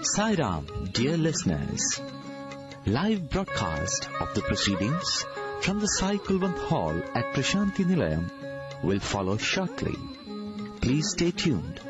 Sairam, dear listeners. Live broadcast of the proceedings from the Sai Kulwant Hall at Prasanthi Nilayam will follow shortly. Please stay tuned.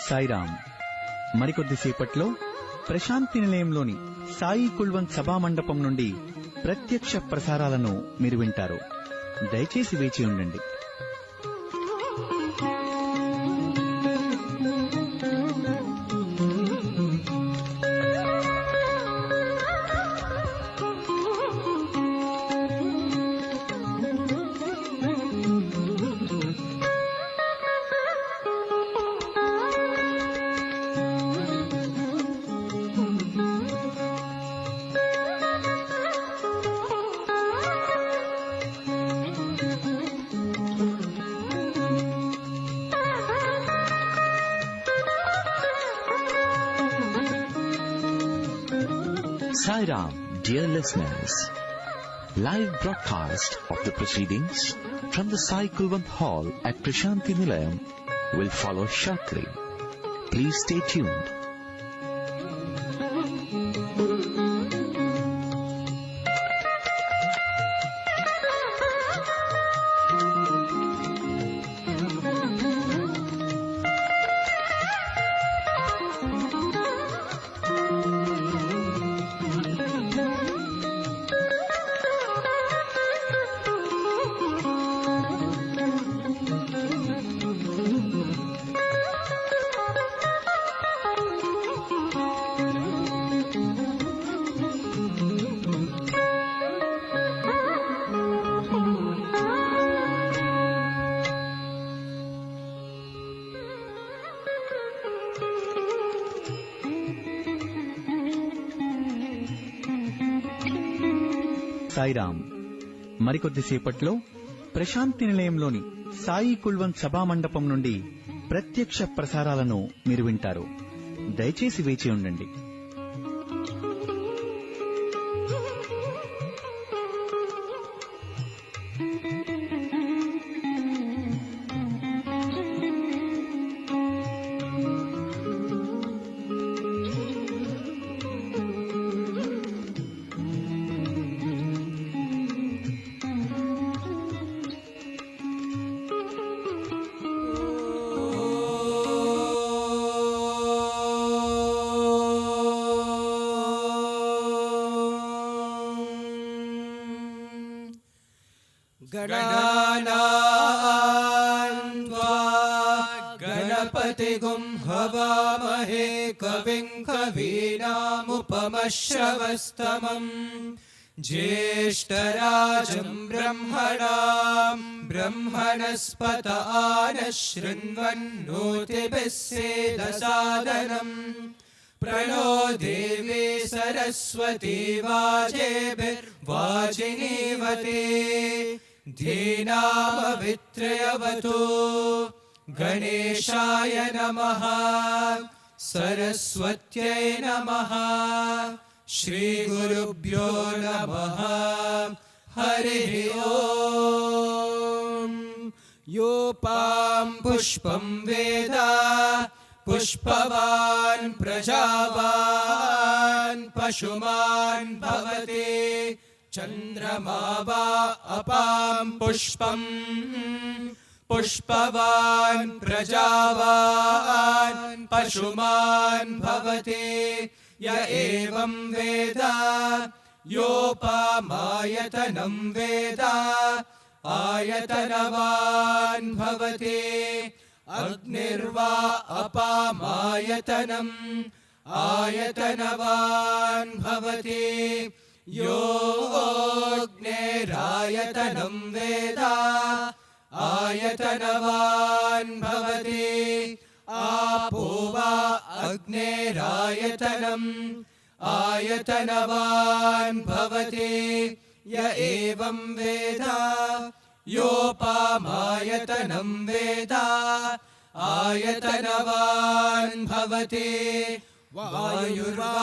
Sairam. మరికొద్దిసేపట్లో Prashanti నిలయంలోని Sai Kulwant సభా మండపం నుండి ప్రత్యక్ష ప్రసారాలను మీరు వింటారు. దయచేసి వేచి ఉండండి. Sairam, dear listeners. Live broadcast of the proceedings from the Sai Kulwant Hall at Prasanthi Nilayam will follow shortly. Please stay tuned. Sairam. మరికొద్దిసేపట్లో Prashanti నిలయంలోని Sai Kulwant సభా మండపం నుండి ప్రత్యక్ష ప్రసారాలను మీరు వింటారు. దయచేసి వేచి ఉండండి. गणपतिगुं हवामहे कविं कवीनामुपमश्रवस्तमम् ज्येष्ठराजं ब्रह्मणां ब्रह्मणस्पत आनशृण्वन्नोतिभिः सेदसादनम् प्रणो देवी सरस्वती वाजेभिर्वाजिनीवते धीनामवित्रयवतु गणेशाय नमः सरस्वत्यै नमः श्रीगुरुभ्यो नमः हरिः ओम् योपां पुष्पं वेद पुष्पवान् प्रजावान् पशुमान् भवति चन्द्रमा वा अपां पुष्पम् पुष्पवान् प्रजावान् पशुमान् भवति य एवं वेद योपामायतनं वेद आयतनवान् भवति अग्निर्वा अपामायतनम् आयतनवान् भवति यो अग्नेरायतनं वेद आयतनवान् भवति आपो वा अग्नेरायतनम् आयतनवान् भवति य एवं वेद योपामायतनं वेद आयतनवान् भवति वायुर्वा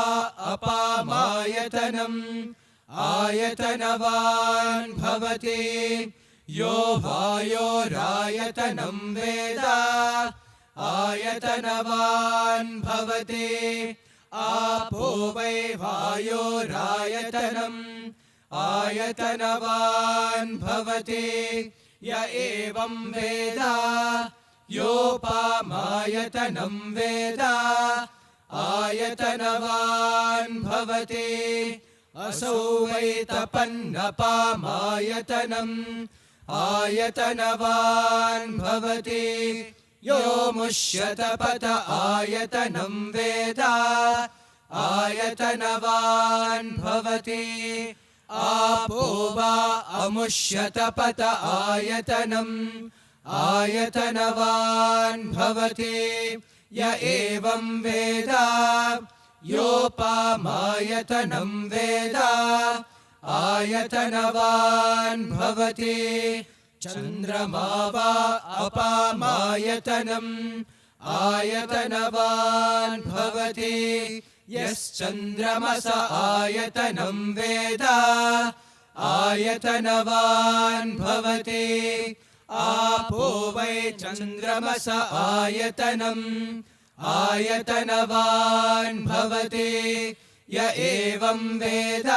अपामायतनम् आयतनवान् भवति यो वायोरायतनं वेद आयतनवान् भवति आपो वै वायोरायतनम् आयतनवान् भवति य एवं वेद योपामायतनं वेद आयतनवान् भवति असौ वै तपन्नपामायतनम् आयतनवान् भवति यो मुष्यतपत आयतनं वेद आयतनवान् भवति आपो वा अमुष्यतपत आयतनम् आयतनवान् भवति य एवं वेद योपामायतनं वेद आयतनवान् भवति चन्द्रमा वा अपामायतनम् आयतनवान् भवति यश्चन्द्रमस आयतनं वेद आयतनवान् भवति आपो वै चन्द्रमस आयतनम् आयतनवान् भवति य एवं वेद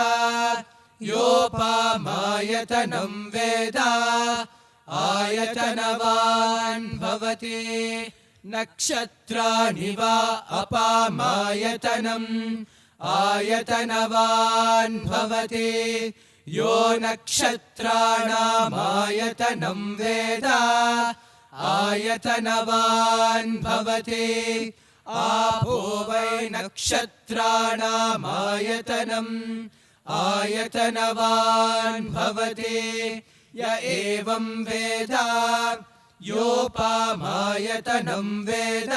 योपामायतनं वेद आयतनवान् भवति नक्षत्राणि वा अपामायतनम् आयतनवान् भवति यो नक्षत्राणामायतनं वेद आयतनवान् भवति आपो वै नक्षत्राणामायतनम् आयतनवान् भवति य एवं वेद योपामायतनं वेद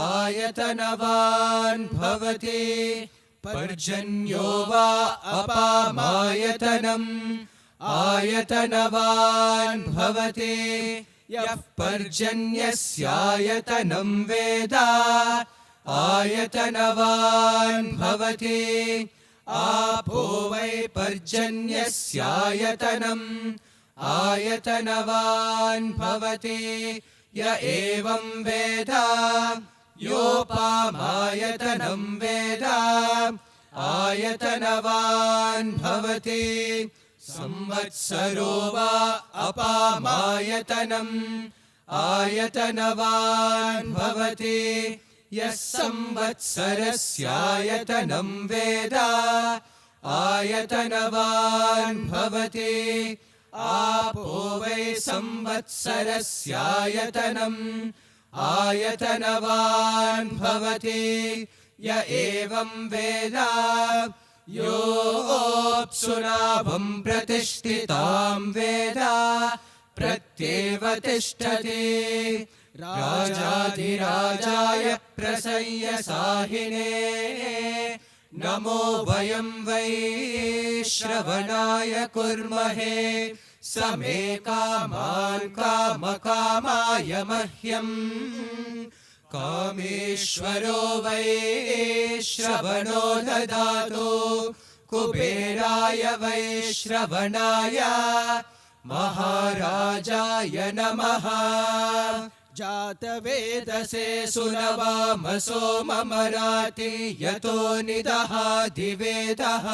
आयतनवान् भवति पर्जन्यो वा अपामायतनम् आयतनवान् भवति यः पर्जन्यस्यायतनं वेद आयतनवान् भवति आपो वै पर्जन्यस्यायतनम् आयतनवान् भवति य एवं वेद योपामायतनं वेद आयतनवान् भवति संवत्सरो वा अपामायतनम् आयतनवान् भवति यः संवत्सरस्यायतनं वेद आयतनवान् भवति आपो वै संवत्सरस्यायतनम् आयतनवान् भवति य एवं वेद योऽप्सुनाभं प्रतिष्ठितां वेद प्रत्येव तिष्ठति राजाधिराजाय प्रसय्यसाहिने नमो वयं वै श्रवणाय कुर्महे समे कामान् कामकामाय मह्यम् कामेश्वरो वै श्रवणो ददातु कुबेराय वै श्रवणाय महाराजाय नमः जातवेदसे सुनवामसो ममराति यतो निदहादिवेदः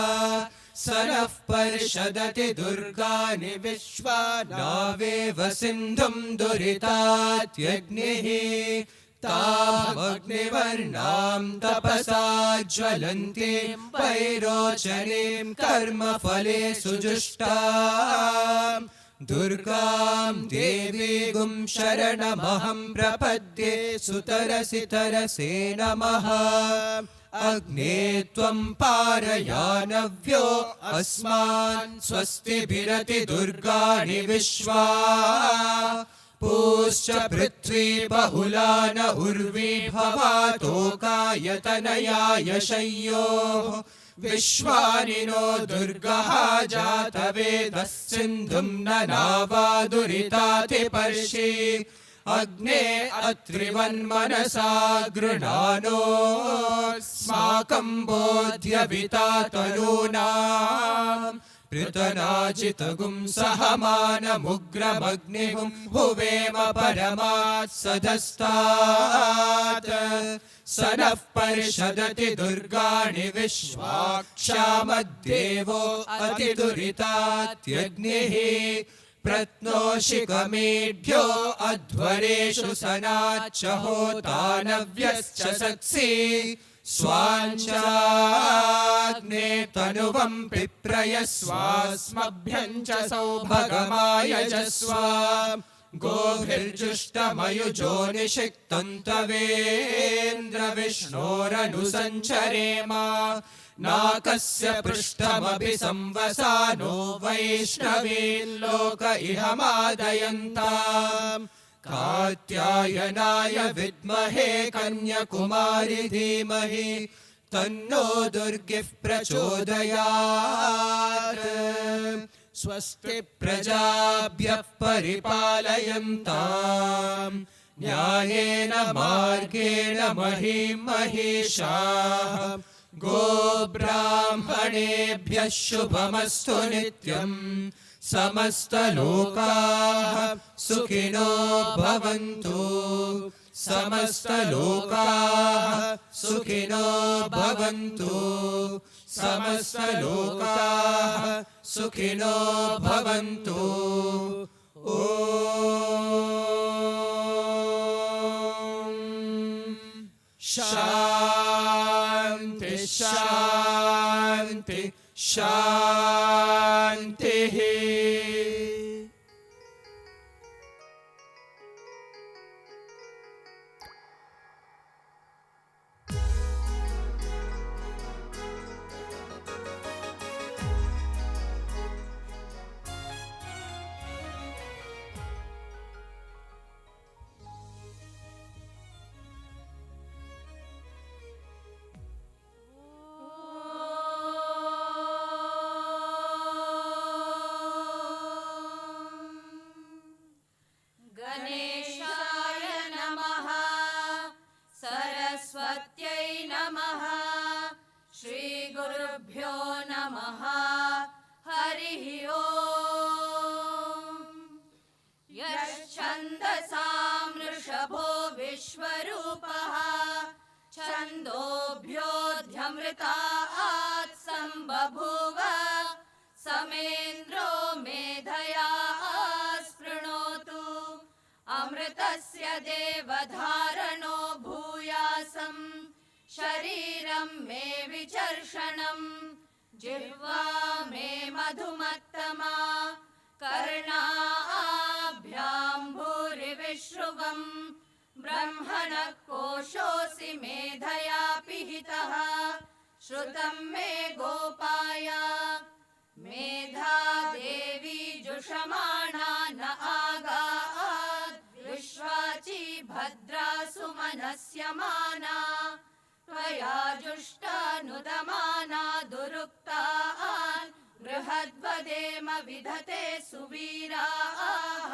स नः पर्षदति दुर्गानि विश्वा नावेव सिन्धुं दुरितात्यग्निः तामग्निवर्णां तपसा ज्वलन्तीं वैरोचनीं कर्मफले सुजुष्टाम् दुर्गां देवीगुं शरणमहं प्रपद्ये सुतरसि तरसे नमः अग्ने त्वं पारयानव्यो अस्मान् स्वस्तिभिरति दुर्गाणि विश्वा पूश्च पृथ्वी बहुला न उर्वी भवातोकायतनयाय शय्योः विश्वानि नो दुर्गः जातवेदः सिन्धुं न नावादुरितातिपर्षि अग्ने अत्रिवन्मनसा गृणानोऽस्माकं बोध्यविता तनूनाम् पृतनाचितगुं सहमानमुग्रमग्निहुं हुवेम परमात् सधस्तात् स नः पर्षदति दुर्गाणि विश्वाक्षामद्देवो अतिदुरितात्यग्निः प्रत्नोषिकमेढ्यो अध्वरेषु सनाच्च होतानव्यश्च सत्सि स्वाञ्चाग्ने तनुवं पिप्रयस्वास्मभ्यं च सौभगमायजस्व गोभिर्जुष्टमयुजो निषिक्तं तवेन्द्र विष्णोरनुसञ्चरेम नाकस्य पृष्ठमपि संवसानो वैष्णवील्लोक इह मादयन्ताम् कात्यायनाय विद्महे कन्याकुमारी धीमहि तन्नो दुर्गिः प्रचोदयात् स्वस्ति प्रजाभ्यः परिपालयन्ताम् न्यायेन मार्गेण महीं महिषाः गोब्राह्मणेभ्यः शुभमस्तु नित्यम् समस्तलोकाः सुखिनो भवन्तु समस्तलोकाः सुखिनो भवन्तु समस्तलोकाः सुखिनो भवन्तु ॐ शान्ति शान्ति शान्तिः गणेशाय नमः सरस्वत्यै नमः श्रीगुरुभ्यो नमः हरिः ओम् यश्छन्दसां वृषभो विश्वरूपः छन्दोभ्योऽध्यमृतात् सम्बभूव समेन्द्रो मेधया स्पृणोतु अमृतस्य देवधारणो भूयासं शरीरं मे विचर्षणं जिह्वा मे मधुमत्तमा कर्णाभ्यां भूरिविश्रुवं ब्रह्मणः कोशोऽसि मेधया पिहितः श्रुतं मे गोपाय मेधा देवी जुषमाणा न आगात् विश्वाची भद्रा सुमनस्यमाना त्वया जुष्टानुदमाना दुरुक्तान् बृहद्वदेम विधते सुवीराः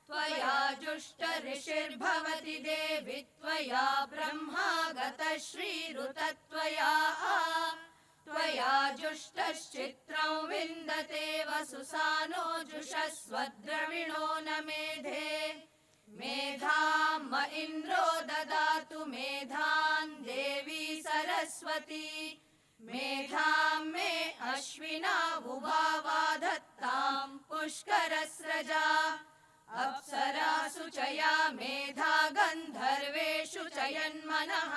त्वया जुष्ट ऋषिर्भवति देवि त्वया ब्रह्मा गतः श्रीरुतत्वया त्वया जुष्टश्चित्रं विन्दते वसुसानो जुषस्वद्रविणो न मेधे मेधाम् इन्द्रो ददातु मेधान् देवी सरस्वती मेधां मे अश्विना उभावा धत्तां पुष्करस्रजा अप्सरासु च या मेधा गन्धर्वेषु च यन्मनः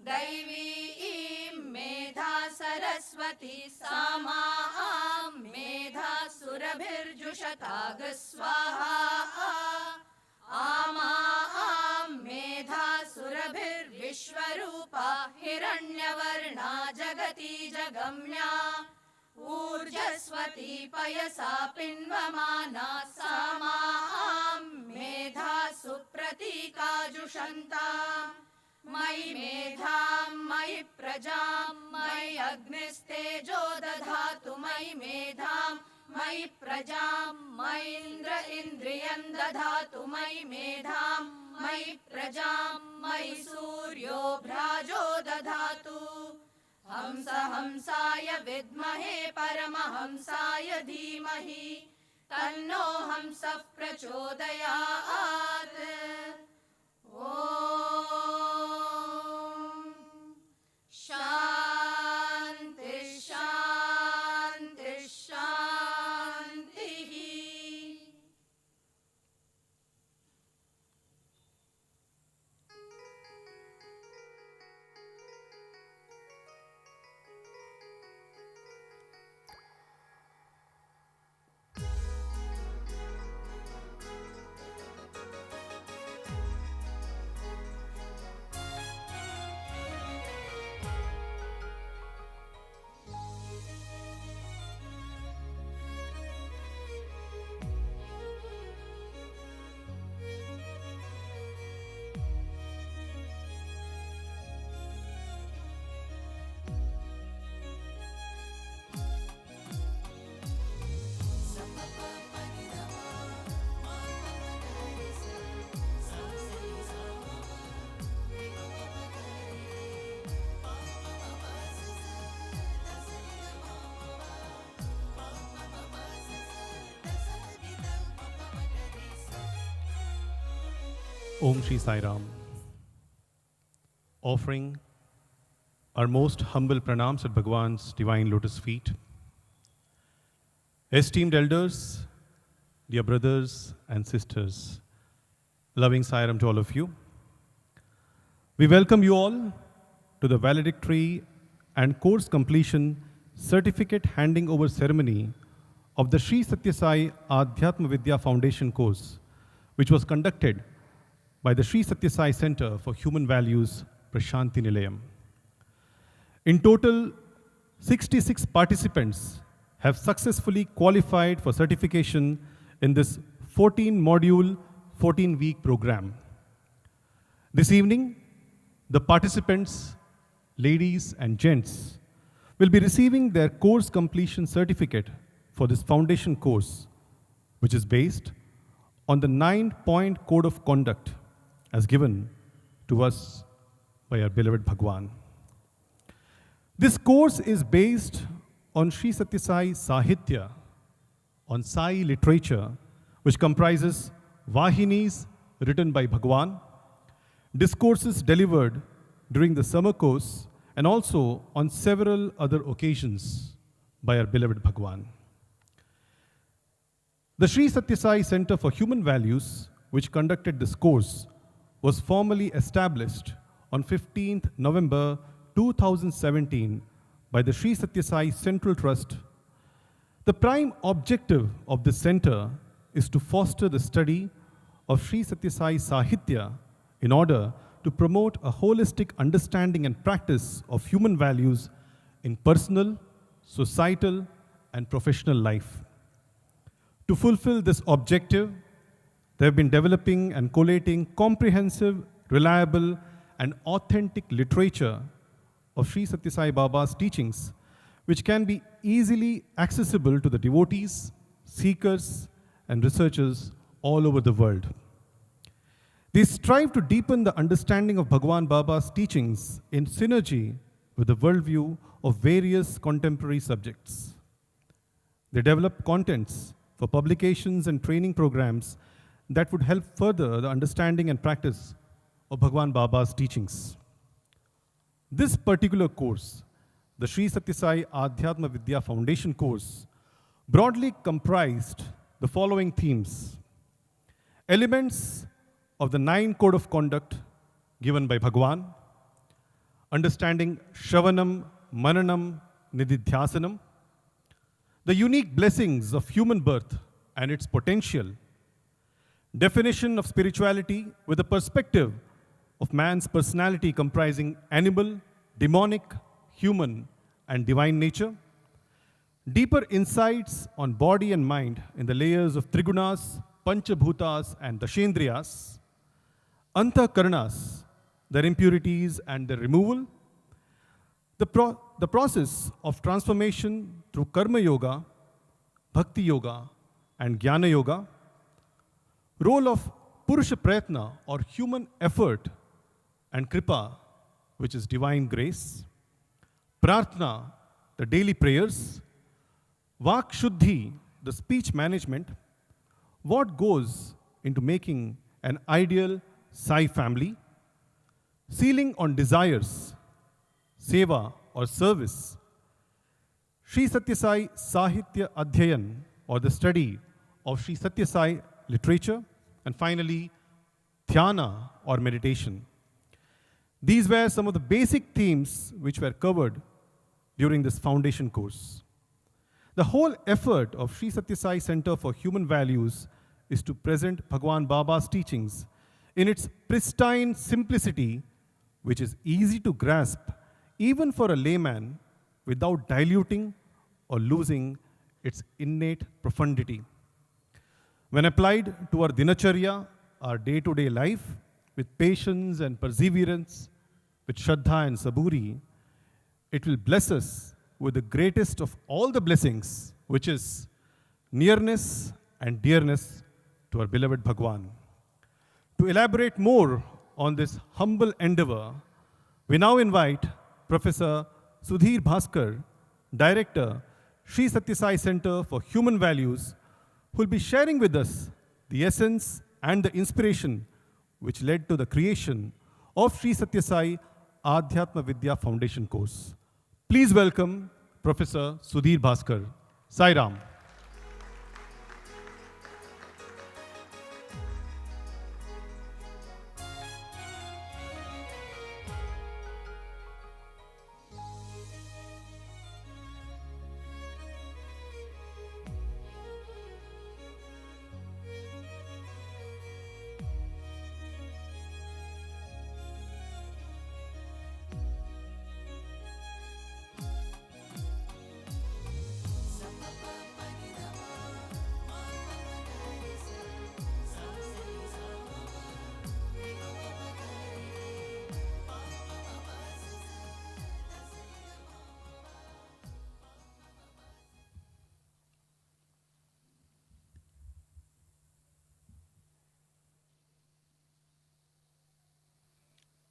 दैवीं मेधा सरस्वती सामां मेधा सुरभिर्जुषताग स्वाहा आमां मेधा सुरभिर्विश्व रूपा हिरण्यवर्णा जगति जगम्या ऊर्जस्वती पयसा पिन्वमाना सा मां मेधा सुप्रतीकाजुषन्ताम् मयि मेधां मयि प्रजां मयि अग्निस्तेजो दधातु मयि मेधां मयि प्रजां मयीन्द्र इन्द्रियं दधातु मयि मेधां मयि प्रजां मयि सूर्यो भ्राजो दधातु हंस हंसाय विद्महे परमहंसाय धीमहि तन्नो हंसः प्रचोदयात् ॐ शान्ति शान्ति शान्तिः। Om Shri Sai Ram. Offering our most humble pranams at Bhagwan's divine lotus feet. Esteemed elders, dear brothers and sisters, loving Sai Ram to all of you. We welcome you all to the valedictory and course completion certificate handing over ceremony of the Sri Sathya Sai Adhyatma Vidya Foundation course, which was conducted by the Sri Sathya Sai Center for Human Values, Prasanthi Nilayam. In total, 66 participants have successfully qualified for certification in this 14-module, 14-week program. This evening, the participants, ladies and gents, will be receiving their course completion certificate for this foundation course, which is based on the 9-point code of conduct as given to us by our beloved Bhagwan. This course is based on Sri Sathya Sai Sahitya, on Sai literature, which comprises Vahinis written by Bhagwan, discourses delivered during the summer course, and also on several other occasions by our beloved Bhagwan. The Sri Sathya Sai Center for Human Values, which conducted this course, was formally established on 15th November 2017 by the Sri Sathya Sai Central Trust. The prime objective of this center is to foster the study of Sri Sathya Sai Sahitya in order to promote a holistic understanding and practice of human values in personal, societal, and professional life. To fulfill this objective, they have been developing and collating comprehensive, reliable, and authentic literature of Sri Sathya Sai Baba's teachings, which can be easily accessible to the devotees, seekers, and researchers all over the world. They strive to deepen the understanding of Bhagwan Baba's teachings in synergy with the worldview of various contemporary subjects. They develop contents for publications and training programs that would help further the understanding and practice of Bhagwan Baba's teachings. This particular course, the Sri Sathya Sai Adhyatma Vidya Foundation course, broadly comprised the following themes: elements of the 9 code of conduct given by Bhagwan, understanding Shravanam, Mananam, Nididhyasanam, the unique blessings of human birth and its potential, definition of spirituality with a perspective of man's personality comprising animal, demonic, human, and divine nature. Deeper insights on body and mind in the layers of Trigunas, Panchabhutas, and Dashendriyas. Antahkaranas, their impurities and their removal. The process of transformation through Karma Yoga, Bhakti Yoga, and Jnana Yoga. Role of Purusha Prayatna or human effort, and Kripa, which is divine grace. Prarthana, the daily prayers. Vak Shuddhi, the speech management. What goes into making an ideal Sai family? Sealing on desires, seva or service. Sri Sathya Sai Sahitya Adhyatma or the study of Sri Sathya Sai literature. And finally, Dhyana or meditation. These were some of the basic themes which were covered during this foundation course. The whole effort of Sri Sathya Sai Center for Human Values is to present Bhagwan Baba's teachings in its pristine simplicity, which is easy to grasp even for a layman without diluting or losing its innate profundity. When applied to our dinacharya, our day-to-day life, with patience and perseverance, with Shraddha and Saburi, it will bless us with the greatest of all the blessings, which is nearness and dearness to our beloved Bhagwan. To elaborate more on this humble endeavor, we now invite Professor Sudhir Bhaskar, Director, Sri Sathya Sai Center for Human Values, who will be sharing with us the essence and the inspiration which led to the creation of Sri Sathya Sai Adhyatma Vidya Foundation course. Please welcome Professor Sudhir Bhaskar. Sai Ram.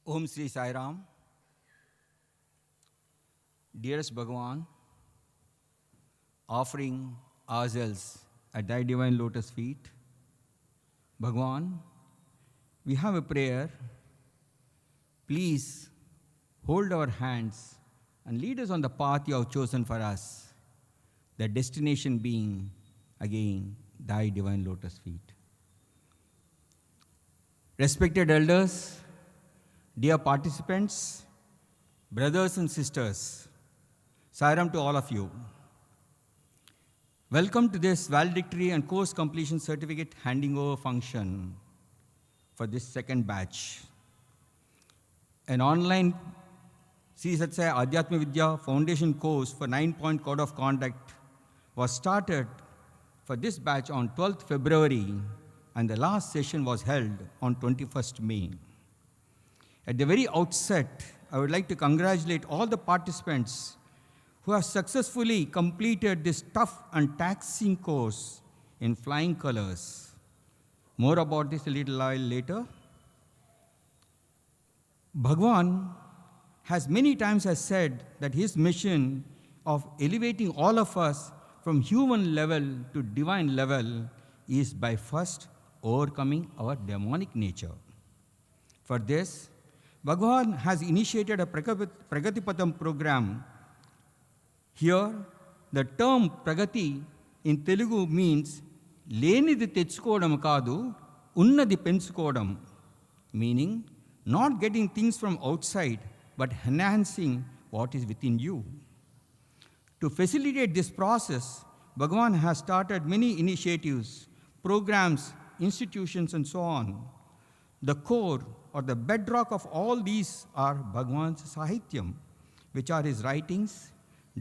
Om Sri Sai Ram. Dearest Bhagavan, offering ourselves at thy divine lotus feet. Bhagavan, we have a prayer. Please hold our hands and lead us on the path you have chosen for us, the destination being, again, thy divine lotus feet. Respected elders, dear participants, brothers and sisters, Sai Ram to all of you. Welcome to this valedictory and course completion certificate handing over function for this second batch. An online Sai Adhyatma Vidya foundation course for 9-point code of conduct was started for this batch on 12th February, and the last session was held on 21st May. At the very outset, I would like to congratulate all the participants who have successfully completed this tough and taxing course in flying colors. More about this a little while later. Bhagwan has many times said that his mission of elevating all of us from human level to divine level is by first overcoming our demonic nature. For this, Bhagwan has initiated a Pragatipatham program. Here, the term Pragati in Telugu means lenidi techukodam kaadu, unnadi penchukodam, meaning not getting things from outside, but enhancing what is within you. To facilitate this process, Bhagwan has started many initiatives, programs, institutions, and so on. The core or the bedrock of all these are Bhagwan's Sahityam, which are his writings,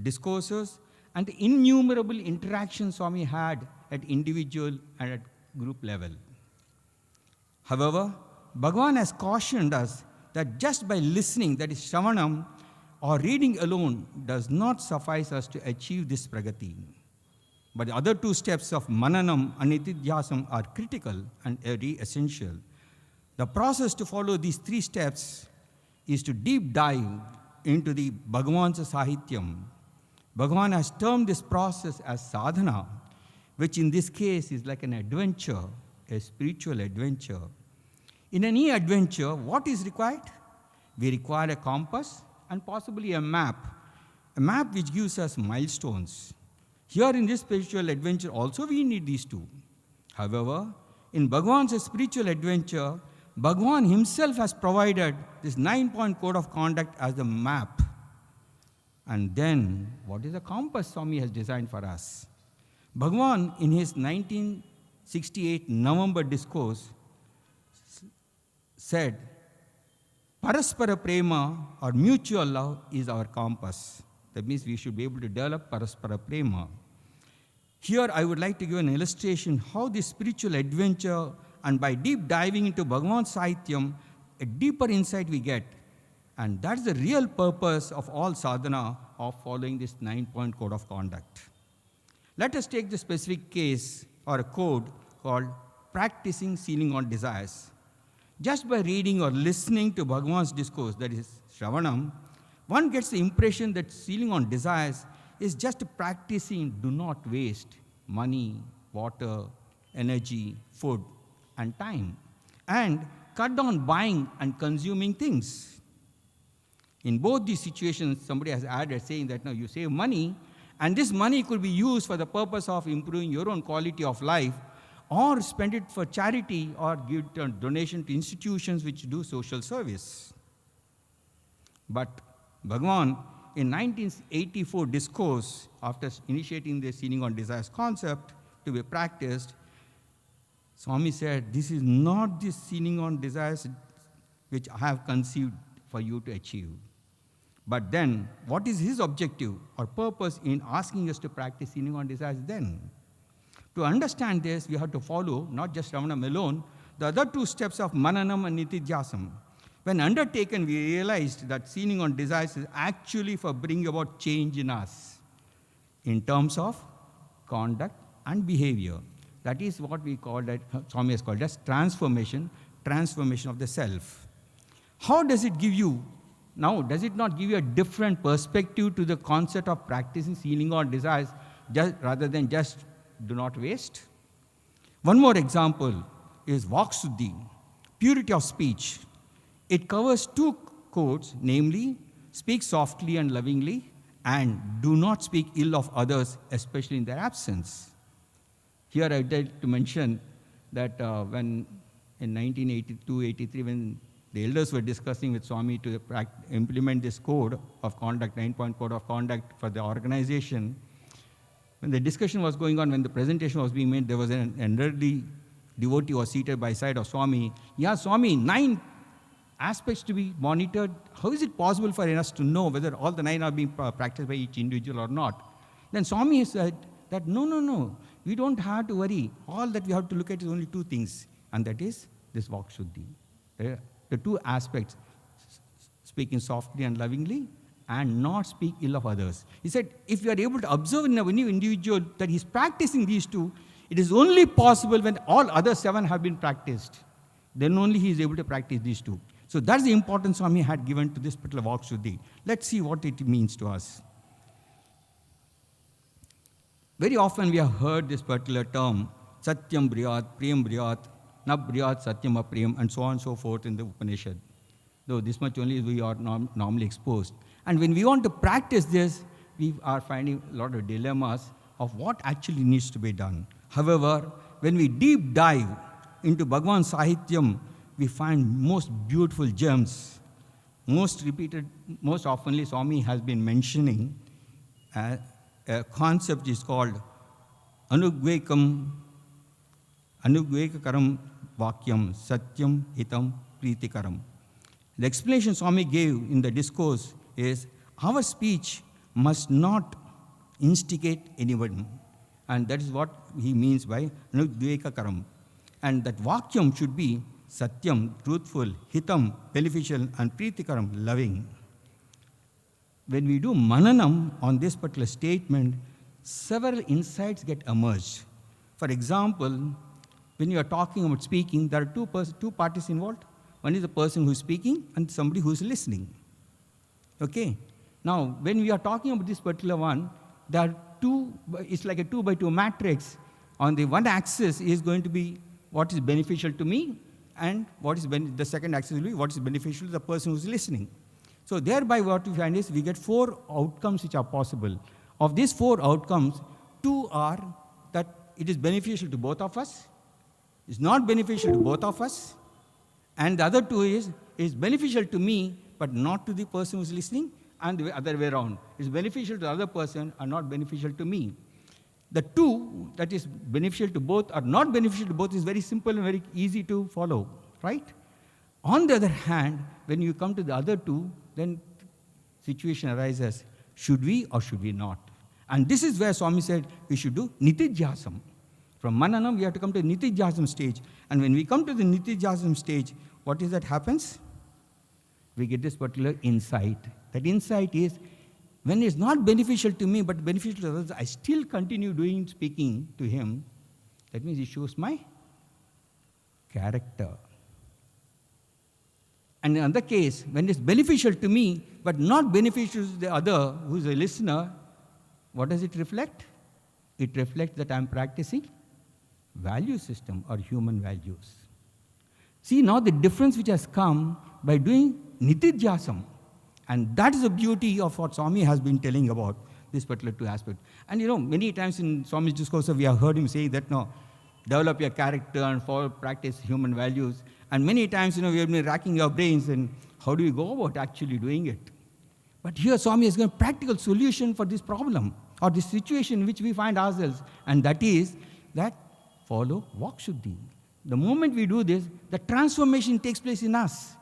discourses, and the innumerable interactions Swami had at individual and at group level. However, Bhagwan has cautioned us that just by listening, that is Shravanam, or reading alone does not suffice us to achieve this pragati. But the other two steps of Mananam and Nitidhyasam are critical and very essential. The process to follow these three steps is to deep dive into the Bhagavan's Sahityam. Bhagavan has termed this process as sadhana, which in this case is like an adventure, a spiritual adventure. In any adventure, what is required? We require a compass and possibly a map which gives us milestones. Here in this spiritual adventure also we need these two. However, in Bhagavan's spiritual adventure, Bhagavan himself has provided this 9-point code of conduct as the map. And then, what is the compass Swami has designed for us? Bhagavan, in his 1968 November discourse, said, Paraspara Prema, or mutual love, is our compass. That means we should be able to develop Paraspara Prema. Here I would like to give an illustration how this spiritual adventure, and by deep diving into Bhagavan's Sahityam, a deeper insight we get. And that's the real purpose of all sadhana of following this 9-point code of conduct. Let us take the specific case or a code called practicing sealing on desires. Just by reading or listening to Bhagavan's discourse, that is Shravanam, one gets the impression that sealing on desires is just practicing do not waste money, water, energy, food, and time, and cut down buying and consuming things. In both these situations, somebody has added saying that, no, you save money, and this money could be used for the purpose of improving your own quality of life, or spend it for charity, or give a donation to institutions which do social service. But Bhagavan, in 1984 discourse, after initiating the sealing on desires concept to be practiced, Swami said, this is not the sealing on desires which I have conceived for you to achieve. But then, what is his objective or purpose in asking us to practice sealing on desires then? To understand this, we have to follow, not just Ramanam alone, the other two steps of Mananam and Nitidhyasam. When undertaken, we realized that sealing on desires is actually for bringing about change in us in terms of conduct and behavior. That is what we call that, Swami has called as transformation of the self. How does it give you? Now, does it not give you a different perspective to the concept of practicing sealing on desires rather than just do not waste? One more example is Vaksuddhi, purity of speech. It covers two codes, namely, speak softly and lovingly, and do not speak ill of others, especially in their absence. Here I would like to mention that when in 1982-83, when the elders were discussing with Swami to implement this code of conduct, 9-point code of conduct for the organization, when the discussion was going on, when the presentation was being made, there was an elderly devotee was seated by side of Swami. Yeah, Swami, 9 aspects to be monitored. How is it possible for us to know whether all the 9 are being practiced by each individual or not? Then Swami said that no, we don't have to worry. All that we have to look at is only 2 things, and that is this Vakshuddhi. The 2 aspects, speaking softly and lovingly, and not speak ill of others. He said, if you are able to observe in a new individual that he's practicing these 2, it is only possible when all other 7 have been practiced. Then only he is able to practice these 2. So that's the importance Swami had given to this particular Vakshuddhi. Let's see what it means to us. Very often we have heard this particular term, Satyam Briyat, Priyam Briyat, Na Briyat, Satyam Apriyam, and so on and so forth in the Upanishad. Though this much only we are normally exposed. And when we want to practice this, we are finding a lot of dilemmas of what actually needs to be done. However, when we deep dive into Bhagavan's Sahityam, we find most beautiful gems. Most oftenly Swami has been mentioning a concept which is called Anugvekaram Vakyam Satyam Hitam Preetikaram. The explanation Swami gave in the discourse is our speech must not instigate anyone. And that is what he means by Nudvekakaram. And that Vakyam should be Satyam, truthful, Hitam, beneficial, and Preetikaram, loving. When we do Mananam on this particular statement, several insights get emerged. For example, when you are talking about speaking, there are two parties involved. One is the person who is speaking and somebody who is listening. Okay? Now, when we are talking about this particular one, there are it's like a 2 by 2 matrix. On the one axis is going to be what is beneficial to me, and the second axis will be what is beneficial to the person who is listening. So thereby what we find is we get 4 outcomes which are possible. Of these 4 outcomes, 2 are that it is beneficial to both of us, it's not beneficial to both of us, and the other 2 is beneficial to me but not to the person who is listening, and the other way around. It's beneficial to the other person and not beneficial to me. The 2 that is beneficial to both or not beneficial to both is very simple and very easy to follow, right? On the other hand, when you come to the other 2, then situation arises, should we or should we not? And this is where Swami said we should do Nitijasam. From Mananam, we have to come to the Nitijasam stage. And when we come to the Nitijasam stage, what is that happens? We get this particular insight. That insight is, when it's not beneficial to me but beneficial to others, I still continue speaking to him. That means he shows my character. And in another case, when it's beneficial to me but not beneficial to the other who is a listener, what does it reflect? It reflects that I'm practicing value system or human values. See now the difference which has come by doing Nitijasam. And that is the beauty of what Swami has been telling about this particular 2 aspects. And many times in Swami's discourse, we have heard him say that, no, develop your character and practice human values. And many times, we have been racking our brains and how do we go about actually doing it? But here Swami has given a practical solution for this problem or this situation in which we find ourselves. And that is that follow Vakshuddhi. The moment we do this, the transformation takes place in us,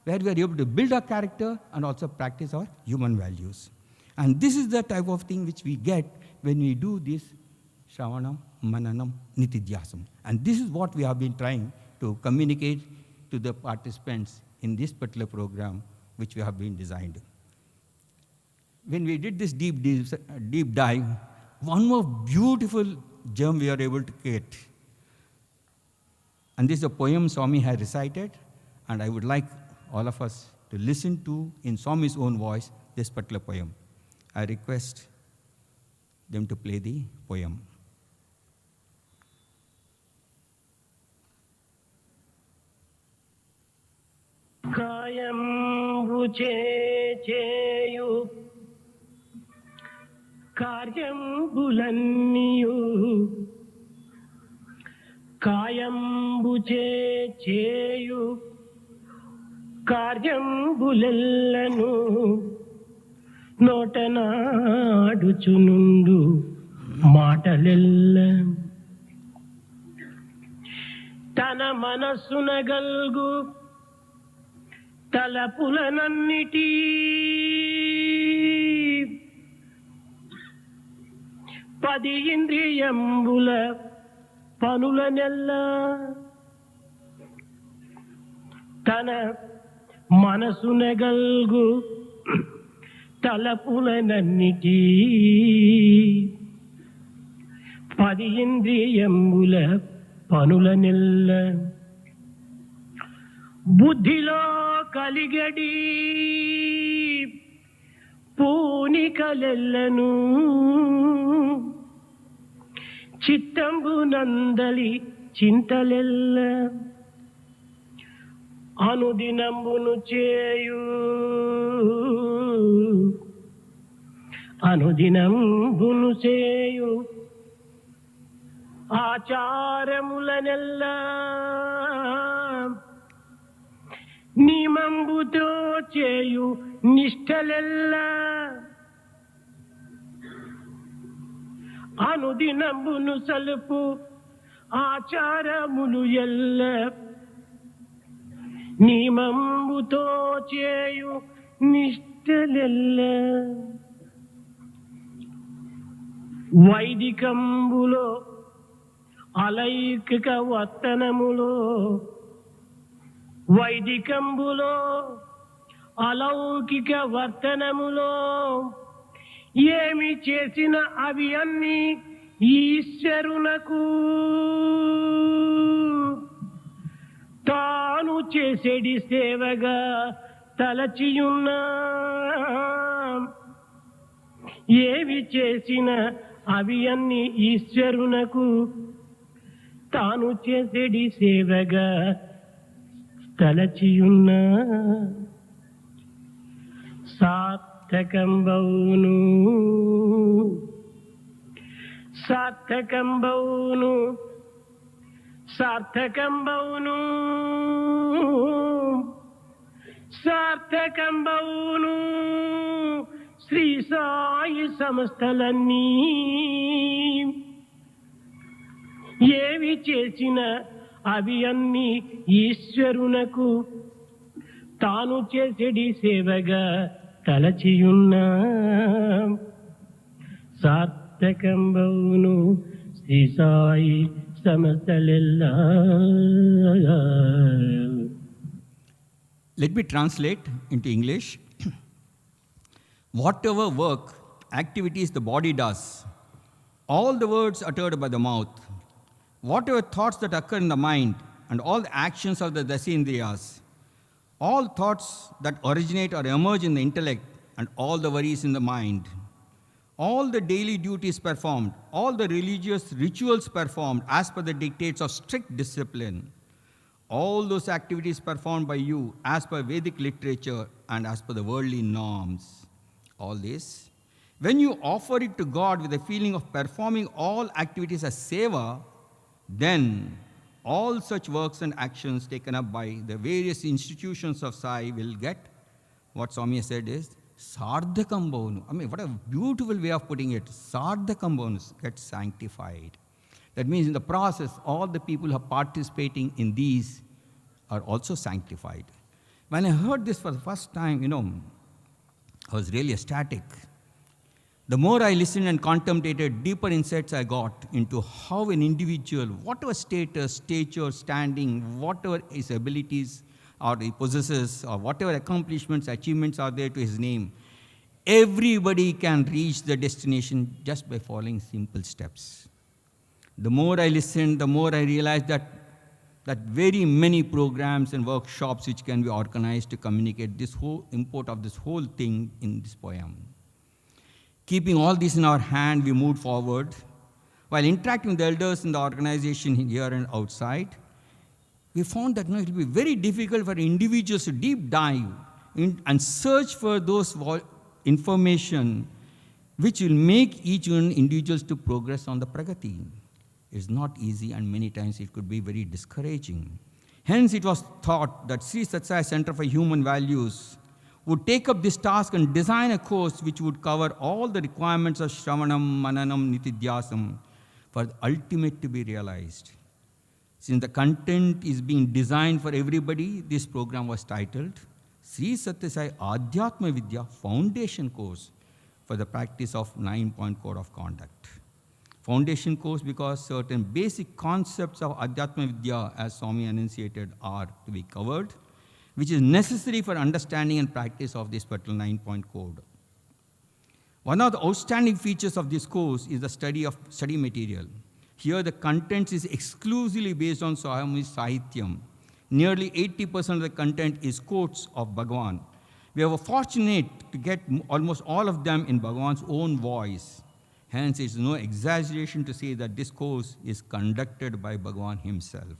where we are able to build our character and also practice our human values. And this is the type of thing which we get when we do this Shravanam, Mananam, Nitijasam. And this is what we have been trying to communicate to the participants in this particular program which we have been designed. When we did this deep dive, one more beautiful gem we are able to get. And this is a poem Swami has recited, and I would like all of us to listen to, in Swami's own voice, this particular poem. I request them to play the poem. Kayambu cheyu karyambulanniyu Kayambu cheyu కార్యంబులెల్లను నోటనాడుచునుండు మాటలెల్ల తన మనస్సునగల్గు తలపులనన్నిటి పది ఇంద్రియంబుల పనులనెల్ల తన మనసునగల్గు తలపులనన్నిటి పది ఇంద్రియంబుల పనులనెల్ల బుద్ధిలో కలిగడి పూనికలెల్లను చిత్తంబునందలి చింతలెల్ల అనుదినంబును చేయు ఆచారములనెల్ల నియమంబుతో చేయు నిష్టలెల్ల అనుదినంబును సలుపు ఆచారములు ఎల్ల నియమంబుతో చేయు నిష్టలెల్ల వైదికంబులో అలౌకిక వర్తనములో వైదికంబులో అలౌకిక వర్తనములో ఏమి చేసిన అవి అన్ని ఈశ్వరునకు తాను చేసేడి సేవగా తలచియున్నా ఏవి చేసిన అవి అన్ని ఈశ్వరునకు తాను చేసేడి సేవగా తలచియున్నా సార్థకంబౌను సార్థకంబౌను సార్థకంబౌను సార్థకంబౌను శ్రీ సాయి సంస్థలన్నీ ఏవి చేసిన అవి అన్ని ఈశ్వరునకు తాను చేసేడి సేవగా తలచియున్నా సార్థకంబౌను Shri Sai సమస్తలెల్లా. Let me translate into English. Whatever work, activities the body does, all the words uttered by the mouth, whatever thoughts that occur in the mind, and all the actions of the Dasindriyas, all thoughts that originate or emerge in the intellect, and all the worries in the mind, all the daily duties performed, all the religious rituals performed as per the dictates of strict discipline, all those activities performed by you as per Vedic literature and as per the worldly norms, all this, when you offer it to God with the feeling of performing all activities as seva, then all such works and actions taken up by the various institutions of Sai will get, what Swami said is, Sardhakambhavanu. I mean, what a beautiful way of putting it. Sardhakambhavanu, get sanctified. That means in the process, all the people who are participating in these are also sanctified. When I heard this for the first time, I was really ecstatic. The more I listened and contemplated, deeper insights I got into how an individual, whatever status, stature, standing, whatever his abilities or he possesses, or whatever accomplishments, achievements are there to his name, everybody can reach the destination just by following simple steps. The more I listened, the more I realized that very many programs and workshops which can be organized to communicate this whole import of this whole thing in this poem. Keeping all this in our hand, we moved forward. While interacting with the elders in the organization here and outside, we found that it will be very difficult for individuals to deep dive and search for those information which will make each one individuals to progress on the pragati. It's not easy, and many times it could be very discouraging. Hence, it was thought that Sri Sathya Sai Center for Human Values would take up this task and design a course which would cover all the requirements of Shravanam, Mananam, Nitidhyasam for the ultimate to be realized. Since the content is being designed for everybody, this program was titled Sri Sathya Sai Adhyatma Vidya Foundation Course for the practice of 9-point Code of Conduct. Foundation course because certain basic concepts of Adhyatma Vidya, as Swami enunciated, are to be covered, which is necessary for understanding and practice of this particular 9-point code. One of the outstanding features of this course is the study material. Here the content is exclusively based on Swami's Sahityam. Nearly 80% of the content is quotes of Bhagavan. We are fortunate to get almost all of them in Bhagavan's own voice. Hence, it's no exaggeration to say that this course is conducted by Bhagavan himself.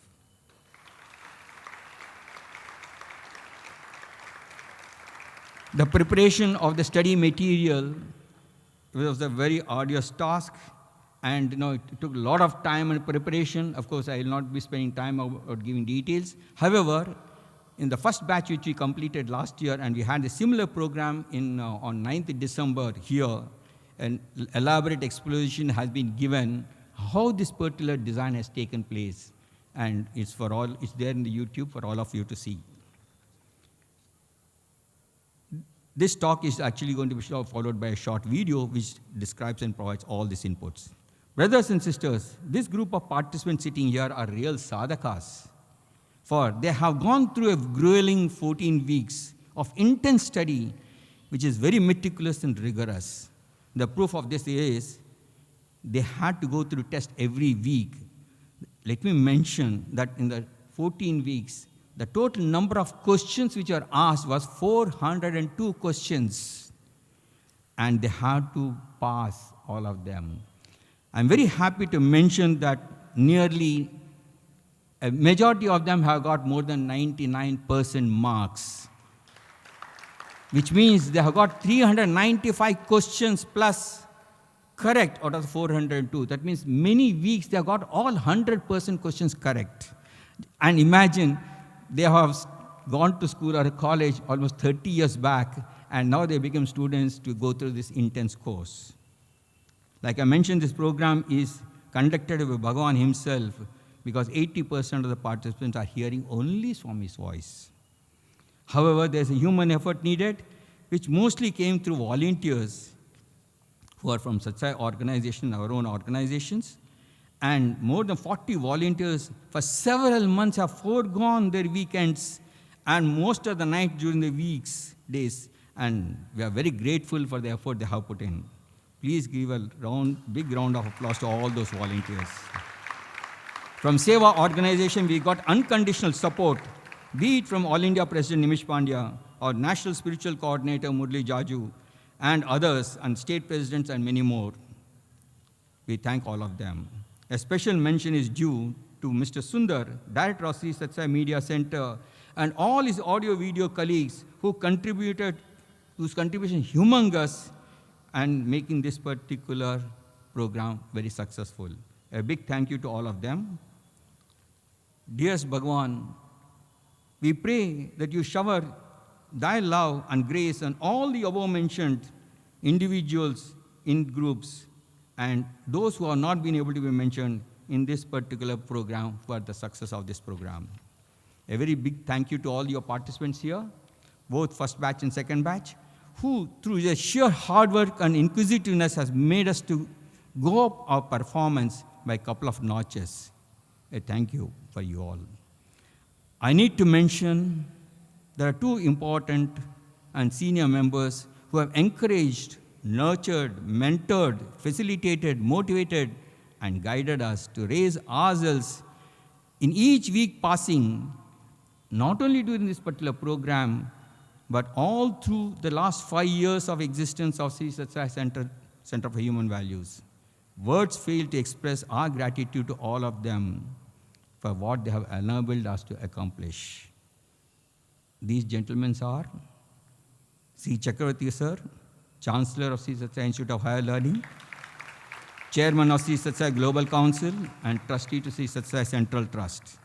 The preparation of the study material was a very arduous task, and it took a lot of time and preparation. Of course, I will not be spending time about giving details. However, in the first batch which we completed last year, and we had a similar program on 9th December here, an elaborate explanation has been given how this particular design has taken place, and it's there in the YouTube for all of you to see. This talk is actually going to be followed by a short video which describes and provides all these inputs. Brothers and sisters, this group of participants sitting here are real sadhakas, for they have gone through a grueling 14 weeks of intense study, which is very meticulous and rigorous. The proof of this is they had to go through test every week. Let me mention that in the 14 weeks, the total number of questions which are asked was 402 questions, and they had to pass all of them. I'm very happy to mention that nearly a majority of them have got more than 99% marks, which means they have got 395 questions plus correct out of the 402. That means many weeks they have got all 100% questions correct. And imagine they have gone to school or college almost 30 years back, and now they become students to go through this intense course. Like I mentioned, this program is conducted by Bhagavan himself, because 80% of the participants are hearing only Swami's voice. However, there's a human effort needed, which mostly came through volunteers who are from Sathya Sai organization, our own organizations, and more than 40 volunteers for several months have foregone their weekends and most of the night during the weeks, days, and we are very grateful for the effort they have put in. Please give a big round of applause to all those volunteers. From Seva organization, we got unconditional support, be it from All India President Nimish Pandya, or National Spiritual Coordinator Murli Jaju, and others, and state presidents, and many more. We thank all of them. A special mention is due to Mr. Sundar, Director of Sathya Sai Media Center, and all his audio-video colleagues whose contribution humongous and making this particular program very successful. A big thank you to all of them. Dearest Bhagavan, we pray that you shower thy love and grace on all the above-mentioned individuals in groups and those who have not been able to be mentioned in this particular program for the success of this program. A very big thank you to all your participants here, both first batch and second batch, who through their sheer hard work and inquisitiveness has made us to go up our performance by a couple of notches. A thank you for you all. I need to mention there are two important and senior members who have encouraged, nurtured, mentored, facilitated, motivated, and guided us to raise ourselves in each week passing, not only during this particular program, but all through the last 5 years of existence of Sri Sathya Center for Human Values. Words fail to express our gratitude to all of them for what they have enabled us to accomplish. These gentlemen are Sri Chakravarti Sir, Chancellor of Sri Sathya Institute of Higher Learning, Chairman of Sri Sathya Global Council, and Trustee to Sri Sathya Central Trust,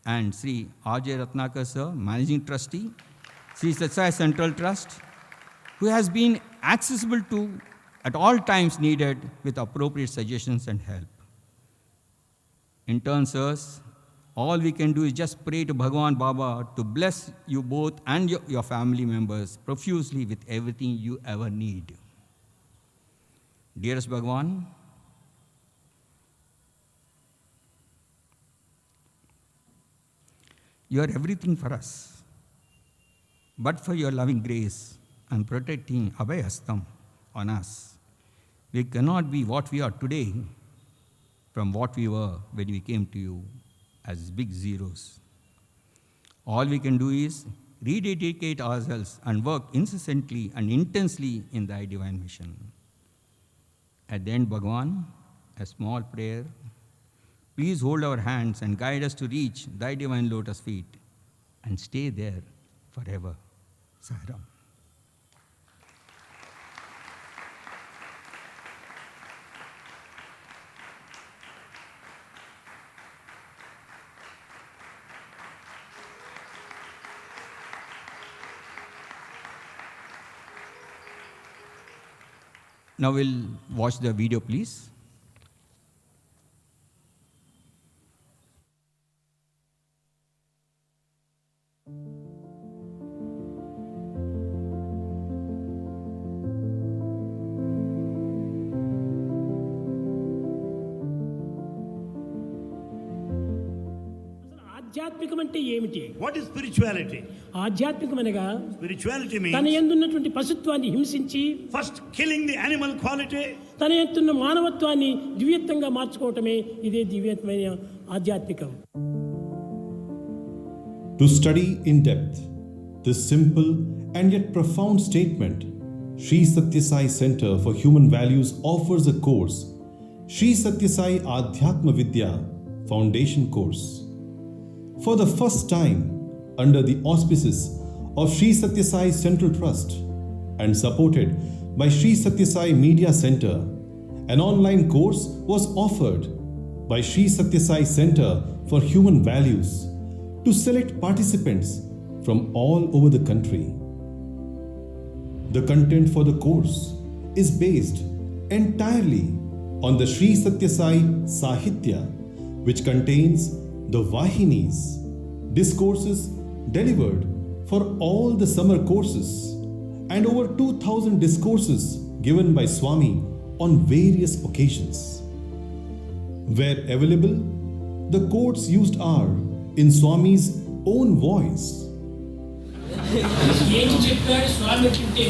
and Sri R.J. Ratnakar Sir, Managing Trustee, Sri Sathya Central Trust, who has been accessible to at all times needed with appropriate suggestions and help. In turn, sirs, all we can do is just pray to Bhagavan Baba to bless you both and your family members profusely with everything you ever need. Dearest Bhagavan, you are everything for us. But for your loving grace and protecting Abhayastam on us, we cannot be what we are today from what we were when we came to you as big zeros. All we can do is rededicate ourselves and work incessantly and intensely in thy divine mission. At the end, Bhagavan, a small prayer. Please hold our hands and guide us to reach thy divine lotus feet and stay there forever. Sahaveeryam. Now we'll watch the video, please. ఆధ్యాత్మికం అంటే ఏమిటి? What is spirituality? ఆధ్యాత్మికం అనగా Spirituality తన means యందున్నటువంటి పశుత్వాన్ని హింసించి first killing the animal quality, తన యందున్న మానవత్వాన్ని దివ్యత్వంగా మార్చుకోవటమే ఇదే దివ్యత్వమైన ఆధ్యాత్మికం. To study in depth this simple and yet profound statement, Sri Sathya Sai Center for Human Values offers a course, Sri Sathya Sai Adhyatma Vidya Foundation Course. For the first time, under the auspices of Sri Sathya Sai Central Trust and supported by Sri Sathya Sai Media Center, an online course was offered by Sri Sathya Sai Center for Human Values to select participants from all over the country. The content for the course is based entirely on the Sri Sathya Sai Sahitya, which contains the Vahinis, discourses delivered for all the summer courses, and over 2,000 discourses given by Swami on various occasions. Where available, the quotes used are in Swami's own voice. ఏమి చెప్పాడు స్వామి అంటే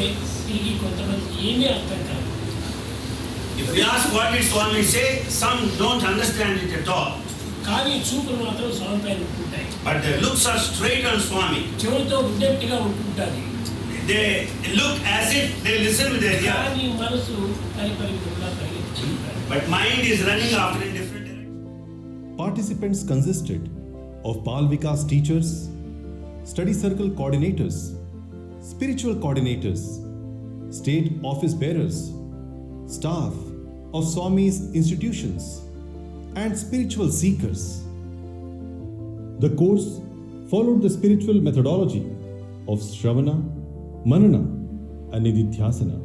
ఇది కొంతమంది ఏమీ అర్థం కాదు. if we ask what did Swami say, some don't understand it at all. కానీ చూపులు మాత్రం స్వామి పైన ఉంటుంటాయి. But their looks are straight on Swami. చెవులతో ఉండేట్టుగా ఉంటుంటాది. They look as if they listen with their ear. కానీ మనసు పరిపరిగా పరిగెత్తుతుంటాయి. But mind is running after in different directions. Participants consisted of Balvikas teachers, study circle coordinators, spiritual coordinators, state office bearers, staff of Swami's institutions, and spiritual seekers. The course followed the spiritual methodology of Shravana, Manana, and Nididhyasana.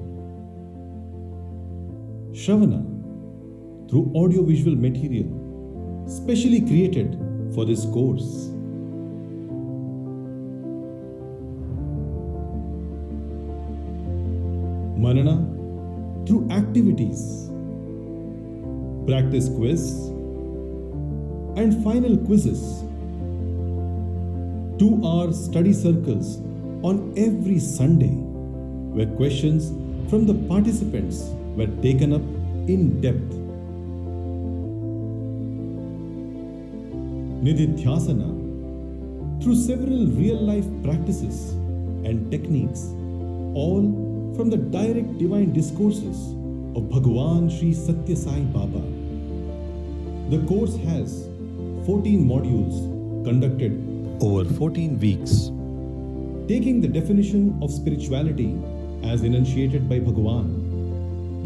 Shravana, through audio-visual material specially created for this course. Manana, through activities, practice quiz, and final quizzes. 2-hour study circles on every Sunday, where questions from the participants were taken up in depth. Nididhyasana, through several real-life practices and techniques, all from the direct divine discourses of Bhagwan Sri Sathya Sai Baba. The course has 14 modules conducted over 14 weeks. Taking the definition of spirituality as enunciated by Bhagwan,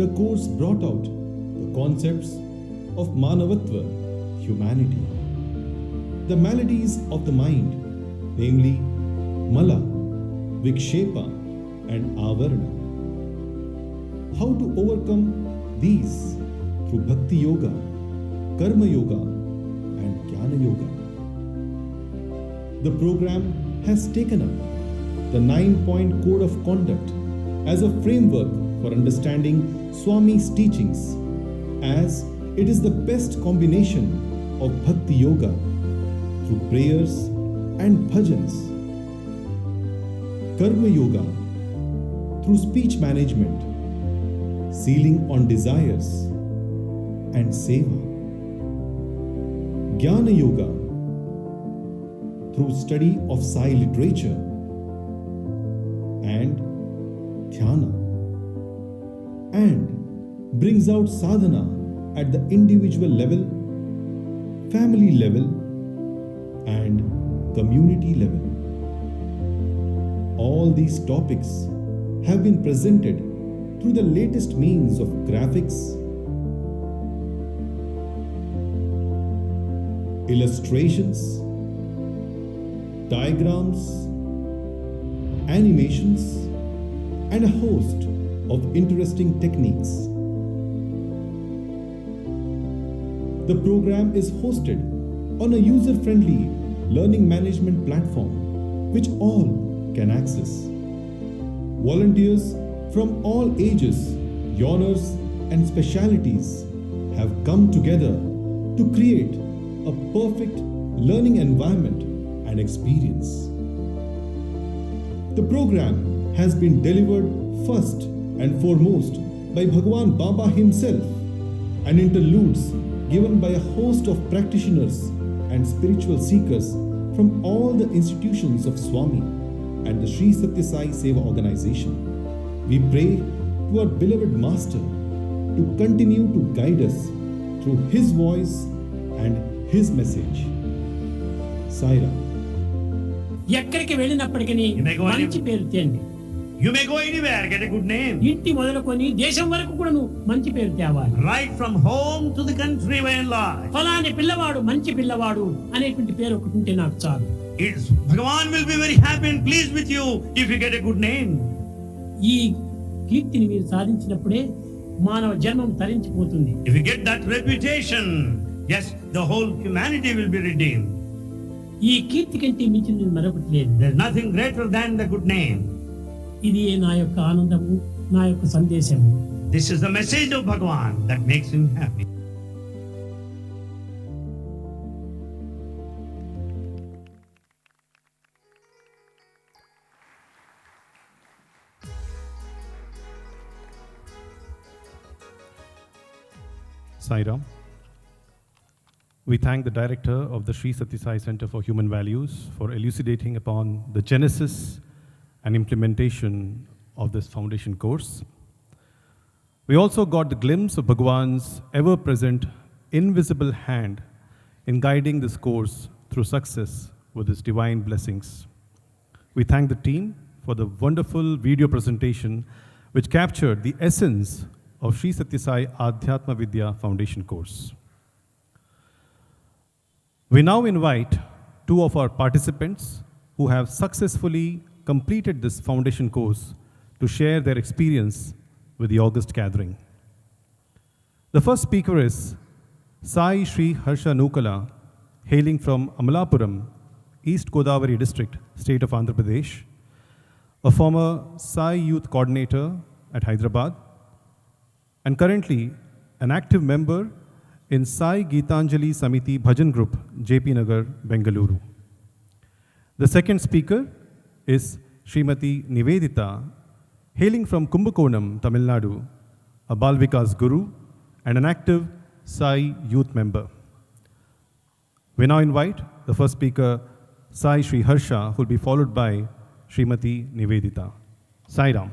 the course brought out the concepts of Manavatva, humanity, the maladies of the mind, namely Mala, Vikshepa, and Avarana. How to overcome these through Bhakti Yoga, Karma Yoga, and Jnana Yoga. The program has taken up the 9-point code of conduct as a framework for understanding Swami's teachings, as it is the best combination of Bhakti Yoga through prayers and bhajans, Karma Yoga through speech management, sealing on desires, and seva, Jnana Yoga through study of Sai literature, and Dhyana, and brings out sadhana at the individual level, family level, and community level. All these topics have been presented through the latest means of graphics, illustrations, diagrams, animations, and a host of interesting techniques. The program is hosted on a user-friendly learning management platform which all can access. Volunteers from all ages, genres, and specialities have come together to create a perfect learning environment and experience. The program has been delivered first and foremost by Bhagwan Baba himself, and interludes given by a host of practitioners and spiritual seekers from all the institutions of Swami and the Sri Sathya Sai Seva organization. We pray to our beloved Master to continue to guide us through his voice and his message. Sai Ram. ఎక్కడికి వెళ్ళినప్పటికీ You may go మంచి పేరు తేండి. You may go anywhere, get a good name. ఇంటి మొదలుకొని దేశం వరకు కూడా నువ్వు మంచి పేరు తేవాలి. Right from home to the country by and large. ఫలాని పిల్లవాడు మంచి పిల్లవాడు అనేటువంటి పేరు ఒకటి ఉంటే నాకు చాలు. Bhagavan will be very happy and pleased with you if you get a good name. ఈ కీర్తిని మీరు సాధించినప్పుడే మానవ జన్మం తరించిపోతుంది. If you get that reputation, yes, the whole humanity will be redeemed. ఈ కీర్తి కంటే మించింది మరొకటి లేదు. There's nothing greater than the good name. ఇది నా యొక్క ఆనందము, నా యొక్క సందేశము. This is the message of Bhagavan that makes him happy. Sai Ram. We thank the director of the Sri Sathya Sai Center for Human Values for elucidating upon the genesis and implementation of this foundation course. We also got the glimpse of Bhagwan's ever-present, invisible hand in guiding this course through success with his divine blessings. We thank the team for the wonderful video presentation which captured the essence of Sri Sathya Sai Adhyatma Vidya foundation course. We now invite two of our participants who have successfully completed this foundation course to share their experience with the August gathering. The first speaker is Sai Sri Harsha Nukala, hailing from Amalapuram, East Godavari district, state of Andhra Pradesh, a former Sai youth coordinator at Hyderabad, and currently an active member in Sai Geetanjali Samiti Bhajan Group, JP Nagar, Bengaluru. The second speaker is Srimati Nivedita, hailing from Kumbakonam, Tamil Nadu, a Bal Vikas Guru and an active Sai youth member. We now invite the first speaker, Sai Sri Harsha, who will be followed by Srimati Nivedita. Sai Ram.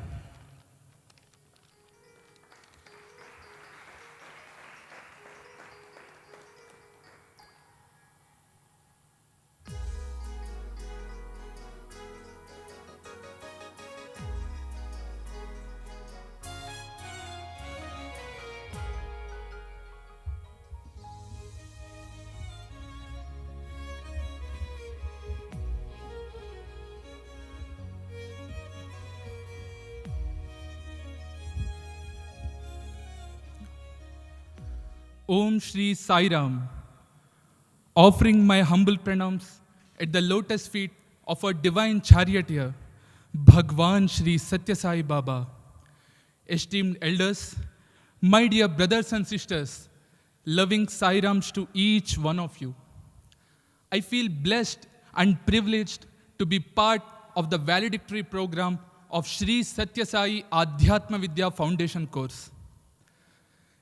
Om Shri Sai Ram, offering my humble pranams at the lotus feet of our divine charioteer, Bhagwan Shri Sathya Sai Baba. Esteemed elders, my dear brothers and sisters, loving Sai Rams to each one of you. I feel blessed and privileged to be part of the valedictory program of Sri Sathya Sai Adhyatma Vidya Foundation course.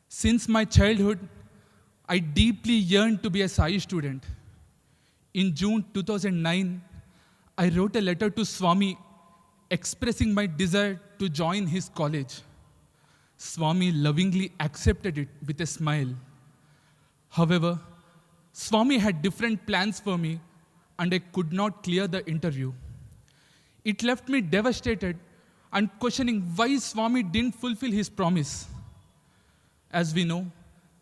Since my childhood, I deeply yearned to be a Sai student. In June 2009, I wrote a letter to Swami expressing my desire to join his college. Swami lovingly accepted it with a smile. However, Swami had different plans for me and I could not clear the interview. It left me devastated and questioning why Swami didn't fulfill his promise. As we know,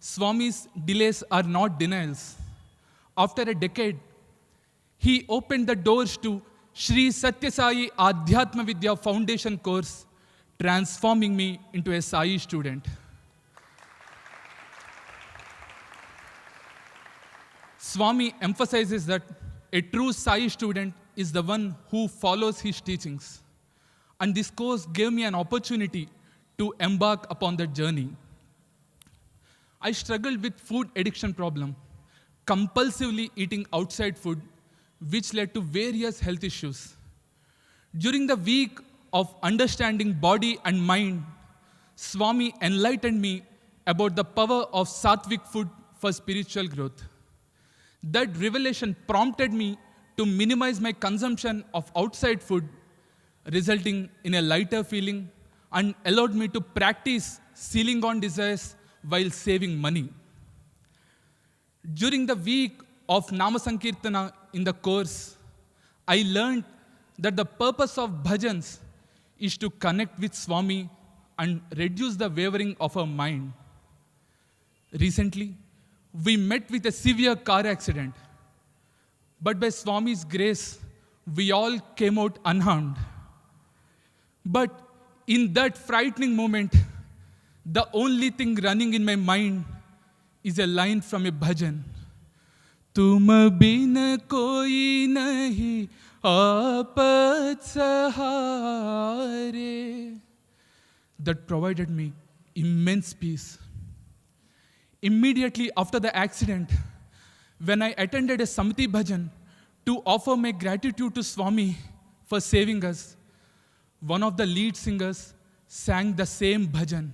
Swami's delays are not denials. After a decade, he opened the doors to Sri Sathya Sai Adhyatma Vidya Foundation course, transforming me into a Sai student. Swami emphasizes that a true Sai student is the one who follows his teachings. And this course gave me an opportunity to embark upon that journey. I struggled with food addiction problem, compulsively eating outside food, which led to various health issues. During the week of understanding body and mind, Swami enlightened me about the power of sattvic food for spiritual growth. That revelation prompted me to minimize my consumption of outside food, resulting in a lighter feeling, and allowed me to practice sealing on desires while saving money. During the week of Nama Sankirtana in the course, I learned that the purpose of Bhajans is to connect with Swami and reduce the wavering of our mind. Recently, we met with a severe car accident, but by Swami's grace, we all came out unharmed. But in that frightening moment, the only thing running in my mind is a line from a bhajan. तुम बिन कोई नहीं आपत सहारे. That provided me immense peace. Immediately after the accident, when I attended a Samiti bhajan to offer my gratitude to Swami for saving us, one of the lead singers sang the same bhajan.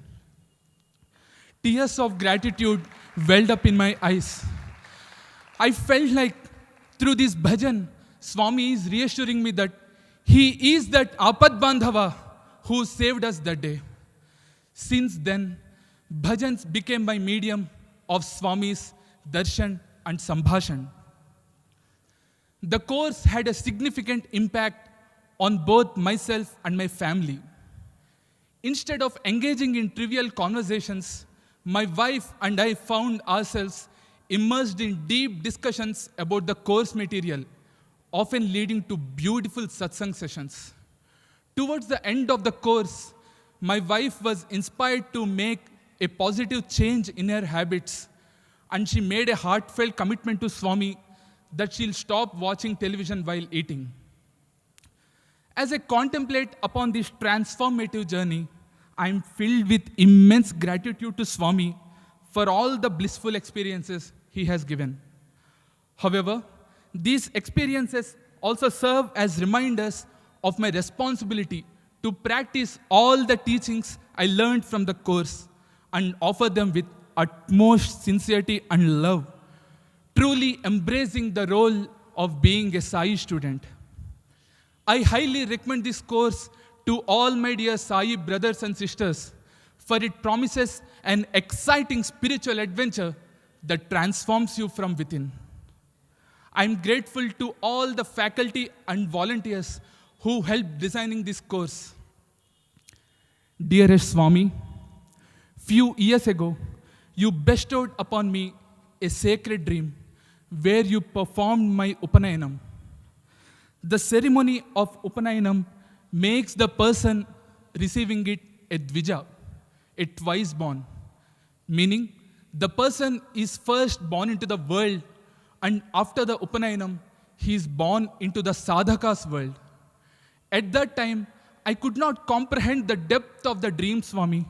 Tears of gratitude welled up in my eyes. I felt like through this bhajan, Swami is reassuring me that he is that Apad Bandhava who saved us that day. Since then, bhajans became my medium of Swami's darshan and sambhashan. The course had a significant impact on both myself and my family. Instead of engaging in trivial conversations, my wife and I found ourselves immersed in deep discussions about the course material, often leading to beautiful satsang sessions. Towards the end of the course, my wife was inspired to make a positive change in her habits, and she made a heartfelt commitment to Swami that she'll stop watching television while eating. As I contemplate upon this transformative journey, I am filled with immense gratitude to Swami for all the blissful experiences he has given. However, these experiences also serve as reminders of my responsibility to practice all the teachings I learned from the course and offer them with utmost sincerity and love, truly embracing the role of being a Sai student. I highly recommend this course to all my dear Sai brothers and sisters, for it promises an exciting spiritual adventure that transforms you from within. I am grateful to all the faculty and volunteers who helped designing this course. Dearest Swami, few years ago, you bestowed upon me a sacred dream where you performed my Upanayanam. The ceremony of Upanayanam makes the person receiving it a dvija, a twice born, meaning the person is first born into the world, and after the Upanayanam, he is born into the sadhaka's world. At that time, I could not comprehend the depth of the dream, Swami.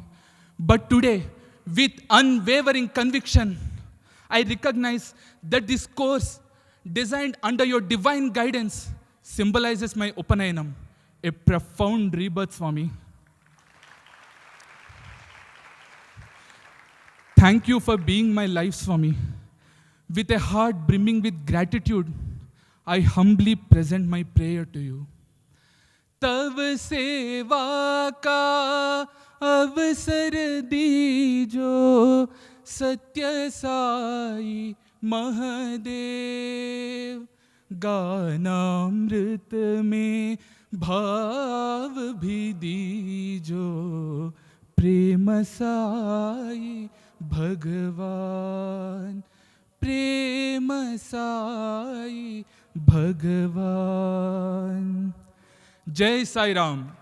But today, with unwavering conviction, I recognize that this course, designed under your divine guidance, symbolizes my Upanayanam, a profound rebirth, Swami. Thank you for being my life, Swami. With a heart brimming with gratitude, I humbly present my prayer to you. तव सेवा का अवसर दीजो सत्य साई महादेव, गानामृत में भाव भी दीजो प्रेम साई भगवान, प्रेम साई भगवान. Jai Sai Ram.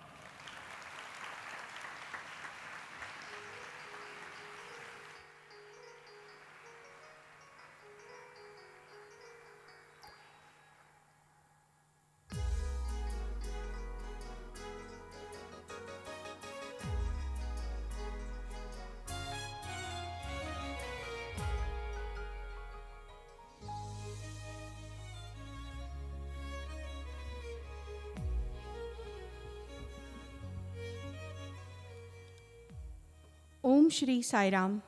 Shri Sai Ram,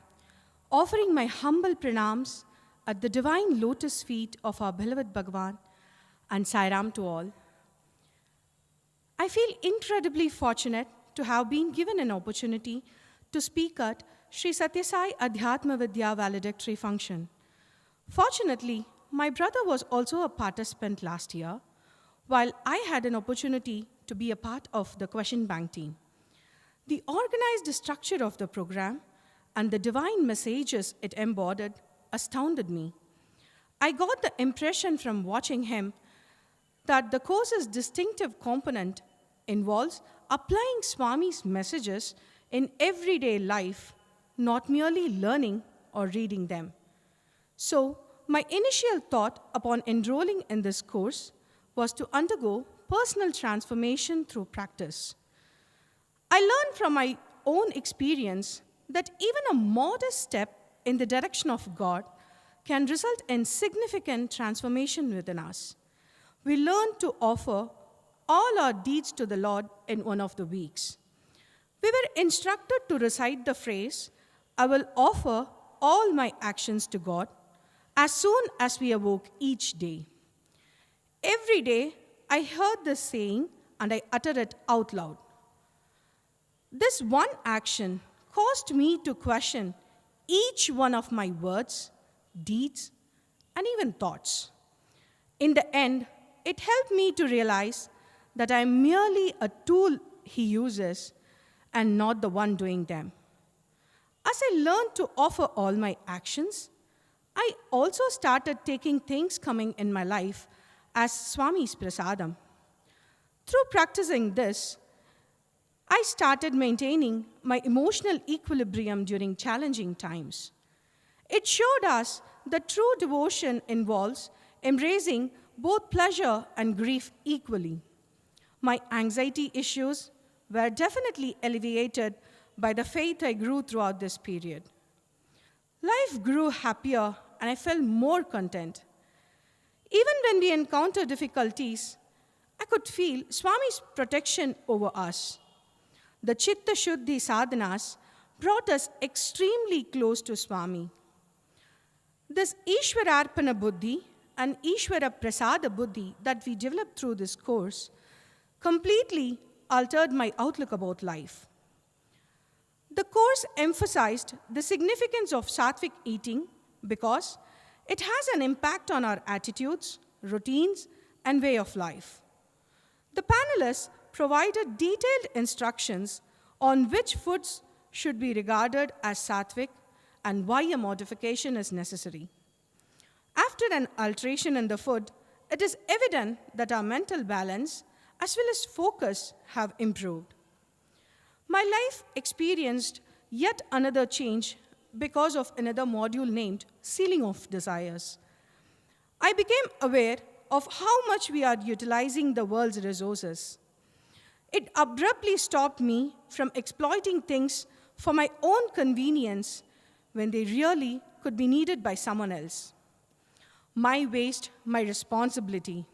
offering my humble pranams at the divine lotus feet of our beloved Bhagavan, and Sai Ram to all. I feel incredibly fortunate to have been given an opportunity to speak at Sri Sathya Sai Adhyatma Vidya Valedictory function. Fortunately, my brother was also a participant last year, while I had an opportunity to be a part of the question bank team. The organized structure of the program and the divine messages it embodied astounded me. I got the impression from watching him that the course's distinctive component involves applying Swami's messages in everyday life, not merely learning or reading them. So, my initial thought upon enrolling in this course was to undergo personal transformation through practice. I learned from my own experience that even a modest step in the direction of God can result in significant transformation within us. We learned to offer all our deeds to the Lord in one of the weeks. We were instructed to recite the phrase, "I will offer all my actions to God," as soon as we awoke each day. Every day, I heard this saying and I uttered it out loud. This one action caused me to question each one of my words, deeds, and even thoughts. In the end, it helped me to realize that I am merely a tool he uses and not the one doing them. As I learned to offer all my actions, I also started taking things coming in my life as Swami's prasadam. Through practicing this, I started maintaining my emotional equilibrium during challenging times. It showed us that true devotion involves embracing both pleasure and grief equally. My anxiety issues were definitely alleviated by the faith I grew throughout this period. Life grew happier and I felt more content. Even when we encountered difficulties, I could feel Swami's protection over us. The Chitta Shuddhi sadhanas brought us extremely close to Swami. This Ishwararpana Buddhi and Ishwara Prasada Buddhi that we developed through this course completely altered my outlook about life. The course emphasized the significance of sattvic eating because it has an impact on our attitudes, routines, and way of life. The panelists provided detailed instructions on which foods should be regarded as sattvic and why a modification is necessary. After an alteration in the food, it is evident that our mental balance as well as focus have improved. My life experienced yet another change because of another module named Sealing of Desires. I became aware of how much we are utilizing the world's resources. It abruptly stopped me from exploiting things for my own convenience when they really could be needed by someone else. My waste, my responsibility.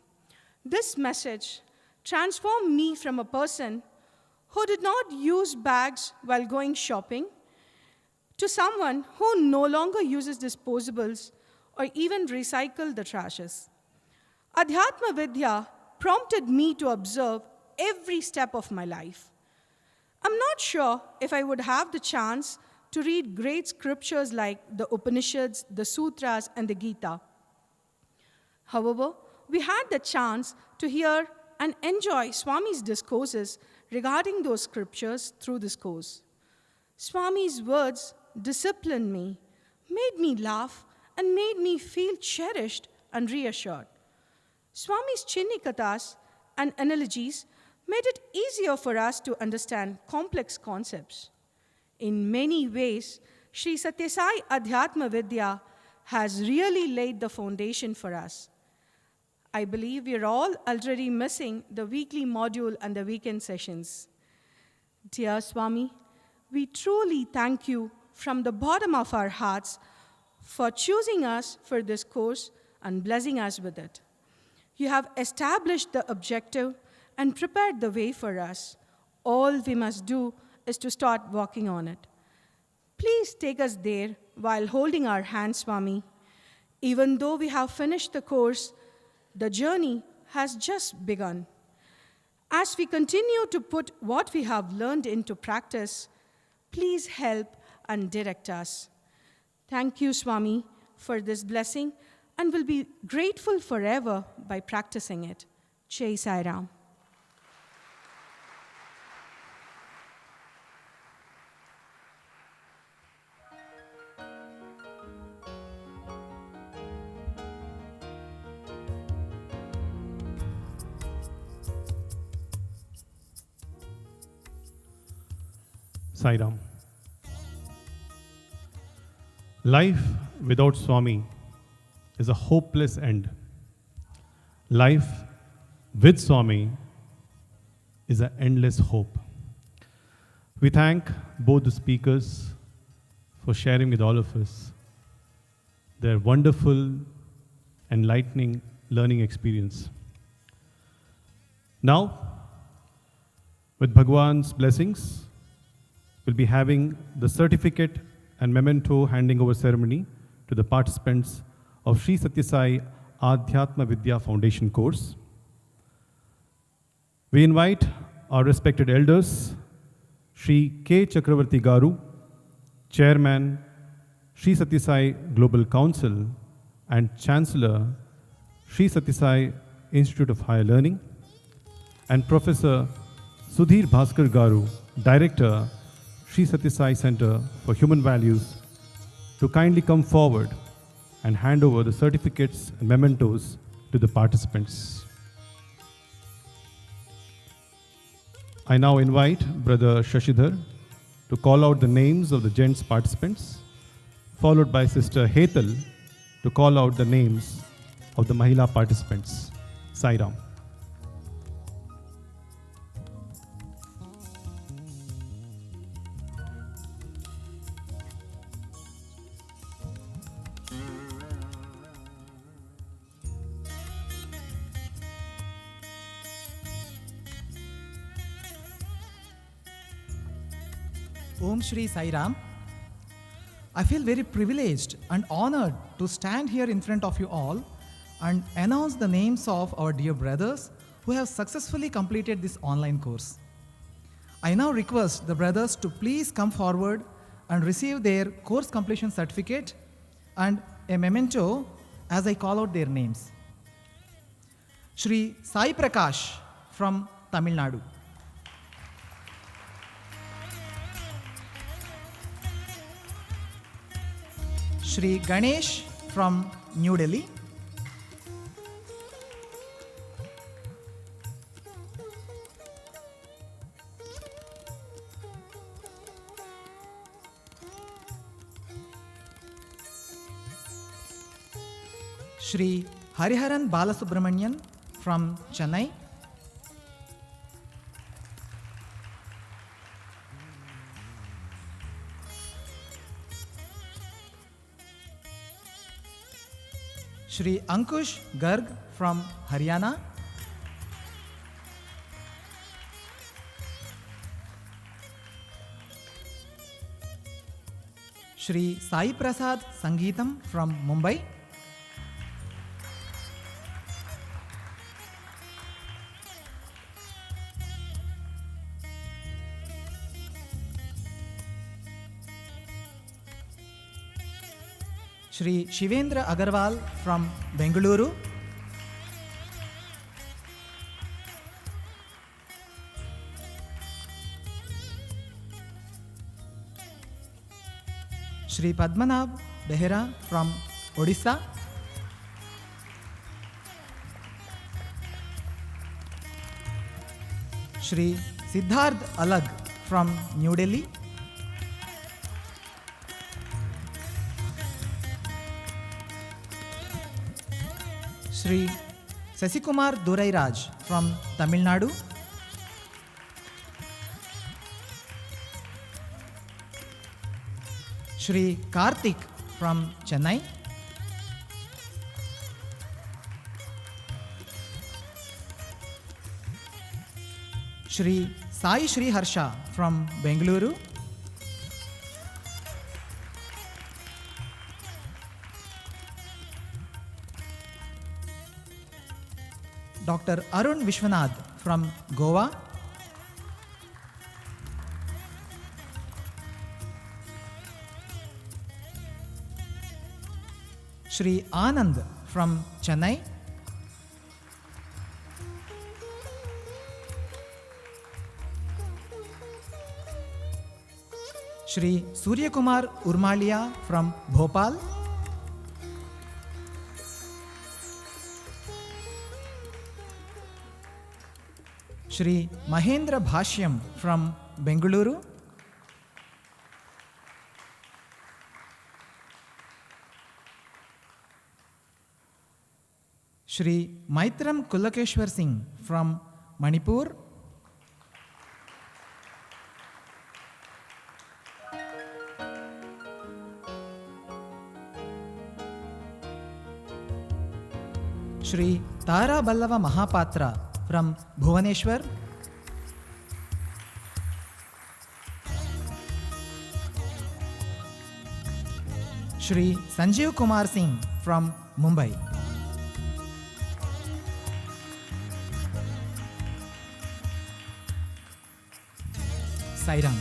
This message transformed me from a person who did not use bags while going shopping to someone who no longer uses disposables or even recycle the trashes. Adhyatma Vidya prompted me to observe every step of my life. I'm not sure if I would have the chance to read great scriptures like the Upanishads, the Sutras, and the Gita. However, we had the chance to hear and enjoy Swami's discourses regarding those scriptures through this course. Swami's words disciplined me, made me laugh, and made me feel cherished and reassured. Swami's Chinni Kathas and analogies made it easier for us to understand complex concepts. In many ways, Sri Sathya Sai Adhyatma Vidya has really laid the foundation for us. I believe we are all already missing the weekly module and the weekend sessions. Dear Swami, we truly thank you from the bottom of our hearts for choosing us for this course and blessing us with it. You have established the objective and prepared the way for us. All we must do is to start walking on it. Please take us there while holding our hands, Swami. Even though we have finished the course, the journey has just begun. As we continue to put what we have learned into practice, please help and direct us. Thank you, Swami, for this blessing, and will be grateful forever by practicing it. Jai Sai Ram. Sai Ram. Life without Swami is a hopeless end. Life with Swami is an endless hope. We thank both the speakers for sharing with all of us their wonderful, enlightening learning experience. Now, with Bhagwan's blessings, we'll be having the certificate and memento handing over ceremony to the participants of Sri Sathya Sai Adhyatma Vidya Foundation course. We invite our respected elders, Sri K. Chakravarti Garu, Chairman, Sri Sathya Sai Global Council, and Chancellor, Sri Sathya Sai Institute of Higher Learning, and Professor Sudhir Bhaskar Garu, Director, Sri Sathya Sai Center for Human Values, to kindly come forward and hand over the certificates and mementos to the participants. I now invite Brother Shashidhar to call out the names of the gents participants, followed by Sister Hetal to call out the names of the Mahila participants. Sai Ram. Om Shri Sai Ram. I feel very privileged and honored to stand here in front of you all and announce the names of our dear brothers who have successfully completed this online course. I now request the brothers to please come forward and receive their course completion certificate and a memento as I call out their names. Shri Sai Prakash from Tamil Nadu. Shri Ganesh from New Delhi. Shri Hariharan Balasubramanian from Chennai. Shri Ankush Garg from Haryana. Shri Sai Prasad Sangeetam from Mumbai. Shri Shivendra Agarwal from Bengaluru. Shri Padmanabh Behera from Odisha. Shri Siddharth Alag from New Delhi. Shri Sasikumar Durairaj from Tamil Nadu. Shri Karthik from Chennai. Shri Sai Shri Harsha from Bengaluru. Dr. Arun Vishwanath from Goa, Shri Anand from Chennai, Shri Surya Kumar Urmalia from Bhopal, Shri Mahendra Bhashyam from Bengaluru, Shri Maitram Kulakeshwar Singh from Manipur, Shri Tara Ballava Mahapatra from Bhuvaneshwar, Shri Sanjeev Kumar Singh from Mumbai. Sai Ram.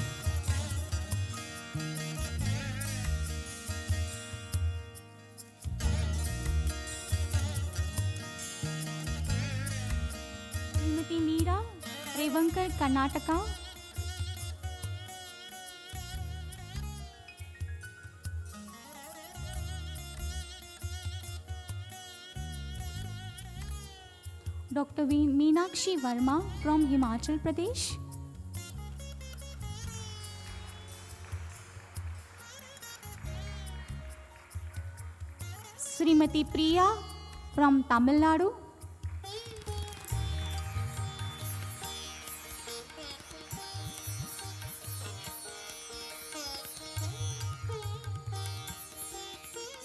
Shrimati Meera रेवंकर Karnataka, Dr. Meenakshi Verma from Himachal Pradesh, Srimati Priya from Tamil Nadu,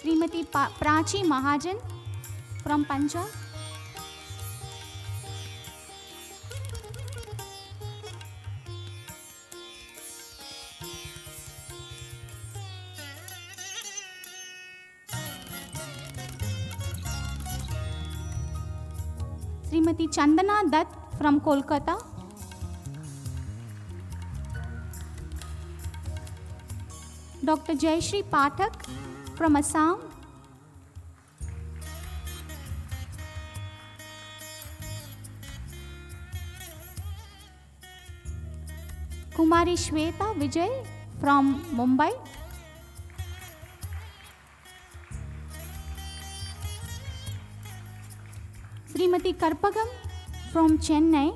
Srimati Prachi Mahajan from Punjab, Srimati Chandana Dutt from Kolkata, Dr. Jayashree Pathak from Assam, Kumari Shweta Vijay from Mumbai, Srimati Karpagam from Chennai,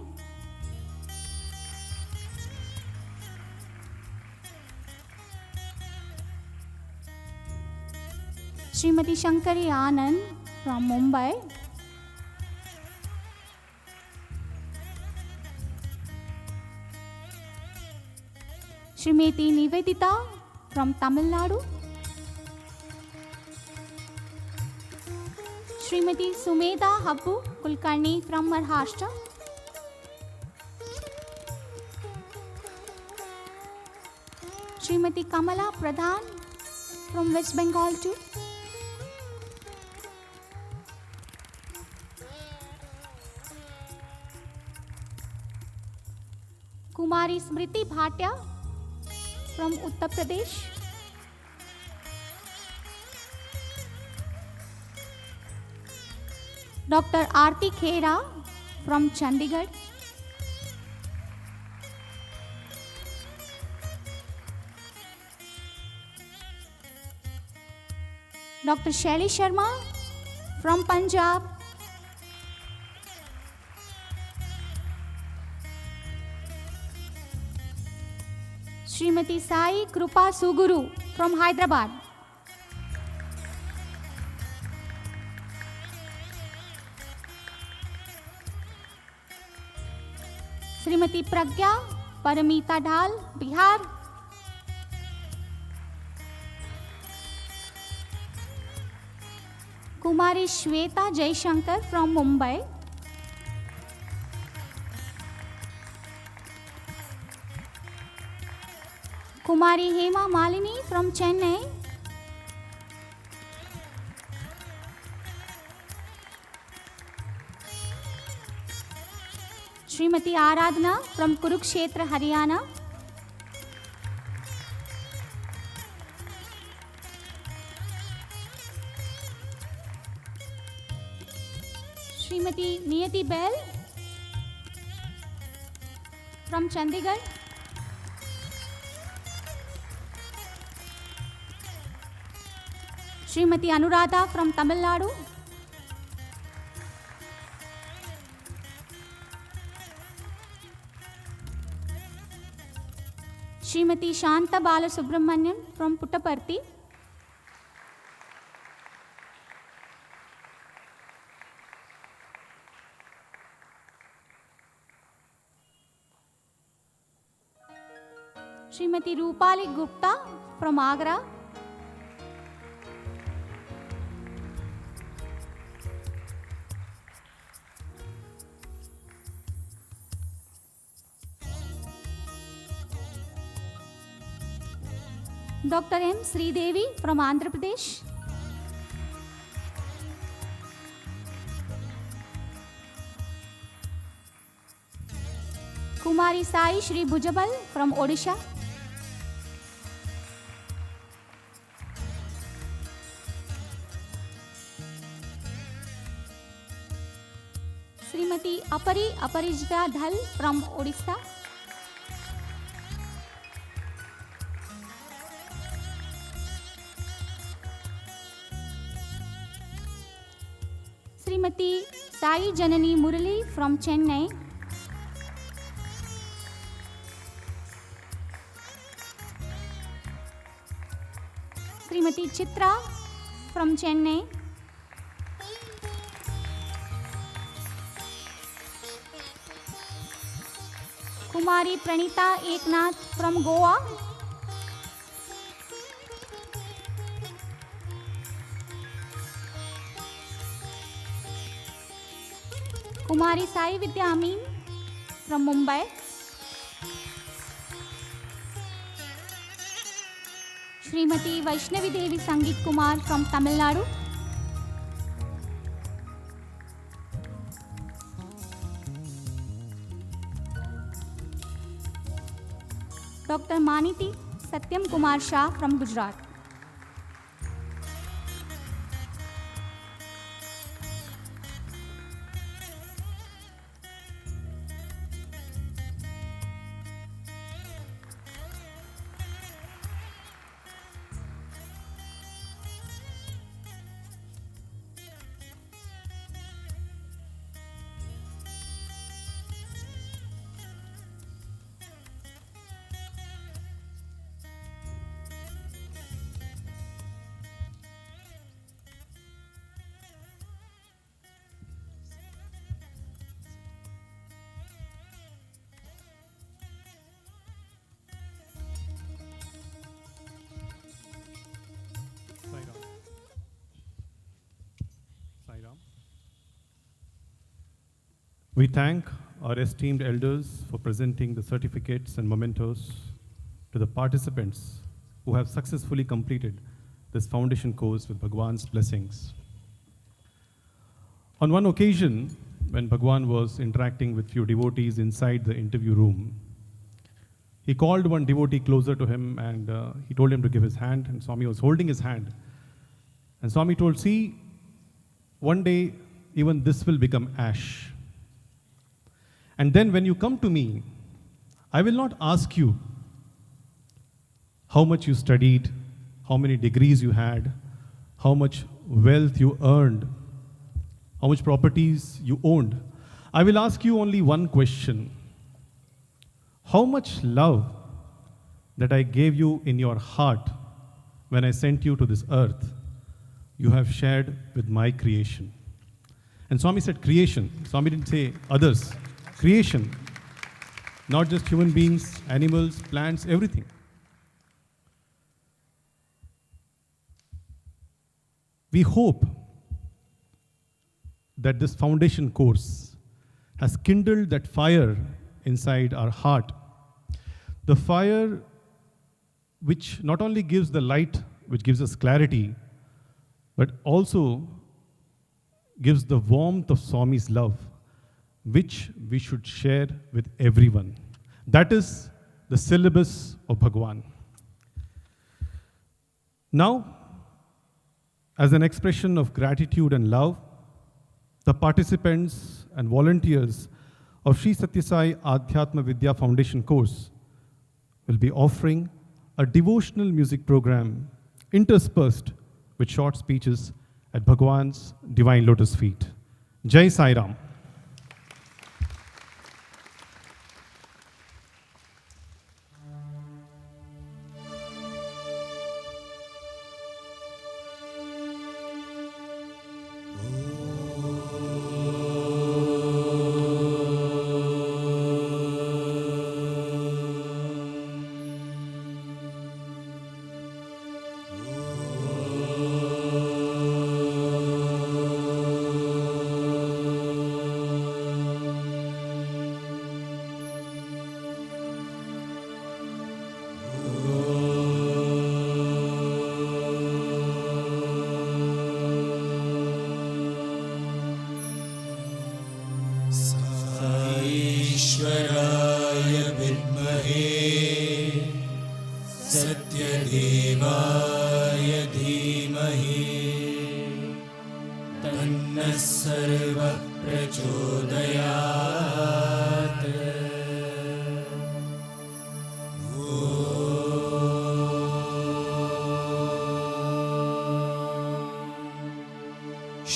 Srimati Shankari Anand from Mumbai, Srimati Nivedita from Tamil Nadu, Srimati Sumedha Habbu Kulkarni from Maharashtra, Srimati Kamala Pradhan from West Bengal too, Kumari Smriti Bhatia from Uttar Pradesh, Dr. Arati Khera from Chandigarh, Dr. Shaili Sharma from Punjab, Srimati Sai Krupa Suguru from Hyderabad, Srimati Pragya Paramita Dhal, Bihar, Kumari Shweta Jaishankar from Mumbai, Kumari Hema Malini from Chennai, Srimati Aradhana from Kurukshetra, Haryana. Srimati Niyati Bell from Chandigarh. Srimati Anuradha from Tamil Nadu. Srimati Shanta Balasubramanian from Puttaparthi. Srimati Rupali Gupta from Agra. Dr. M. Sridevi from Andhra Pradesh. Kumari Sai Shri Bhujabal from Odisha. Srimati Apari Aparijita Dhal from Odisha. Srimati Sai Janani Murali from Chennai. Srimati Chitra from Chennai. Kumari Pranita Eknath from Goa. Kumari Sai Vidya Amin from Mumbai. Srimati Vaishnavi Devi Sangeet Kumar from Tamil Nadu. Dr. Maniti Satyam Kumar Shah from Gujarat. We thank our esteemed elders for presenting the certificates and mementos to the participants who have successfully completed this foundation course with Bhagwan's blessings. On one occasion, when Bhagwan was interacting with few devotees inside the interview room, he called one devotee closer to him and he told him to give his hand, and Swami was holding his hand. And Swami told, see, one day even this will become ash. And then when you come to me, I will not ask you how much you studied, how many degrees you had, how much wealth you earned, how much properties you owned. I will ask you only one question. How much love that I gave you in your heart when I sent you to this earth, you have shared with my creation. And Swami said creation. Swami didn't say others. Creation, not just human beings, animals, plants, everything. We hope that this foundation course has kindled that fire inside our heart. The fire which not only gives the light, which gives us clarity, but also gives the warmth of Swami's love, which we should share with everyone. That is the syllabus of Bhagwan. Now, as an expression of gratitude and love, the participants and volunteers of Sri Sathya Sai Adhyatma Vidya Foundation course will be offering a devotional music program interspersed with short speeches at Bhagwan's divine lotus feet. Jai Sai Ram. ईश्वराय विद्महे सत्यदेवाय धीमहि तन्नः सर्वः प्रचोदयात्।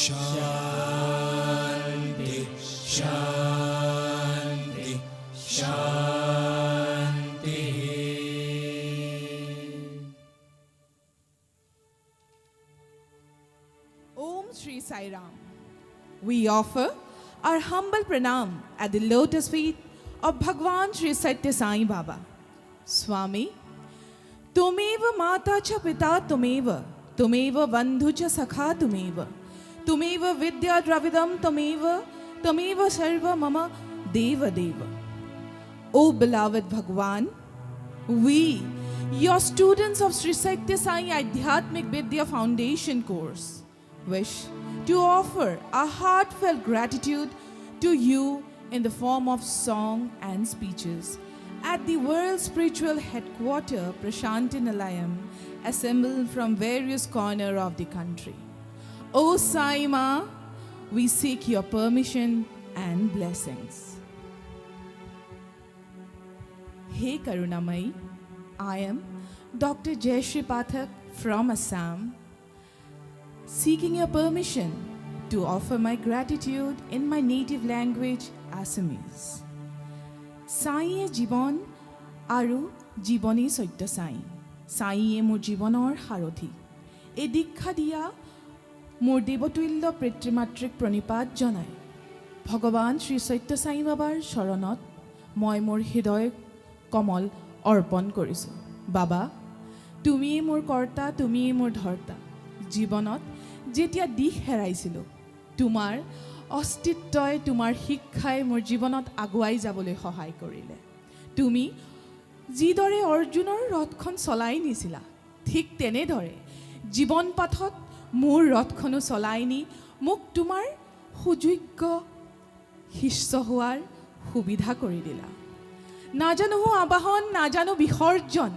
शान्ति शान्ति शान्तिः। Om Shri Sai Ram. We offer our humble pranam at the lotus feet of Bhagwan Shri Sathya Sai Baba. Swami, Tumeva Mata cha Pita Tumeva, Tumeva Bandhu cha Sakha Tumeva, Tumeva Vidya Dravidam Tumeva, Tumeva Sarva Mama Deva Deva. O beloved Bhagwan, we, your students of Sri Sathya Sai Adhyatma Vidya Foundation course, wish to offer a heartfelt gratitude to you in the form of song and speeches at the world spiritual headquarters Prasanthi Nilayam, assembled from various corners of the country. O Sai Ma, we seek your permission and blessings. Hey Karunamai, I am Dr. Jayashree Pathak from Assam, seeking your permission to offer my gratitude in my native language, Assamese. Sai Jibon Aru Jiboni Sathya Sai. Sai Mor Jibonor Harothi. E Dikha Dia Mor Debotulya Pitrimatrik Pranipad Janai. Bhagavan Shri Sathya Sai Babar Sharanot Moi Mor Hidoy Komal Orpon Korisu. Baba, Tumi Mor Korta, Tumi Mor Dharta. Jibonot যেতিয়া দিশ হেৰাইছিলো তোমাৰ অস্তিত্বই তোমাৰ শিক্ষাই মোৰ জীৱনত আগুৱাই যাবলৈ সহায় কৰিলে। তুমি যিদৰে অৰ্জুনৰ ৰথখন চলাই নিছিলা ঠিক তেনেদৰে জীৱন পথত মোৰ ৰথখনো চলাই নি মোক তোমাৰ সুযোগ্য শিষ্য হোৱাৰ সুবিধা কৰি দিলা। নাজানো আবাহন, নাজানো বিসৰ্জন,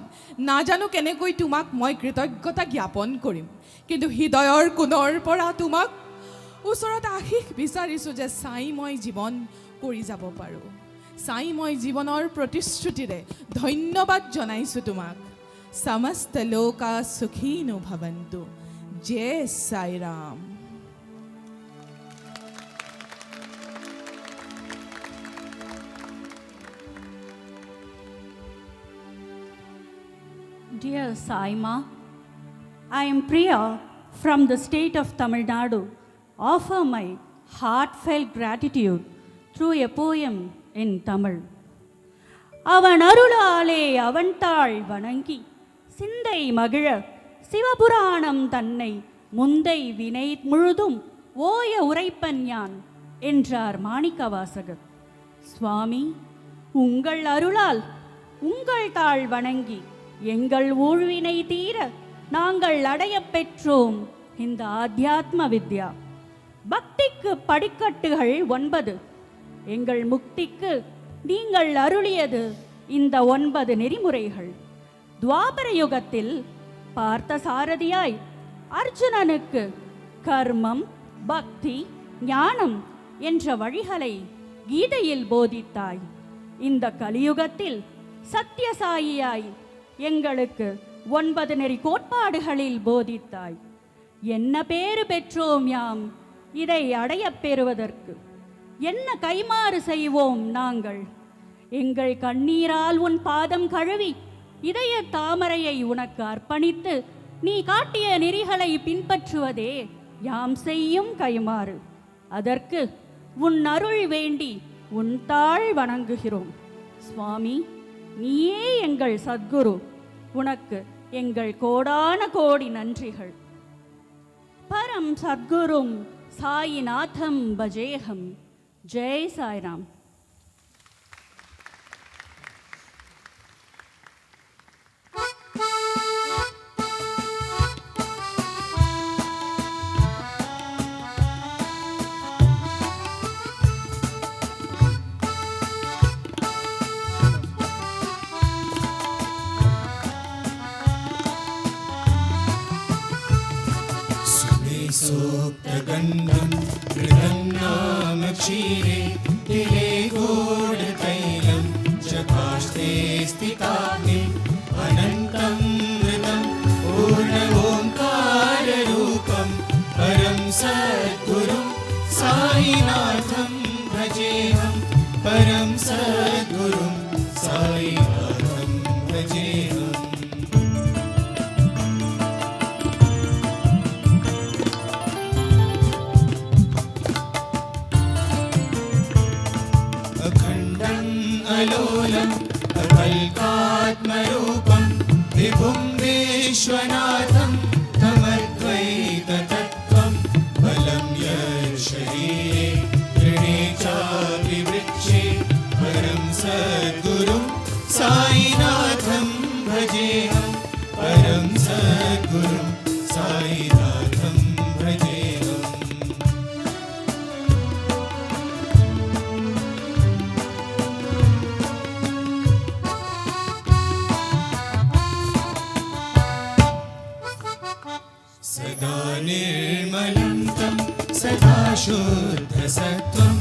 নাজানো কেনেকৈ তোমাক মই কৃতজ্ঞতা জ্ঞাপন কৰিম, কিন্তু হৃদয়ৰ কোণৰ পৰা তোমাক ওচৰত আশীষ বিচাৰিছো যে চাই মই জীৱন কৰি যাব পাৰো। চাই মই জীৱনৰ প্ৰতিশ্ৰুতিৰে ধন্যবাদ জনাইছো তোমাক। সমস্ত লোকা সুখীনো ভৱন্তু। জয় সাই Ram. Dear Sai Ma, I am Priya from the state of Tamil Nadu. Offer my heartfelt gratitude through a poem in Tamil. அவன் அருளாலே அவன்தாள் வணங்கி சிந்தை மகிழ சிவபுராணம் தன்னை முந்தை வினை முழுதும் ஓய உரைப்பன் யான் என்றார் மாணிக்கவாசகர். சுவாமி, உங்கள் அருளால் உங்கள் தாள் வணங்கி எங்கள் ஊழ்வினை தீர நாங்கள் அடையப் பெற்றோம் இந்த ஆத்யாத்ம வித்யா. பக்திக்கு படிக்கட்டுகள் 9. எங்கள் முக்திக்கு நீங்கள் அருளியது இந்த 9 நெறிமுறைகள். துவாபர யுகத்தில் பார்த்த சாரதியாய் அர்ஜுனனுக்கு கர்மம், பக்தி, ஞானம் என்ற வழிகளை கீதையில் போதித்தாய். இந்த கலியுகத்தில் சத்யசாயியாய் எங்களுக்கு 9 நெறி கோட்பாடுகளில் போதித்தாய். என்ன பேறு பெற்றோம் யாம் இதை அடையப் பெறுவதற்கு? என்ன கைமாறு செய்வோம் நாங்கள்? எங்கள் கண்ணீரால் உன் பாதம் கழுவி இதய தாமரையை உனக்கு அர்ப்பணித்து நீ காட்டிய நெறிகளை பின்பற்றுவதே யாம் செய்யும் கைமாறு. அதற்கு உன் அருள் வேண்டி உன் தாழ் வணங்குகிறோம். சுவாமி, நீயே எங்கள் சத்குரு. உனக்கு எங்கள் கோடான கோடி நன்றிகள். பரம் சத்குரும் சாயிநாதம் பஜேஹம். ஜெய் சாய்ராம். सूक्तगन्धं हृदन्नाम क्षीरे तिले गोढतैलं चकास्ते स्थिताग्निम् अनन्तं मृतं पूर्ण ओङ्काररूपं परं सद्गुरुं साईनाथं भजेऽहं. परं सद्गुरुं साईनाथं भजेऽहम्. अलोलम् अकल्पात्मरूपं विभुं विश्वनाथं तमद्वैततत्त्वं बलं यशरीरे तृणे चापि वृक्षे परं सद्गुरुं साईनाथं भजेऽहं. परं सद्गुरुं साईनाथं भजेऽहम्. सदा निर्मलं तं सदा शुद्धसत्त्वं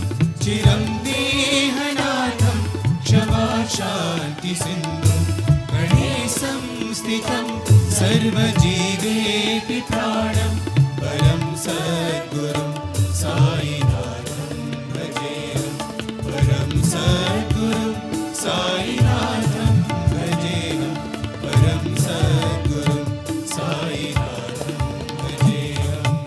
चिरं देहनाथं क्षमा शान्ति सिन्धुं गणेशं स्थितं सर्वजीवेऽपि प्राणं परं सद्गुरुं साईनाथं भजेऽहं. परं सद्गुरुं साईनाथं भजेऽहं. परं सद्गुरुं साईनाथं भजेऽहम्.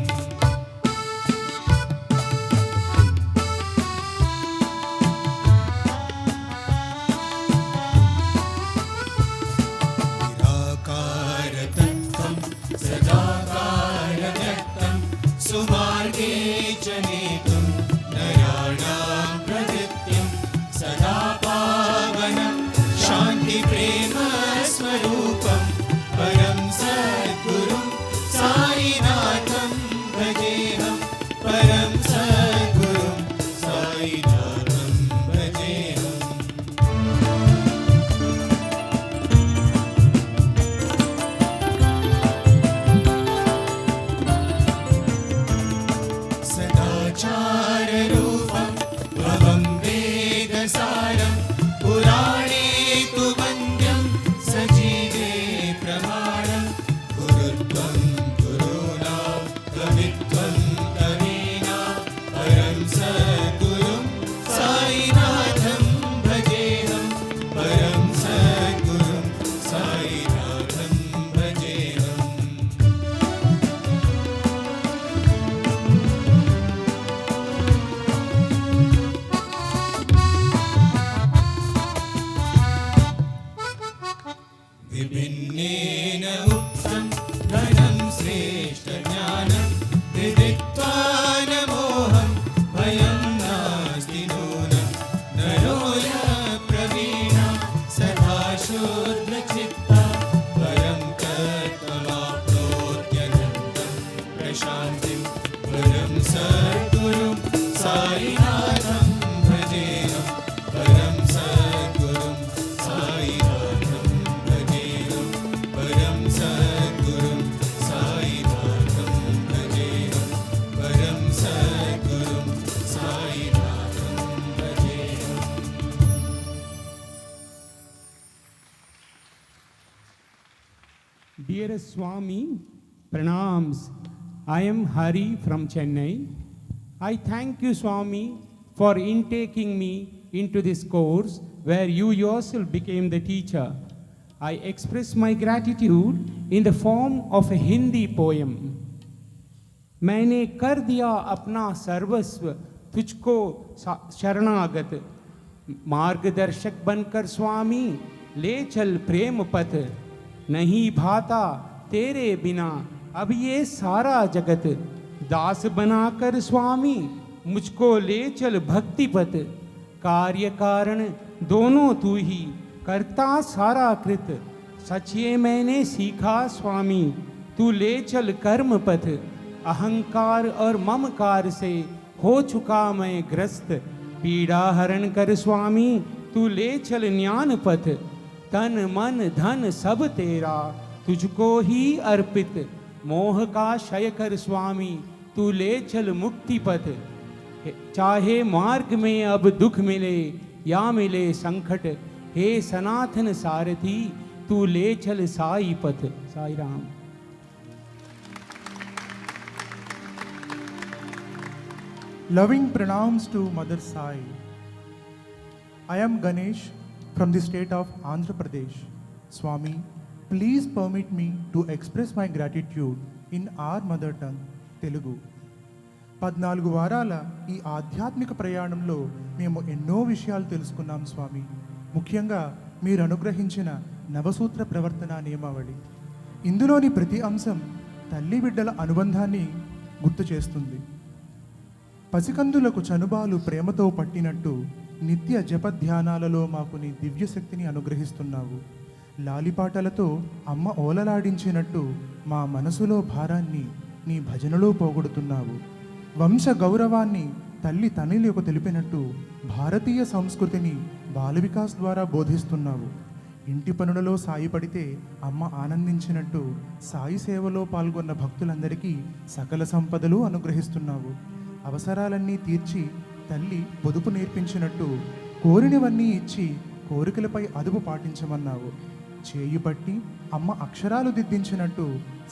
निराकारतत्त्वं सदाकारव्यक्तं सुमार्गे च नेतुं नराणां प्रवृत्तिं सदा पावनं शान्तिप्रेमस्वरूपं परं सद्गुरुं साईनाथं भजेऽहं. परं सद्गुरुं साईनाथं भजेऽहम्. सदाचाररूपं भवं वेदसारं पुराणे तु वन्द्यं Dearest Swami, pranams. I am Hari from Chennai. I thank you, Swami, for intaking me into this course where you yourself became the teacher. I express my gratitude in the form of a Hindi poem. मैंने कर दिया अपना सर्वस्व तुझको शरणागत, मार्गदर्शक बनकर स्वामी ले चल प्रेम पथ, नहीं भाता तेरे बिना अब ये सारा जगत, दास बनाकर स्वामी मुझको ले चल भक्ति पथ, कार्य कारण दोनों तू ही करता सारा कृत, सच ये मैंने सीखा स्वामी तू ले चल कर्म पथ, अहंकार और ममकार से हो चुका मैं ग्रस्त, पीड़ा हरण कर स्वामी तू ले चल ज्ञान पथ, तन मन धन सब तेरा तुझको ही अर्पित, मोह का क्षय कर स्वामी तू ले चल मुक्ति पथ, चाहे मार्ग में अब दुख मिले या मिले संकट, हे सनातन सारथी तू ले चल साई पथ. Sai Ram. Loving pranams to Mother Sai. I am Ganesh from the state of Andhra Pradesh. Swami, please permit me to express my gratitude in our mother tongue, Telugu. 14 వారాల ఈ ఆధ్యాత్మిక ప్రయాణంలో మేము ఎన్నో విషయాలు తెలుసుకున్నాం స్వామి. ముఖ్యంగా మీరు అనుగ్రహించిన నవసూత్ర ప్రవర్తన నియమావళి. ఇందులోని ప్రతి అంశం తల్లి బిడ్డల అనుబంధాన్ని గుర్తు చేస్తుంది. పసికందులకు చనుబాలు ప్రేమతో పట్టినట్టు నిత్య జపధ్యానాలలో మాకు నీ దివ్యశక్తిని అనుగ్రహిస్తున్నావు. లాలిపాటలతో అమ్మ ఓలలాడించినట్టు మా మనసులో భారాన్ని నీ భజనలో పోగొడుతున్నావు. వంశ గౌరవాన్ని తల్లి తనయులకు తెలిపినట్టు భారతీయ సంస్కృతిని బాల వికాస్ ద్వారా బోధిస్తున్నావు. ఇంటి పనులలో సాయి పడితే అమ్మ ఆనందించినట్టు సాయి సేవలో పాల్గొన్న భక్తులందరికీ సకల సంపదలు అనుగ్రహిస్తున్నావు. అవసరాలన్నీ తీర్చి తల్లి పొదుపు నేర్పించినట్టు కోరినవన్నీ ఇచ్చి కోరికలపై అదుపు పాటించమన్నావు. చేయి పట్టి అమ్మ అక్షరాలు దిద్దించినట్టు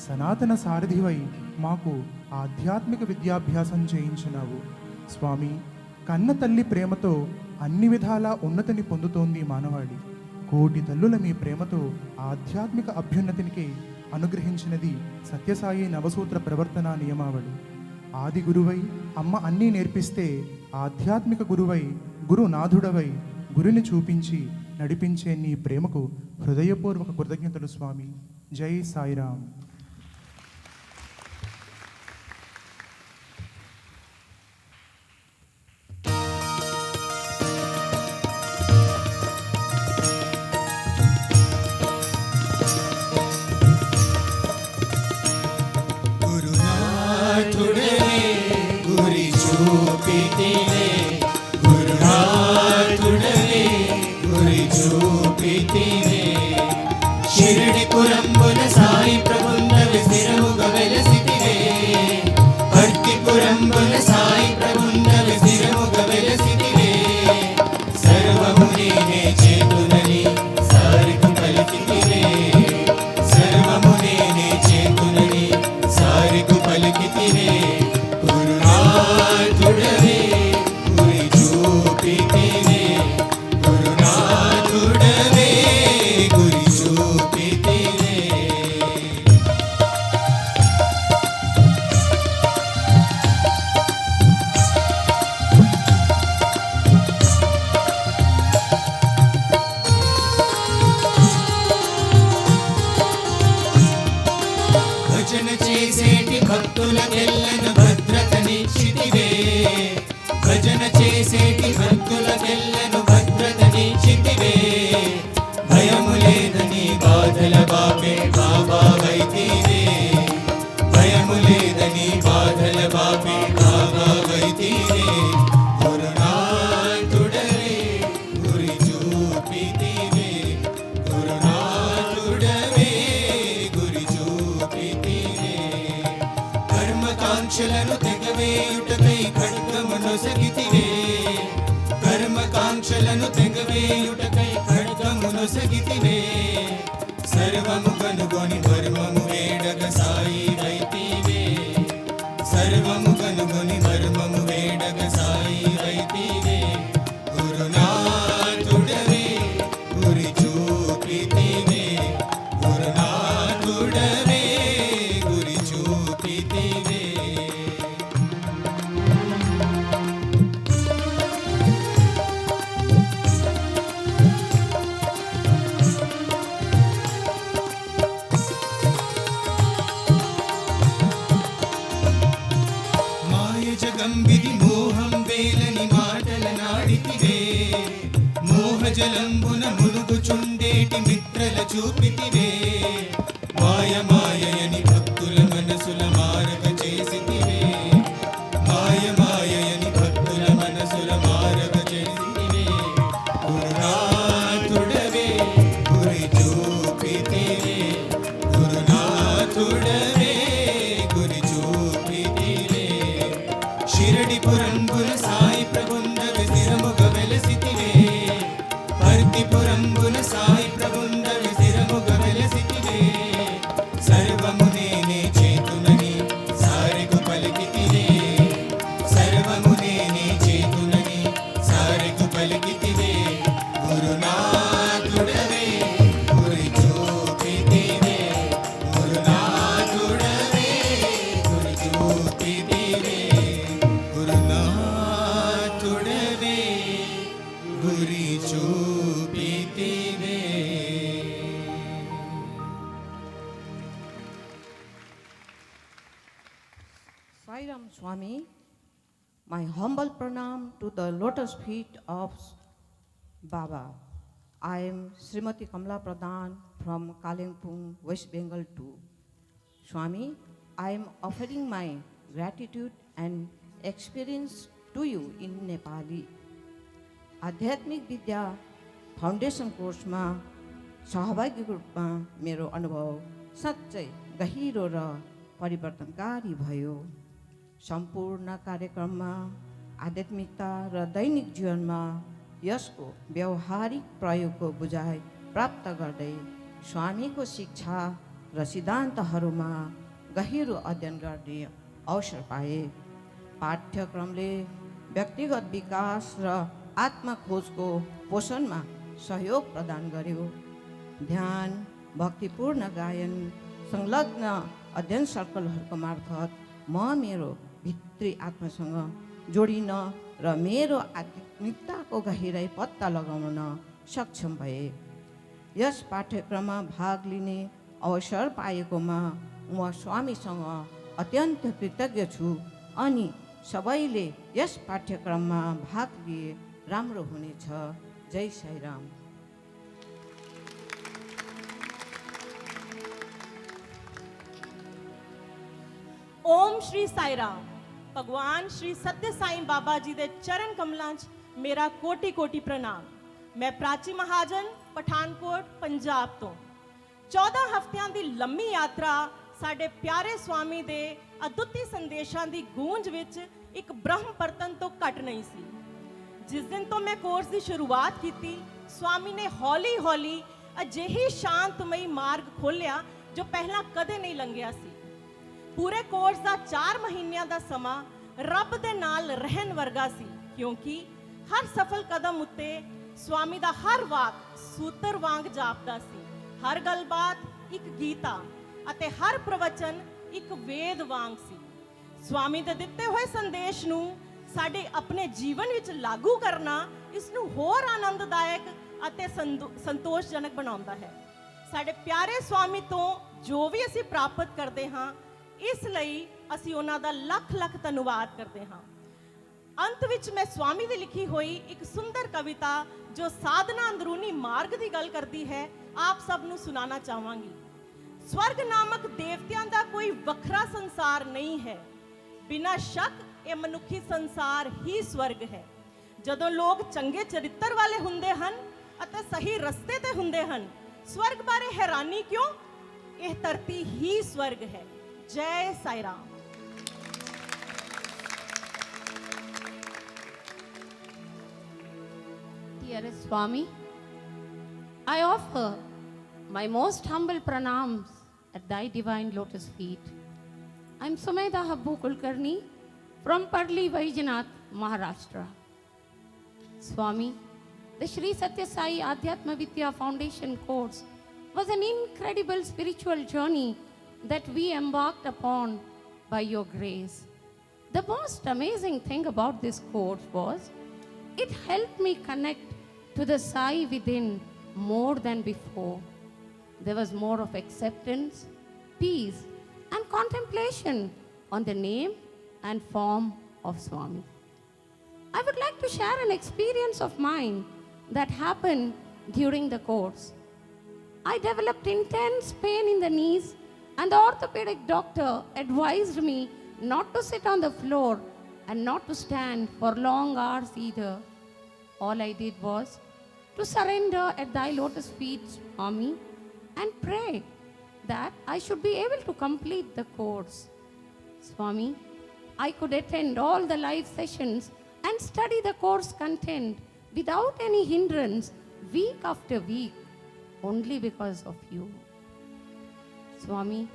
సనాతన సారథివై మాకు ఆధ్యాత్మిక విద్యాభ్యాసం చేయించినావు. స్వామి, కన్న తల్లి ప్రేమతో అన్ని విధాలా ఉన్నతిని పొందుతోంది మానవాళి. కోటి తల్లుల మీ ప్రేమతో ఆధ్యాత్మిక అభ్యున్నతికి అనుగ్రహించినది సత్యసాయి నవసూత్ర ప్రవర్తన నియమావళి. ఆది గురువై అమ్మ అన్నీ నేర్పిస్తే ఆధ్యాత్మిక గురువై గురునాథుడవై గురిని చూపించి నడిపించే నీ ప్రేమకు హృదయపూర్వక కృతజ్ఞతలు స్వామి. జై సాయిరామ్. సర్వము కనుగొని ధర్మము జలంబున ములుగుచుండేటి మిత్రల చూపితివే మాయ మాయని భక్తుల మనసుల మారక చేసితివే మాయ మాయని భక్తుల మనసుల మారక చేసితివే గురునాథుడవే గురి చూపితివే గురునాథుడవే గురి చూపితివే షిరడి పురంబుల సాయి ప్రభుండవ స్థిరముగ వెలసితివే పర్తిపురంబుల సాయి ప్రభుండవ స్థిరముగ వెలసితివే సర్వము నేనే చేతునని సారెకు పలికితివే సర్వము నేనే చేతునని సారెకు పలికితివే గురునాథుడవే గురి చూపితివే గురునాథుడవే గురి చూపితివే గురునాథుడవే గురి చూపితివే Sairam Swami, my humble pranam to the lotus feet of Baba. I am Srimati Kamla Pradhan from Kalimpong, West Bengal too. Swami, I am offering my gratitude and experience to you in Nepali. आध्यात्मिक विद्या foundation कोर्समा सहभागी रूपमा मेरो अनुभव साँच्चै गहिरो र परिवर्तनकारी भयो। सम्पूर्ण कार्यक्रममा आध्यात्मिकता र दैनिक जीवनमा यसको व्यवहारिक प्रयोगको बुझाइ प्राप्त गर्दै स्वामीको शिक्षा र सिद्धान्तहरूमा गहिरो अध्ययन गर्ने अवसर पाए। पाठ्यक्रमले व्यक्तिगत विकास र आत्मा खोजको पोषणमा सहयोग प्रदान गर्यो। ध्यान, भक्तिपूर्ण गायन, संलग्न अध्ययन सर्कलहरूको मार्फत म मेरो भित्री आत्मासँग जोडिन र मेरो आध्यात्मिकताको गहिराई पत्ता लगाउन सक्षम भए। यस पाठ्यक्रममा भाग लिने अवसर पाएकोमा म स्वामीसँग अत्यन्त कृतज्ञ छु अनि सबैले यस पाठ्यक्रममा भाग लिए राम्रो हुनेछ। जय साईराम। ओम श्री साईराम। भगवान श्री सत्य साई बाबा जी दे चरण कमलां च मेरा कोटि कोटि प्रणाम। मैं प्राची महाजन पठानकोट पंजाब तो 14 हफ्तियां दी लंबी यात्रा साडे प्यारे स्वामी दे अद्भुती संदेशां दी गूंज विच एक ब्रह्म परतन तो घट नहीं सी। जिस दिन तो मैं कोर्स की शुरुआत की, स्वामी ने हौली हौली अजिही शांतमई मार्ग खोलिया जो पहला कदे नहीं लंघिया सी। पूरे कोर्स का 4 महीनों का समा रब दे नाल रहन वर्गा सी, क्योंकि हर सफल कदम उत्ते स्वामी का हर वाक सूत्र वांग जापदा सी, हर गलबात एक गीता अते हर प्रवचन एक वेद वांग सी। स्वामी दे दिते हुए संदेश नू साडे अपने जीवन विच लागू करना इसनू होर आनंददायक अते संतोषजनक बनाउंदा है। साडे प्यारे स्वामी तो जो भी असी प्राप्त करते हाँ, इसलिए असी उन्हां दा लख लख धन्नवाद करते हाँ। अंत विच मैं स्वामी दी लिखी हुई एक सुंदर कविता जो साधना अंदरूनी मार्ग की गल करती है, आप सबनू सुनाना चाहांगी। स्वर्ग नामक देवतियां दा कोई वखरा संसार नहीं है, बिना शक ये मनुखी संसार ही स्वर्ग है। जदों लोग चंगे चरित्र वाले हुंदे हन अते सही रस्ते ते हुंदे हन, स्वर्ग बारे हैरानी क्यों, यह धरती ही स्वर्ग है। जय Sai Ram. Dearest Swami, I offer my most humble pranams at thy divine lotus feet. I am Sumedha Habbu Kulkarni from Parli, Vaidyanath, Maharashtra. Swami, the Sri Sathya Sai Adhyatma Vidya Foundation course was an incredible spiritual journey that we embarked upon by your grace. The most amazing thing about this course was it helped me connect to the Sai within more than before. There was more of acceptance, peace, and contemplation on the name and form of Swami. I would like to share an experience of mine that happened during the course. I developed intense pain in the knees, and the orthopedic doctor advised me not to sit on the floor and not to stand for long hours either. All I did was to surrender at thy lotus feet, Swami, and pray that I should be able to complete the course. Swami, I could attend all the live sessions and study the course content without any hindrance week after week, only because of you. Swami,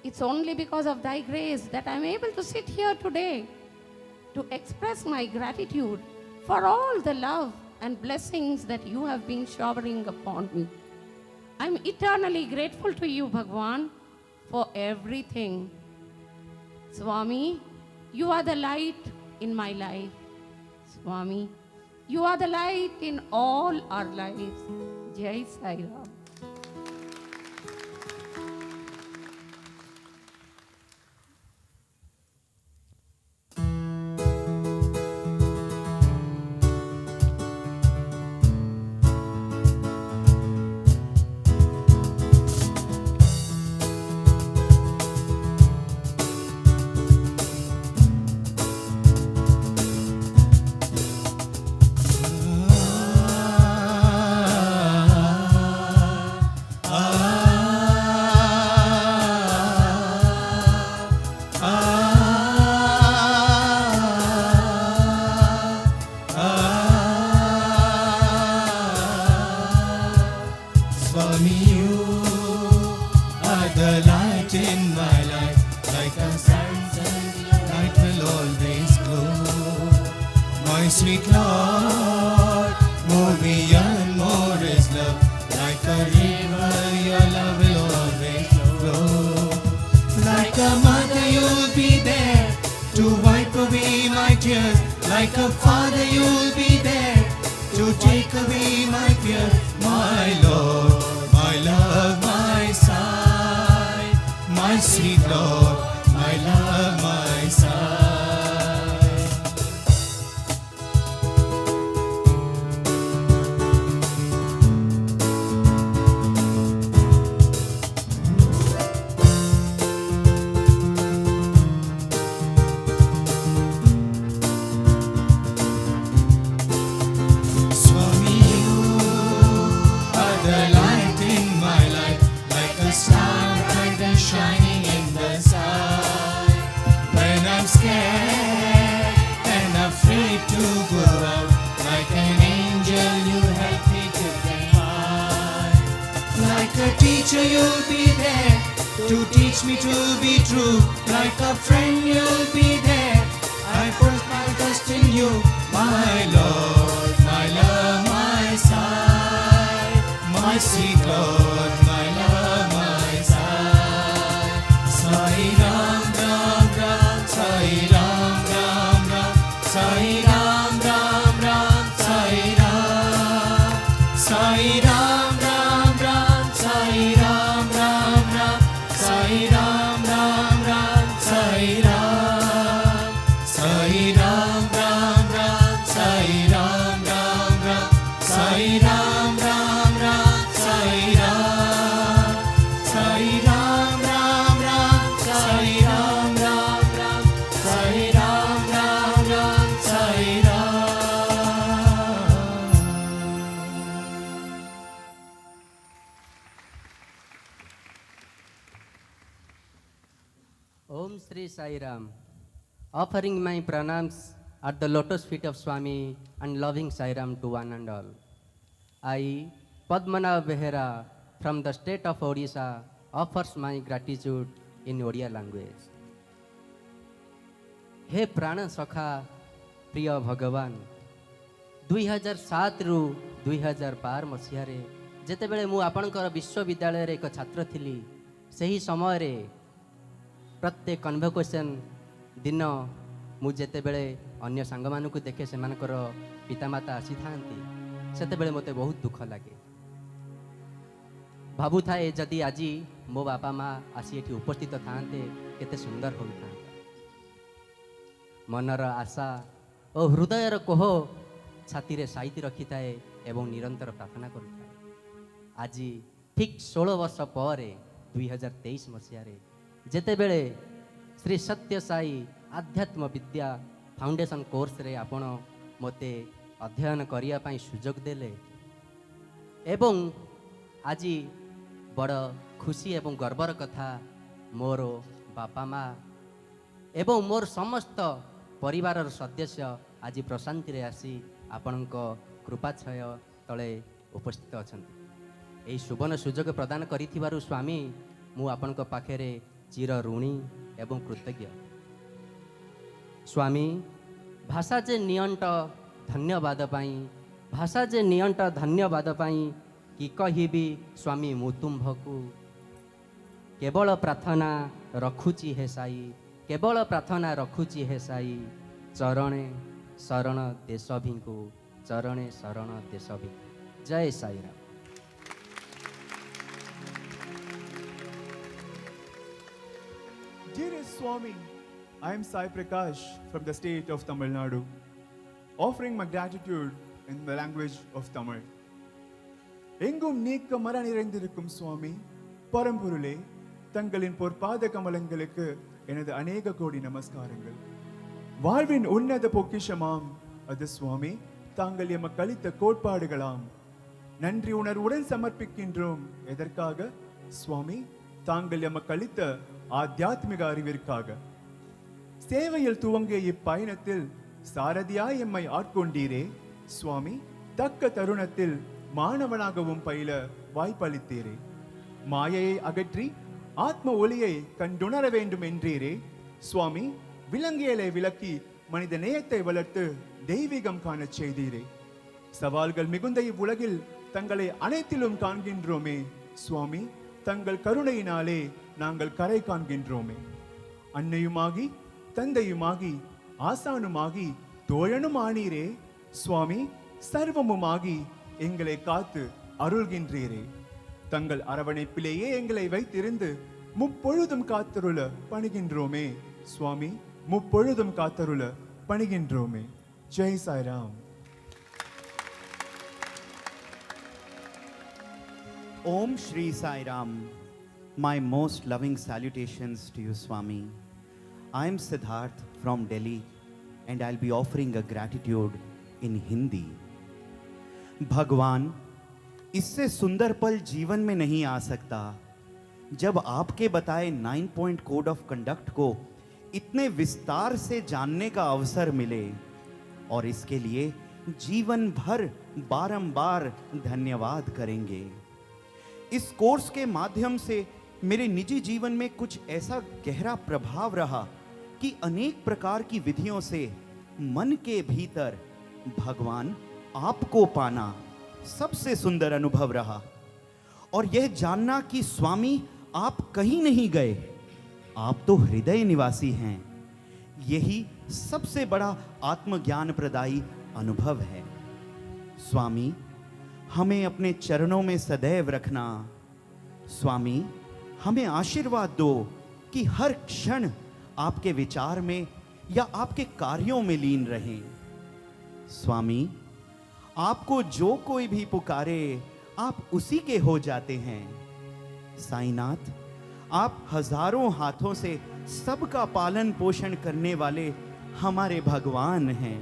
it's only because of thy grace that I'm able to sit here today to express my gratitude for all the love and blessings that you have been showering upon me. I'm eternally grateful to you, Bhagwan, for everything. Swami, you are the light in my life. Swami, you are the light in all our lives. Jai Sai Ram. Sweet Lord, more beyond more is love. Like a river, your love will always flow. Like a mother, you'll be there to wipe away my tears. Like a father, you'll be there to take away my fear. My Lord, my love, my side, my sweet Lord, my love, my side. You'll be there to teach me to be true. Like a friend you'll be there. I put my trust in you, my Lord, my love, my side, my sweet Lord, my love, my side. Sai Ram Ram Ram, Sai Ram Ram Ram, Sai Ram Ram Ram, Sai Ram, Sai Ram. Sai Ram, offering my pranams at the lotus feet of Swami and loving Sai Ram to one and all. I, Padmanav Behera, from the state of Odisha, offers my gratitude in Odia language. हे प्राण सखा प्रिय भगवान 2007 रु 2012 मसीहारे जेतेबेले मु आपणकर विश्वविद्यालय रे एक छात्र थिली सही समय रे प्रत्येक कन्वोकेशन दिन मु जेतेबेले अन्य सांग मानकु देखे सेमानकर पितामाता आसी थांती सेतेबेले मते बहुत दुख लागे भाबु थाए जदि आज मो बापा माँ आसी एठी उपस्थित थांते केते सुंदर होता मनर आशा और हृदयर कोह छाती रे साइती रखी थाए ଏବଂ ନିରନ୍ତର ପ୍ରାର୍ଥନା କରୁଥାଏ। ଆଜି ଠିକ୍ 16 ବର୍ଷ ପରେ 2023 ମସିହାରେ ଯେତେବେଳେ ଶ୍ରୀ ସତ୍ୟ ସାଇ ଆଧ୍ୟାତ୍ମ ବିଦ୍ୟା ଫାଉଣ୍ଡେସନ୍ କୋର୍ସରେ ଆପଣ ମୋତେ ଅଧ୍ୟୟନ କରିବା ପାଇଁ ସୁଯୋଗ ଦେଲେ ଏବଂ ଆଜି ବଡ଼ ଖୁସି ଏବଂ ଗର୍ବର କଥା, ମୋର ବାପା ମା ଏବଂ ମୋର ସମସ୍ତ ପରିବାରର ସଦସ୍ୟ ଆଜି ପ୍ରଶାନ୍ତିରେ ଆସି ଆପଣଙ୍କ କୃପାଛୟ ତଳେ ଉପସ୍ଥିତ ଅଛନ୍ତି। ଏହି ସୁବର୍ଣ୍ଣ ସୁଯୋଗ ପ୍ରଦାନ କରିଥିବାରୁ ସ୍ୱାମୀ ମୁଁ ଆପଣଙ୍କ ପାଖରେ ଚିର ଋଣୀ ଏବଂ କୃତଜ୍ଞ। ସ୍ୱାମୀ ଭାଷା ଯେ ନିଅଣ୍ଟ ଧନ୍ୟବାଦ ପାଇଁ, ଭାଷା ଯେ ନିଅଣ୍ଟ ଧନ୍ୟବାଦ ପାଇଁ କି କହିବି ସ୍ୱାମୀ ମୁଁ ତୁମ୍ଭକୁ। କେବଳ ପ୍ରାର୍ଥନା ରଖୁଛି ହେ ସାଇ, କେବଳ ପ୍ରାର୍ଥନା ରଖୁଛି ହେ ସାଇ, ଚରଣେ ଶରଣ ଦେଶଭିଙ୍କୁ, ଚରଣେ ଶରଣ ଦେଶଭିଙ୍କୁ। ଜୟ Sai Ram. Dearest Swami, I am Sai Prakash from the state of Tamil Nadu, offering my gratitude in the language of Tamil. எங்கும் நீக்க மர நிறைந்திருக்கும் சுவாமி, பரம்பொருளே, தங்களின் பொற்பாத கமலங்களுக்கு எனது அநேக கோடி நமஸ்காரங்கள். வாழ்வின் உன்னத பொக்கிஷமாம் அது சுவாமி, தாங்கள் எமக்கு அளித்த கோட்பாடுகளாம். நன்றி உணர்வுடன் சமர்ப்பிக்கின்றோம். எதற்காக சுவாமி? தாங்கள் எமக்கு அளித்த ஆத்தியாத்மிக அறிவிற்காக. சேவையில் துவங்கிய இப்பயணத்தில் சாரதியாய் எம்மை ஆட்கொண்டீரே சுவாமி, தக்க தருணத்தில் மாணவனாகவும் பயில வாய்ப்பளித்தீரே. மாயையை அகற்றி ஆத்ம ஒளியை கண்டுணர வேண்டும் என்றீரே சுவாமி, விலங்கியலை விலக்கி மனித நேயத்தை வளர்த்து தெய்வீகம் காணச் செய்தீரே. சவால்கள் மிகுந்த இவ்வுலகில் தங்களை அனைத்திலும் காண்கின்றோமே சுவாமி, தங்கள் கருணையினாலே நாங்கள் கரை காண்கின்றோமே. அன்னையுமாகி தந்தையுமாகி ஆசானுமாகி தோழனும் ஆனீரே சுவாமி, சர்வமுமாகி எங்களை காத்து அருள்கின்றீரே. தங்கள் அரவணைப்பிலேயே எங்களை வைத்திருந்து முப்பொழுதும் காத்தருள பணிகின்றோமே சுவாமி, முப்பொழுதும் காத்தருள பணிகின்றோமே. Jai Sairam. Om Shri Sai Ram. My most loving salutations to you, Swami. I am Siddharth from Delhi and I'll be offering a gratitude in Hindi. भगवान, इससे सुंदर पल जीवन में नहीं आ सकता जब आपके बताए 9 पॉइंट कोड ऑफ कंडक्ट को इतने विस्तार से जानने का अवसर मिले, और इसके लिए जीवन भर बारंबार धन्यवाद करेंगे। इस कोर्स के माध्यम से मेरे निजी जीवन में कुछ ऐसा गहरा प्रभाव रहा कि अनेक प्रकार की विधियों से मन के भीतर भगवान आपको पाना सबसे सुंदर अनुभव रहा, और यह जानना कि स्वामी आप कहीं नहीं गए, आप तो हृदय निवासी हैं, यही सबसे बड़ा आत्मज्ञान प्रदायी अनुभव है। स्वामी, हमें अपने चरणों में सदैव रखना। स्वामी, हमें आशीर्वाद दो कि हर क्षण आपके विचार में या आपके कार्यों में लीन रहें। स्वामी, आपको जो कोई भी पुकारे आप उसी के हो जाते हैं। साईनाथ, आप हजारों हाथों से सबका पालन पोषण करने वाले हमारे भगवान हैं।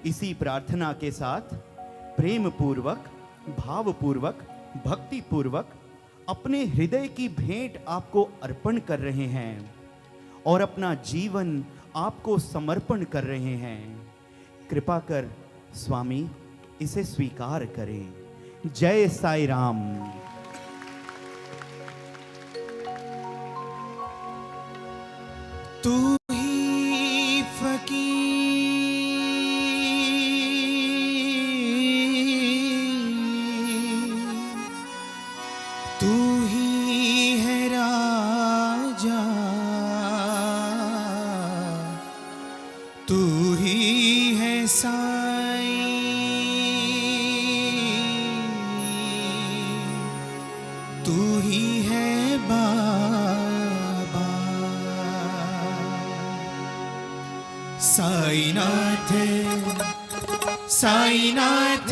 इसी प्रार्थना के साथ प्रेम पूर्वक, भाव पूर्वक, भक्ति पूर्वक अपने हृदय की भेंट आपको अर्पण कर रहे हैं और अपना जीवन आपको समर्पण कर रहे हैं। कृपा कर स्वामी इसे स्वीकार करें। जय साई राम। तू ही फकीर, तू ही है राजा, तू ही है साई, तू ही है बाबा। साईनाथ, साईनाथ,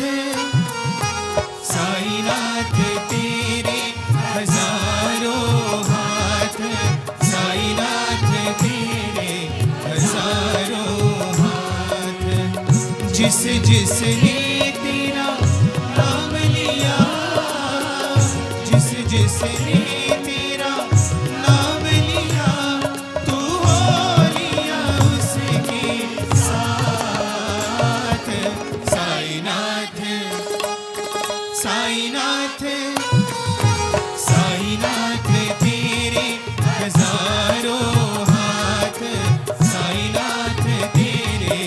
जिसने तेरा नाम लिया, जिस जिसने तेरा नाम लिया, तू हो लिया उसके साथ। साईनाथ साईनाथ साईनाथ तेरे हजारों हाथ, साईनाथ तेरे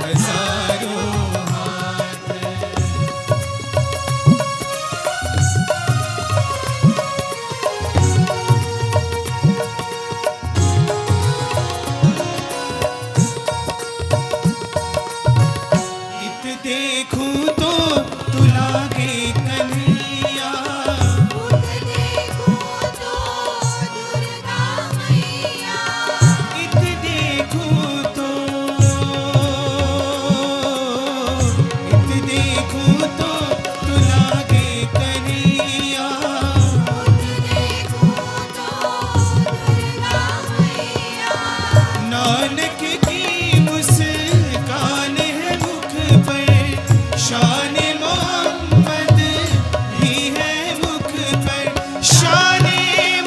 हजारों हाथ। इत देखूं तो तू लागे कन्हैया, इत देखूं तो तू लागे कन्हैया, नानक की मुस्कान है मुख पर, शान मोहम्मद भी है मुख पर, शान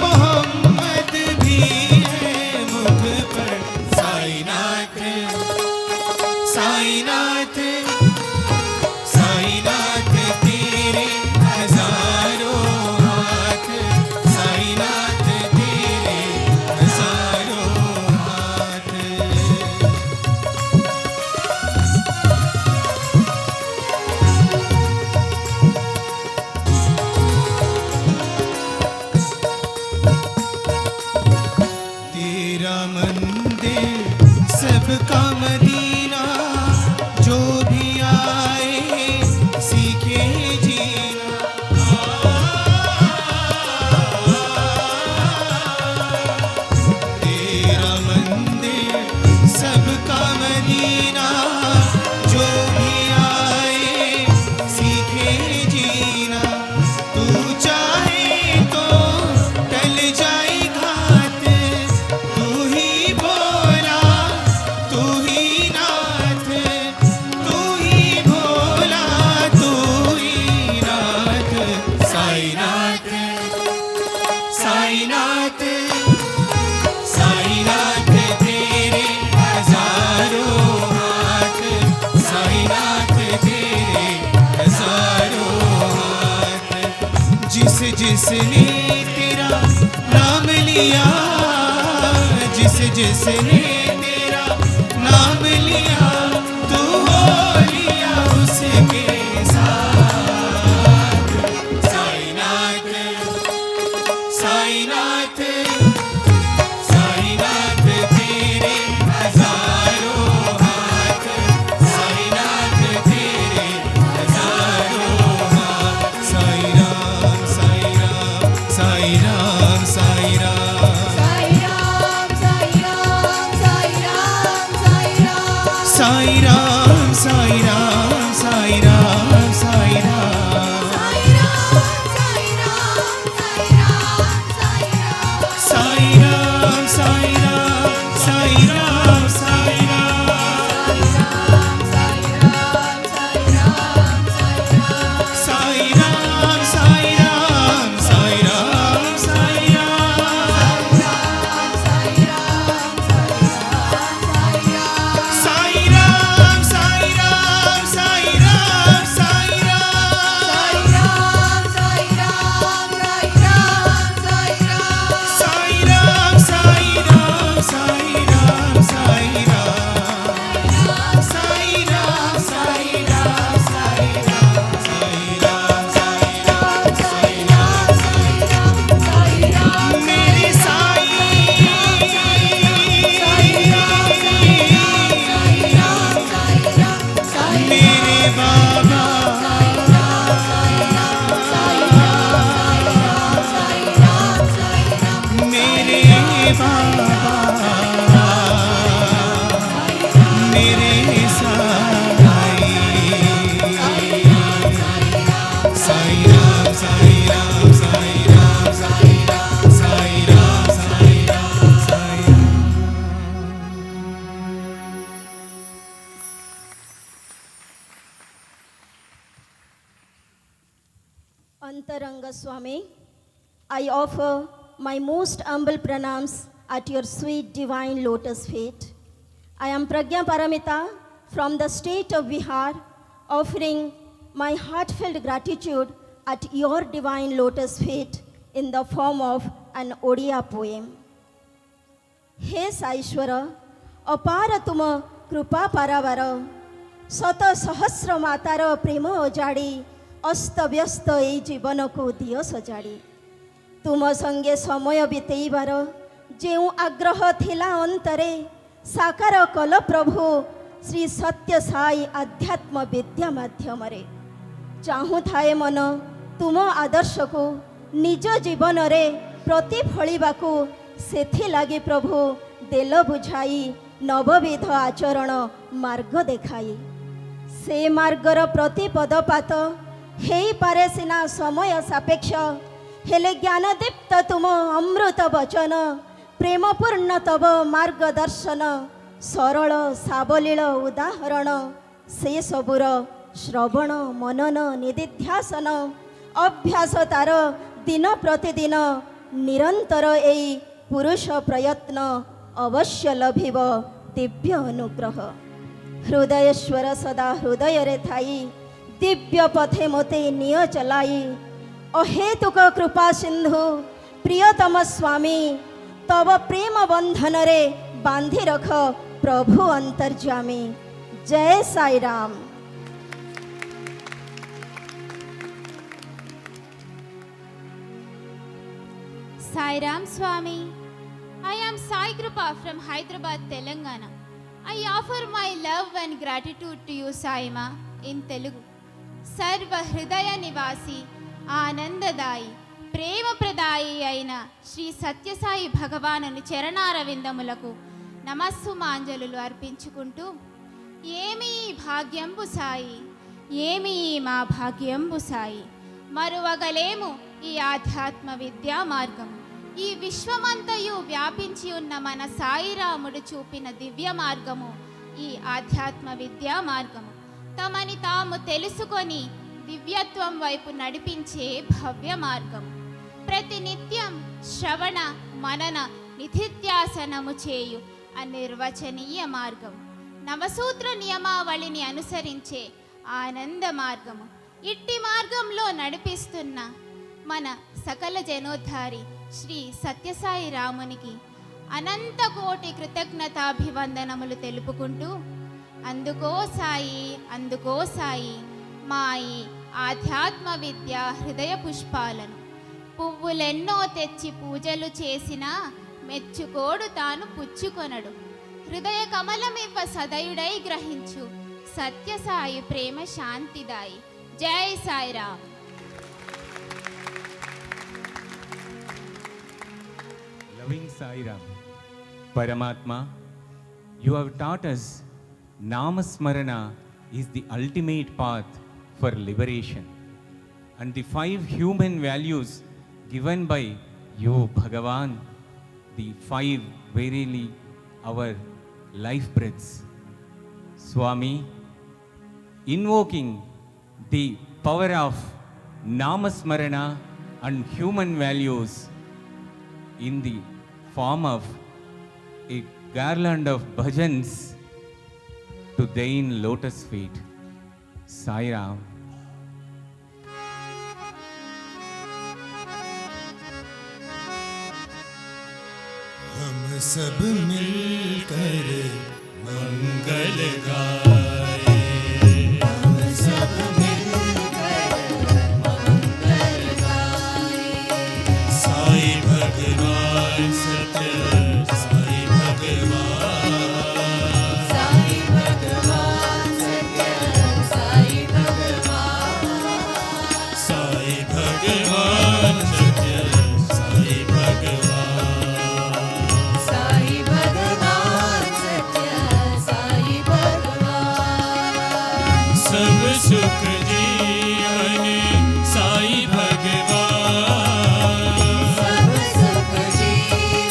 मोहम्मद भी है मुख पर। साईनाथ साईनाथ साईनाथ तेरे हजारों हाथ, साईनाथ तेरे हजारों हाथ। तेरा मंदिर सबका मदीना, जो भी आए सीखे जीना। तेरा मंदिर सबका मदीना, जो भी आए सीखे जीना। तू चाहे तो टल जाए घात, तू ही भोला तू ही नाथ, तू ही भोला तू ही नाथ। साईनाथ साईनाथ साईनाथ तेरे हजारों हाथ, साईनाथ तेरे हजारों हाथ। जिस जिसने तेरा नाम लिया, जिस जिसने तेरा नाम लिया, तू हो लिया उसके साथ। साईनाथ साईनाथ साईनाथ तेरे हजारों हाथ, साईनाथ तेरे हजारों हाथ। Sai Ram Sai Ram Sai Ram Sai Ram. Sai Ram Sai Ram Sai Antaranga Swami, I offer my most humble pranams at your sweet divine lotus feet. I am Pragya Paramita from the state of Bihar, offering my heartfelt gratitude at your divine lotus feet in the form of an Odia poem. He Saishwara, apara tuma krupa paravara, sata sahasra matara prema ojadi, ଅସ୍ତବ୍ୟସ୍ତ ଏଇ ଜୀବନକୁ ଦିଅ ସଜାଡ଼ି ତୁମ ସଙ୍ଗେ ସମୟ ବିତେଇବାର ଯେଉଁ ଆଗ୍ରହ ଥିଲା ଅନ୍ତରେ ସାକାର କଲ ପ୍ରଭୁ ଶ୍ରୀ ସତ୍ୟ ସାଇ ଆଧ୍ୟାତ୍ମ ବିଦ୍ୟା ମାଧ୍ୟମରେ ଚାହୁଁଥାଏ ମନ ତୁମ ଆଦର୍ଶକୁ ନିଜ ଜୀବନରେ ପ୍ରତିଫଳିବାକୁ ସେଥିଲାଗି ପ୍ରଭୁ ଦେଲ ବୁଝାଇ ନବବିଧ ଆଚରଣ ମାର୍ଗ ଦେଖାଇ ସେ ମାର୍ଗର ପ୍ରତି ପଦପାତ ହେଇପାରେ ସିନା ସମୟ ସାପେକ୍ଷ ହେଲେ ଜ୍ଞାନଦୀପ୍ତ ତୁମ ଅମୃତ ବଚନ ପ୍ରେମପୂର୍ଣ୍ଣ ତବ ମାର୍ଗଦର୍ଶନ ସରଳ ସାବଲୀଳ ଉଦାହରଣ ସେ ସବୁର ଶ୍ରବଣ ମନନ ନିଦିଧ୍ୟାସନ ଅଭ୍ୟାସ ତାର ଦିନ ପ୍ରତିଦିନ ନିରନ୍ତର ଏଇ ପୁରୁଷ ପ୍ରୟତ୍ନ ଅବଶ୍ୟ ଲଭିବ ଦିବ୍ୟ ଅନୁଗ୍ରହ ହୃଦୟେଶ୍ୱର ସଦା ହୃଦୟରେ ଥାଇ ଦିବ୍ୟ ପଥେ ମୋତେ ନିଅ ଚଲାଇ ଅହେତୁକ କୃପା ସିନ୍ଧୁ ପ୍ରିୟତମ ସ୍ୱାମୀ ତବ ପ୍ରେମ ବନ୍ଧନରେ ବାନ୍ଧି ରଖ ପ୍ରଭୁ ଅନ୍ତର୍ଯାମୀ ଜୟ Sai Ram. Sairam Swami, I am Sai Kripa from Hyderabad, Telangana. I offer my love and gratitude to you, Saima, in Telugu. Sarva Hridaya Nivasi, Anandadayi, Prema Pradayi Aina, Shri Sathya Sai Bhagavanani Charanara Vindamulaku, Namassu Manjalulu Arpinchukuntu, Yemi Bhagyambu Sai, Yemi Ma Bhagyambu Sai, Maruvagalemu, ఈ ఆధ్యాత్మ విద్యా మార్గం ఈ విశ్వమంతయు వ్యాపించి ఉన్న మన సాయిరాముడు చూపిన దివ్య మార్గము ఈ ఆధ్యాత్మ విద్యా మార్గము తమని తాము తెలుసుకొని దివ్యత్వం వైపు నడిపించే భవ్య మార్గం ప్రతినిత్యం శ్రవణ మనన నిధిధ్యాసనము చేయు అనిర్వచనీయ మార్గం నవసూత్ర నియమావళిని అనుసరించే ఆనంద మార్గము ఇట్టి మార్గంలో నడిపిస్తున్న మన సకల జనోద్ధారి శ్రీ సత్యసాయి రామునికి అనంత కోటి కృతజ్ఞతాభివందనములు తెలుపుకుంటూ అందుకో సాయి మా ఈ ఆధ్యాత్మ విద్య హృదయ పుష్పాలను పువ్వులెన్నో తెచ్చి పూజలు చేసినా మెచ్చుకోడు తాను పుచ్చుకొనడు హృదయ కమలమివ్వ సదయుడై గ్రహించు సత్యసాయి ప్రేమ శాంతిదాయి జై Sairam. Loving Sairam, Paramatma, you have taught us Namasmarana is the ultimate path for liberation, and the 5 human values given by you, Bhagavan, the 5 verily our life breaths. Swami, invoking the power of Namasmarana and human values in the form of a garland of bhajans to thine lotus feet. Sai Ram. हम सब मिलकर मंगल गाए हम सब साई भगवान सत्य साई भगवान साई भगवान सत्य साई भगवान साई भगवान सत्य साई भगवान साई भगवान सत्य साई भगवान सब सुख जीवन साई भगवान सब सुख जीवन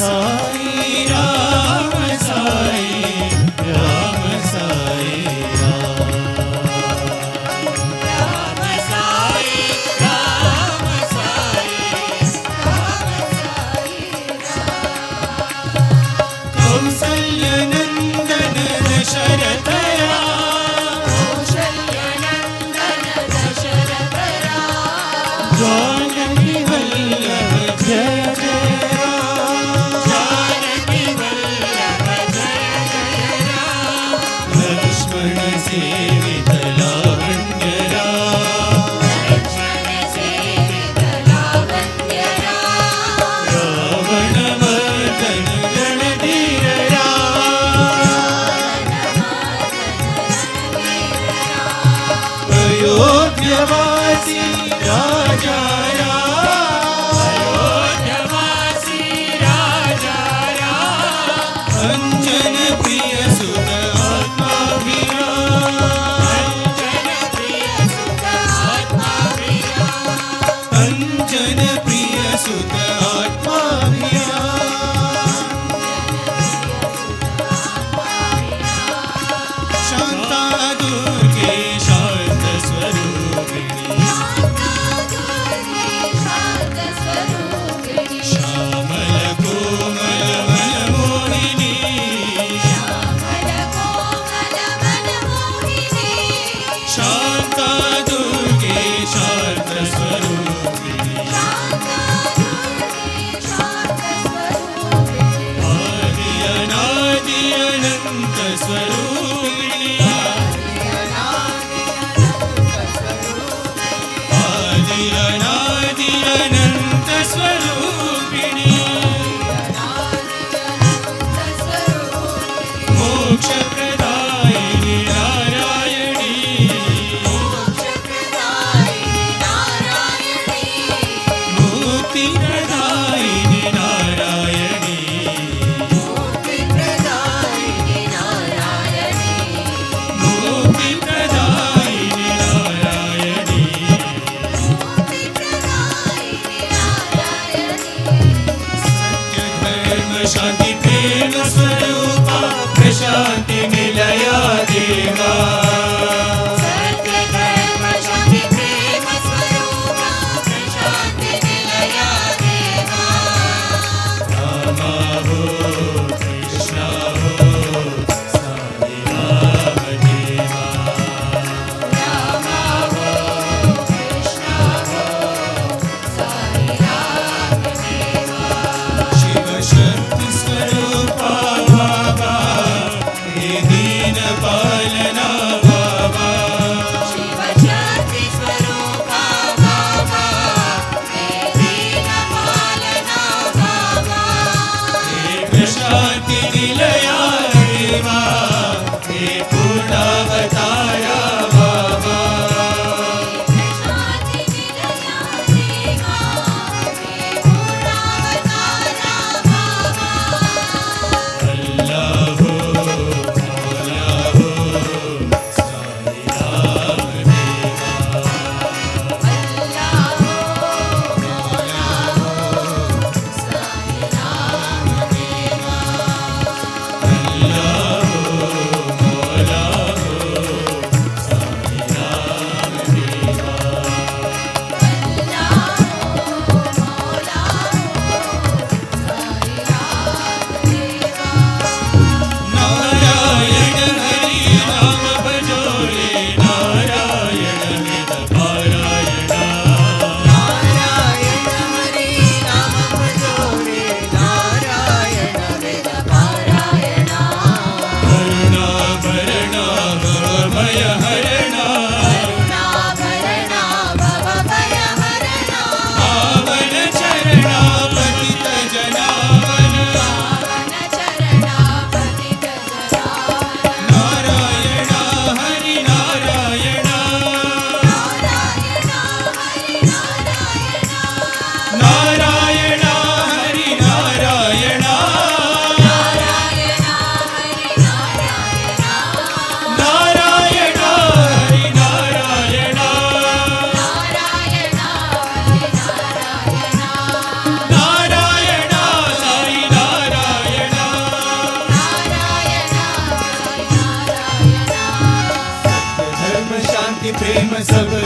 Sai Ram Sai Ram Sai Ram Ram Sai Ram Sai Kausalya Nandan Dasharatha Janaki Vallabha Jaya Jaya Ram Janaki Vallabha Jaya Jaya Ram Lakshmana Sevita Lavanya Ram Lakshmana Sevita Lavanya Ram Ravana Mardana Ganadhira Ram Ayodhyavasi Raja Ram Ayodhyavasi Raja Ram Anjana Priya Sukha Atmabhiram Anjana Priya Sukha Atmabhiram Anjana Priya Sukha Atmabhiram Shanta Durge Shanta Swarupini Shamala Komala Manamohini Shanta Durge Shanta Swarupini Adi Anadi Ananta Swarupini Adi Anadi Ananta Swarupini Moksha Pradayini Narayani Mukti Pradayini Narayani Mukti Pradayini Narayani Sathya Dharma Shanti Prema Swarupa Prasanthi Nilaya Deva Sathya Dharma Shanti Prema Swarupa Prasanthi Nilaya Deva Rama ho Krishna ho Sai Rama Deva Rama ho Krishna ho Sai Rama Deva Shiva Shakti Swarupa Baba He Deen Palana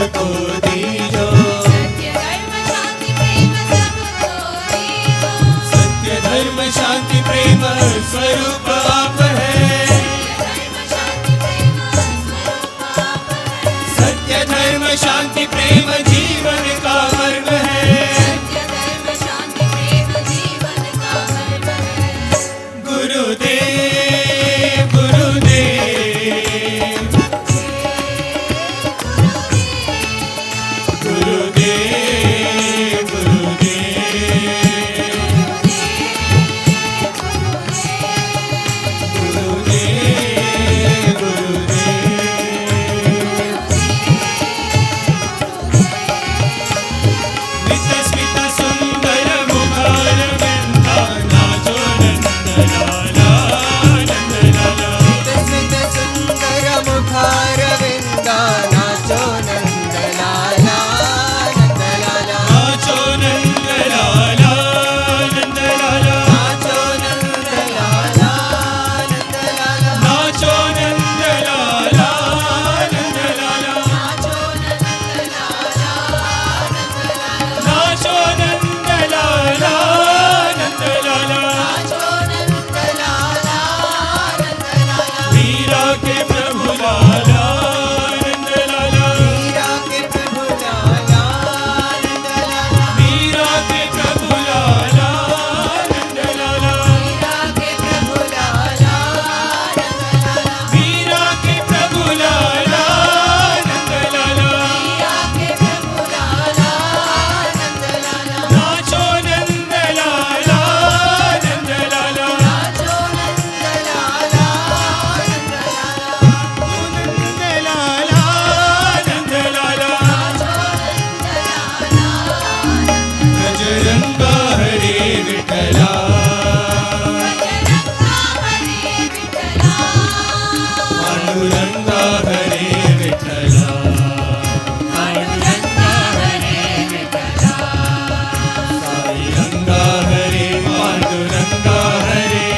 सबको दीजो। सत्य धर्म शांति प्रेम स्वरूप आप है। सत्य धर्म शांति प्रेम जीवन का मर्म है। गुरुदेव गुरुदेव गुरुदेव स्मित सुंदर मुखार वृंदा नाचो नंदलाला नंदलाला। स्मित सुंदर मुखार वृंदा नाचो नंदलाला नंदलाला। नाचो नंदलाला नंदलाला। नाचो नंदलाला नंदलाला। नाचो नंदलाला नंदलाला। नाचो नाचो नंदलाला नंदलाला। मीरा के प्रभु लाला नंदलाला। मीरा के प्रभु लाला नंदलाला। मीरा के प्रभु लाला नंदलाला। मीरा के प्रभु लाला नंदलाला। नाचो नंदलाला नंदलाला। नंदलाला गजरंगा हरे विठला। पांडुरंगा हरे विठला। पांडुरंगा हरे विठला। साई रंगा हरे पांडुरंगा हरे।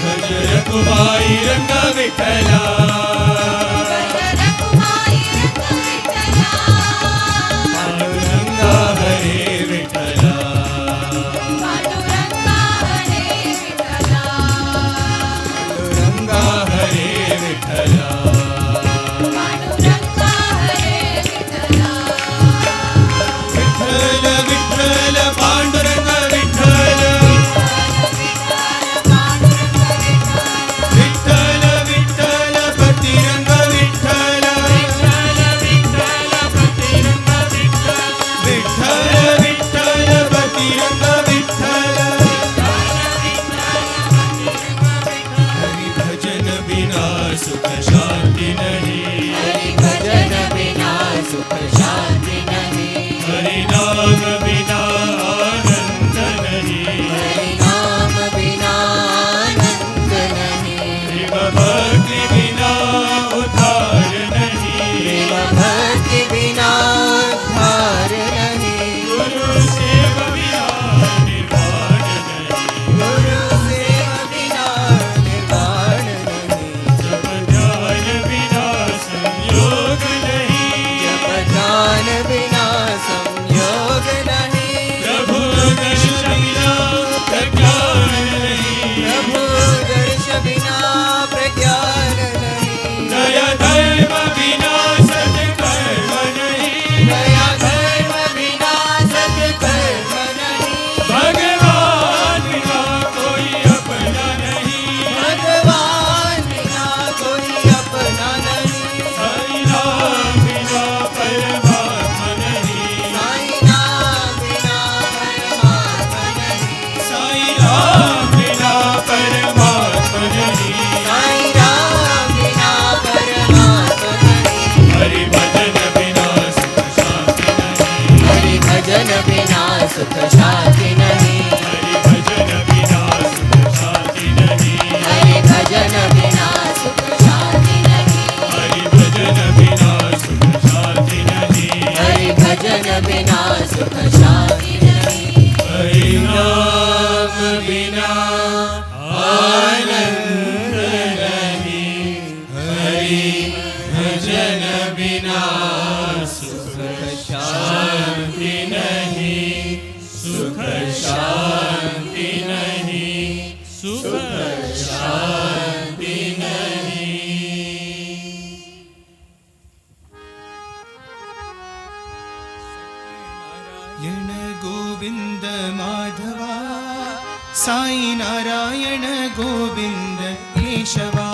गज रघुबाई रंगा विठला। पांडुरंगा हरे विठला। पांडुरंगा हरे विठला। विठ्ठल विठ्ठल पांडुरंग विठ्ठल। विठ्ठल विठ्ठल पतिरंग विठ्ठल। विठ्ठल विठ्ठल पतिरंग विठ्ठल। हरि भजन बिना सुख शांति नहीं। हरि भजन बिना सुख शांति नहीं। हरि नाम बिना आनंद नहीं। हरि नाम बिना आनंद नहीं। प्रेम भक्ति बिना उद्धार नहीं। प्रेम भक्ति बिना उद्धार नहीं। गुरु सेव बिना निर्वाण नहीं। गुरु सेव बिना निर्वाण नहीं। जप ध्यान बिना संयोग नहीं। जप ध्यान बिना संयोग नहीं। प्रभु दर्श बिना प्रज्ञान नहीं। प्रभु दर्श बिना प्रज्ञान नहीं। दया धर्म बिना सत्कर्म नहीं। दया धर्म बिना सत्कर्म नहीं। भगवान बिना कोई अपना नहीं। भगवान बिना कोई अपना नहीं। साई नाम बिना परमात्मा नहीं। साई नाम बिना परमात्मा नहीं। साई नाम बिना परमात्मा नहीं। साई नाम बिना परमात्मा नहीं। हरि भजन बिना सुख शांति नहीं। हरि भजन बिना सुख शांति नहीं। हरि भजन बिना सुख शांति नहीं। हरि भजन बिना सुख शांति नहीं। हरि भजन बिना सुख शांति नहीं। हरि भजन बिना सुख शांति नहीं। हरि नाम बिना आनंद नहीं। हरि गोविन्द माधवा साई नारायण गोविन्द केशवा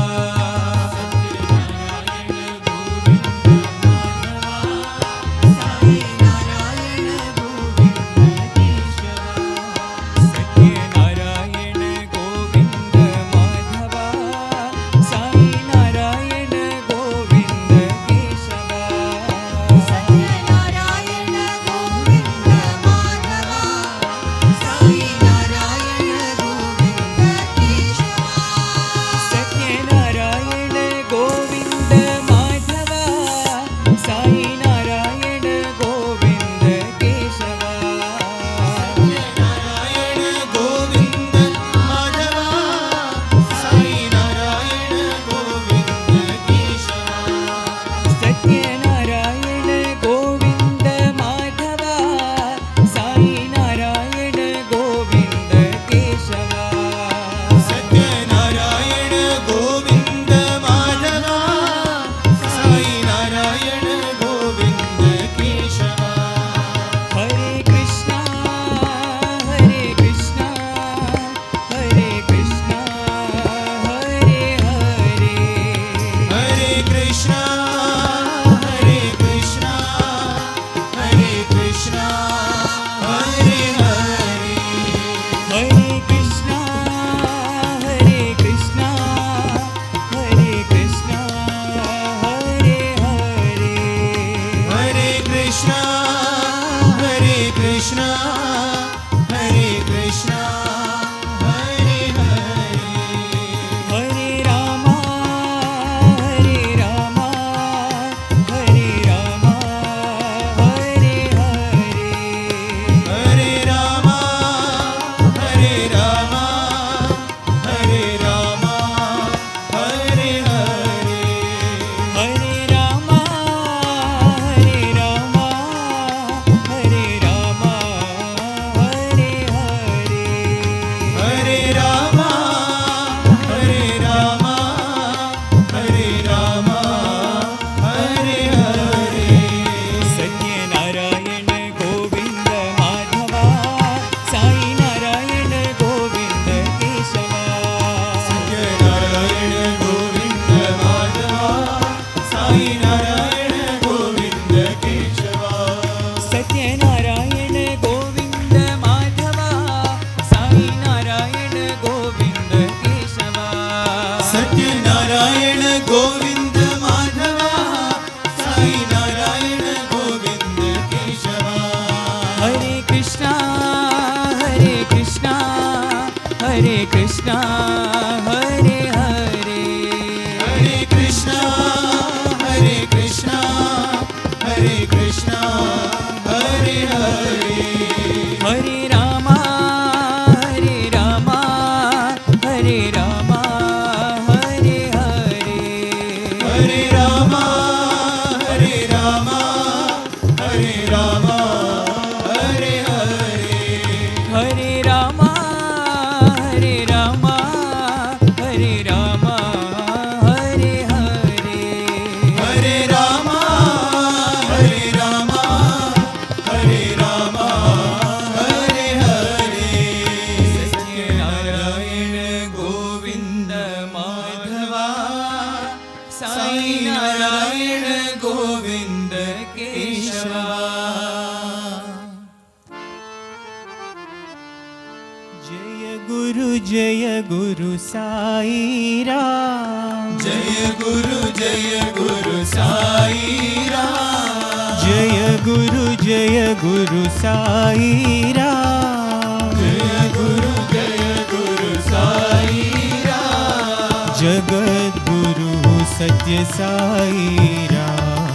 जगद्गुरु सत्य साई राम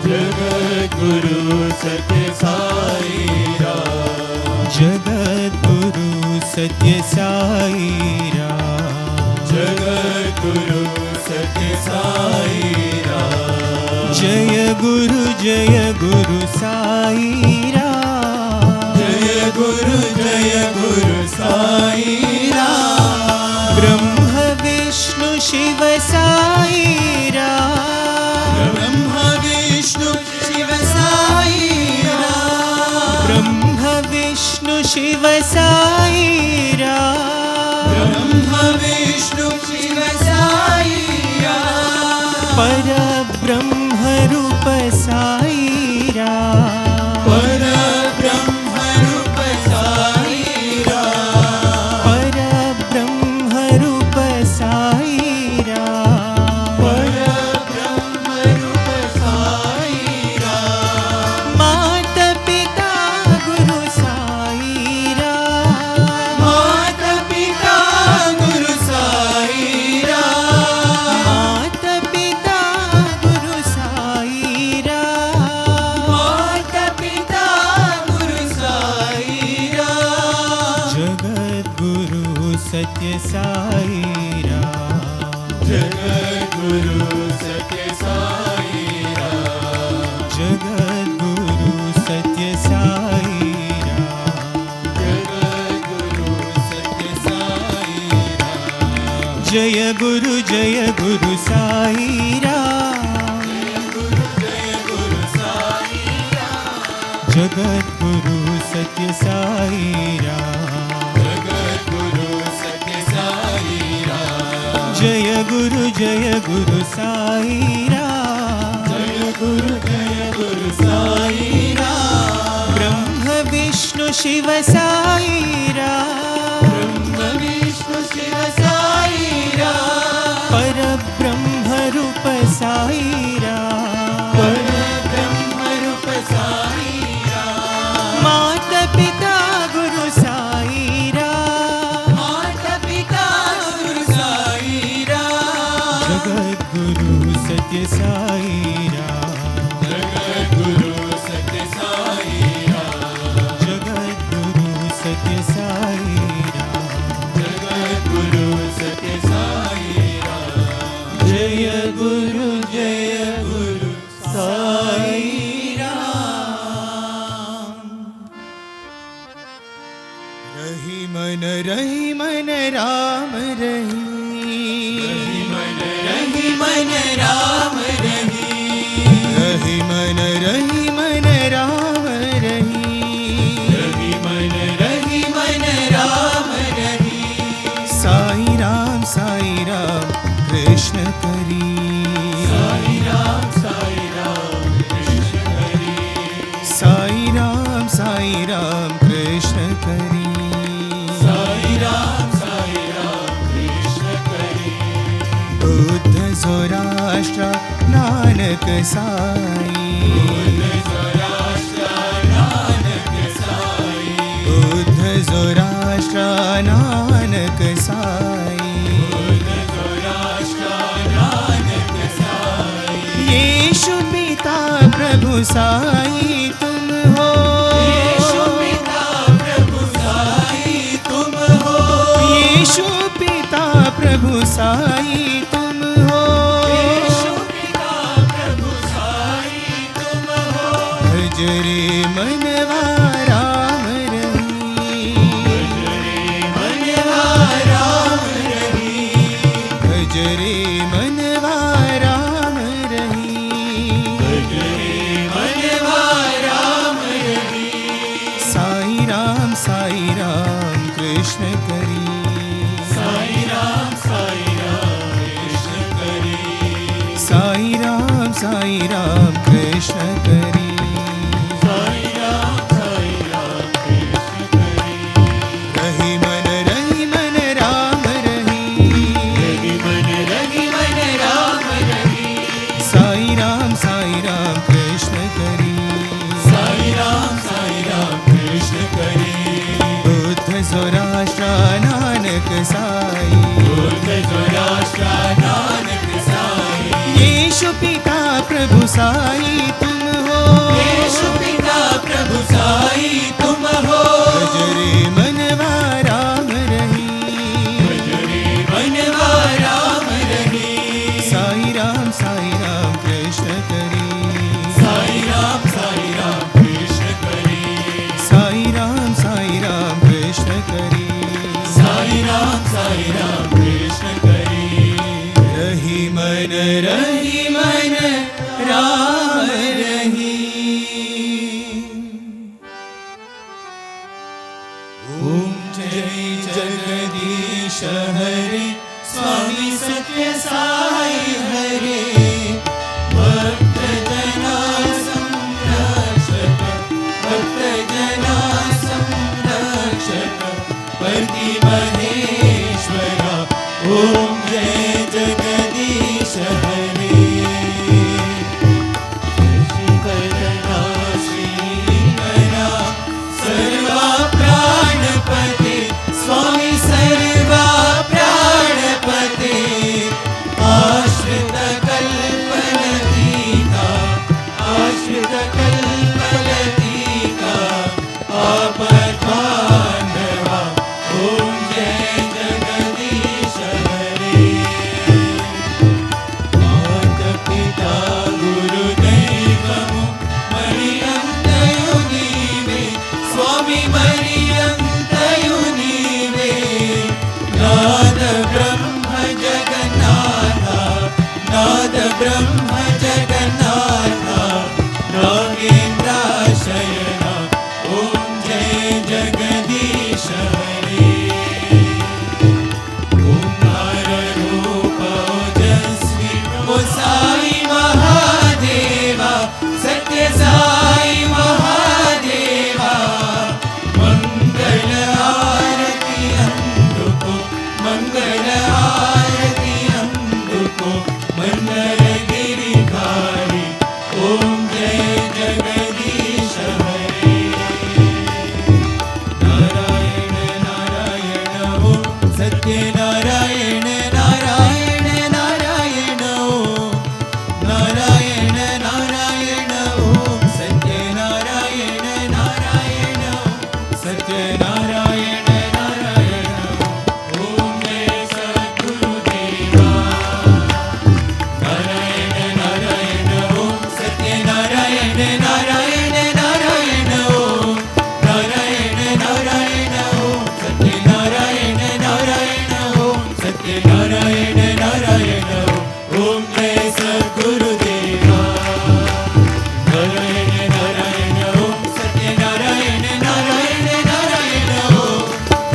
जगद्गुरु सत्य साई राम जगद्गुरु सत्य साई राम जगद्गुरु सत्य साई राम जय गुरु साई राम जय गुरु साई राम ब्रह्म विष्णु शिव साई राम ब्रह्म विष्णु शिव साई राम ब्रह्म शिव साई राम, ब्रह्म विष्णु शिव साई राम, परब्रह्म रूप साई राम, परब्रह्म रूप साई राम, परब्रह्म रूप साई राम, परब्रह्म रूप साई राम, माता पिता गुरु साई राम, माता पिता गुरु साई राम, माता पिता गुरु साई राम, माता पिता गुरु साई राम, जगत गुरु सत्य साई राम, जगत गुरु सत्य साई राम, जगत गुरु सत्य साई राम, जगत गुरु सत्य साई राम, जय गुरु साई राम, जय गुरु साई राम, जगत गुरु सत्य साई राम, जगत गुरु सत्य साई राम, जय गुरु साई राम, जय गुरु साई राम, ब्रह्म विष्णु शिव साई राम, ब्रह्म विष्णु शिव साई राम, परब्रह्म रूप साई राम, परब्रह्म रूप साई राम, माता पिता गुरु साई राम, माता पिता गुरु साई राम, जगत गुरु सत्य साई राम, जगत गुरु सत्य साई राम, जगत गुरु सत्य साई राम, जगत गुरु सत्य साई राम, जय गुरु साई राम। रहीमन रहीमन राम रहीमन रहीमन राम रहीमन रहीमन राम रहीमन रहीमन राम साई राम कृष्ण करी, साई राम कृष्ण करी, साई राम कृष्ण करी, साई राम कृष्ण करी, बुद्ध ज़ोराष्ट्र नानक साई, बुद्ध ज़ोराष्ट्र नानक साई, बुद्ध ज़ोराष्ट्र नानक साई, बुद्ध ज़ोराष्ट्र नानक साई, यीशु पिता प्रभु साई तुम हो, यीशु पिता प्रभु साई तुम हो, यीशु पिता प्रभु साई तुम हो, यीशु पिता प्रभु साई तुम हो, भजरे मनवा राम रही, भजरे मनवा राम रही, भजरे मनवा राम रही, भजरे मनवा राम रही, साई राम कृष्ण करी, साई राम कृष्ण करी, साई राम कृष्ण करी, साई राम कृष्ण करी, रहीमन रहीमन राम रही, रहीमन रहीमन राम रही, साई राम कृष्ण करी, साई राम कृष्ण करी, बुद्ध ज़ोराष्ट्र नानक साई, बुद्ध ज़ोराष्ट्र नानक साई, यीशु पिता प्रभु साई तुम हो, यीशु पिता प्रभु साई तुम हो, भजरे मनवा राम रही, भजरे मनवा राम रही, साई राम कृष्ण करी, साई राम कृष्ण करी, साई राम कृष्ण करी, साई राम कृष्ण करी, रहीमन रहीमन राम रही। जय जगदीश हरे स्वामी सत्य साई हरे भक्तजना संरक्षक भक्तजना संरक्षक पति महेश्वरा ओम जय जगदीश हरे श्रीकरणा श्रीकरा सर्वा प्राणपते स्वामी सर्वा प्राणपते आश्रित कल्पलतिका आश्रित कल्पलतिका आपद्बान्धवा ओम जय जगदीश हरे माता पिता गुरुदैवमु मरियन्तयु नीवे स्वामी मरियन्तयु नीवे नाद ब्रह्म जगन्नाथ नाद ब्रह्म जगन्नाथ नागेन्द्राशयना ओम जय जगदीश हरे ओंकार रूप ओजस्वी ओ साई महादेवा सत्य साई महादेवा मंगल आरती अंधुको मंगल आरती अंधुको मंगल गिरिधारी ओम जय जगदीश हरे नारायण नारायण ओम सत्य नारायण नारायण नारायण ओम नारायण नारायण ओम सत्य नारायण नारायण ओम सत्य नारायण नारायण ओम जय सद्गुरुदेवा नारायण नारायण ओम सत्य नारायण नारायण नारायण ओम नारायण नारायण ओम सत्य नारायण नारायण ओम सत्य नारायण नारायण ओम जय सद्गुरुदेवा नारायण नारायण ओम सत्य नारायण नारायण नारायण ओम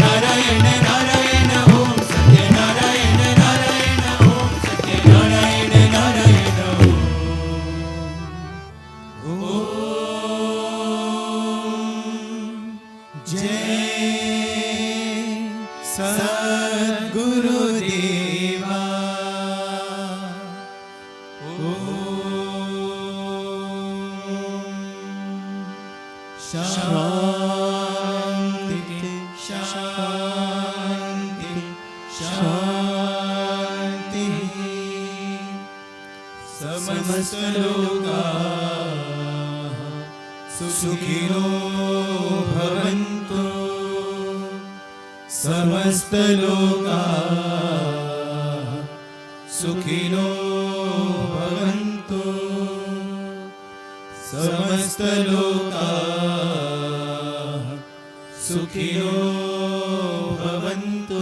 नारायण नारायण ओम सत्य नारायण नारायण ओम सत्य नारायण नारायण ओम जय सद्गुरुदेवा शांति शांति शांति समस्त लोकाः सुखिनो भवन्तु समस्त लोकाः सुखिनो भवन्तु समस्त लोकाः सुखिनो भवन्तु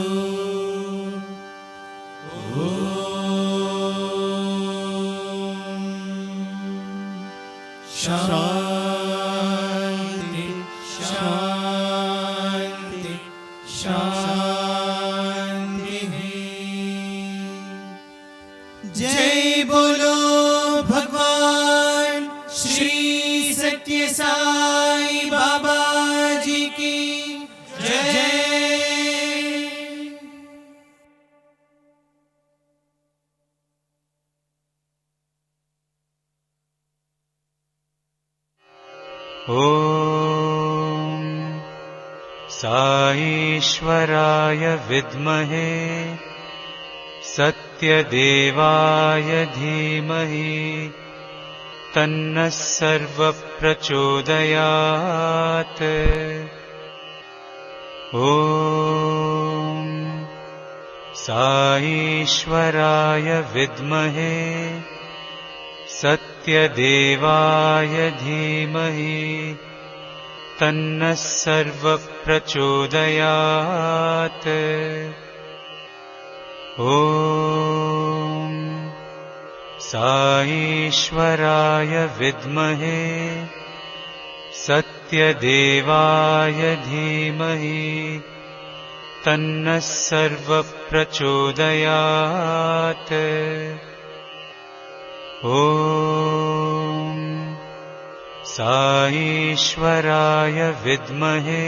शांति शांति शांति जय बोलो भगवान श्री सत्य साई बाबा जी की जय। ॐ साईश्वराय विद्महे सत्यदेवाय धीमहि तन्नः सर्वप्रचोदयात् ॐ साईश्वराय विद्महे सत्यदेवाय धीमहि तन्नः सर्वप्रचोदयात् ॐ साईश्वराय विद्महे सत्यदेवाय धीमहि तन्नः सर्वप्रचोदयात्। ॐ साईश्वराय विद्महे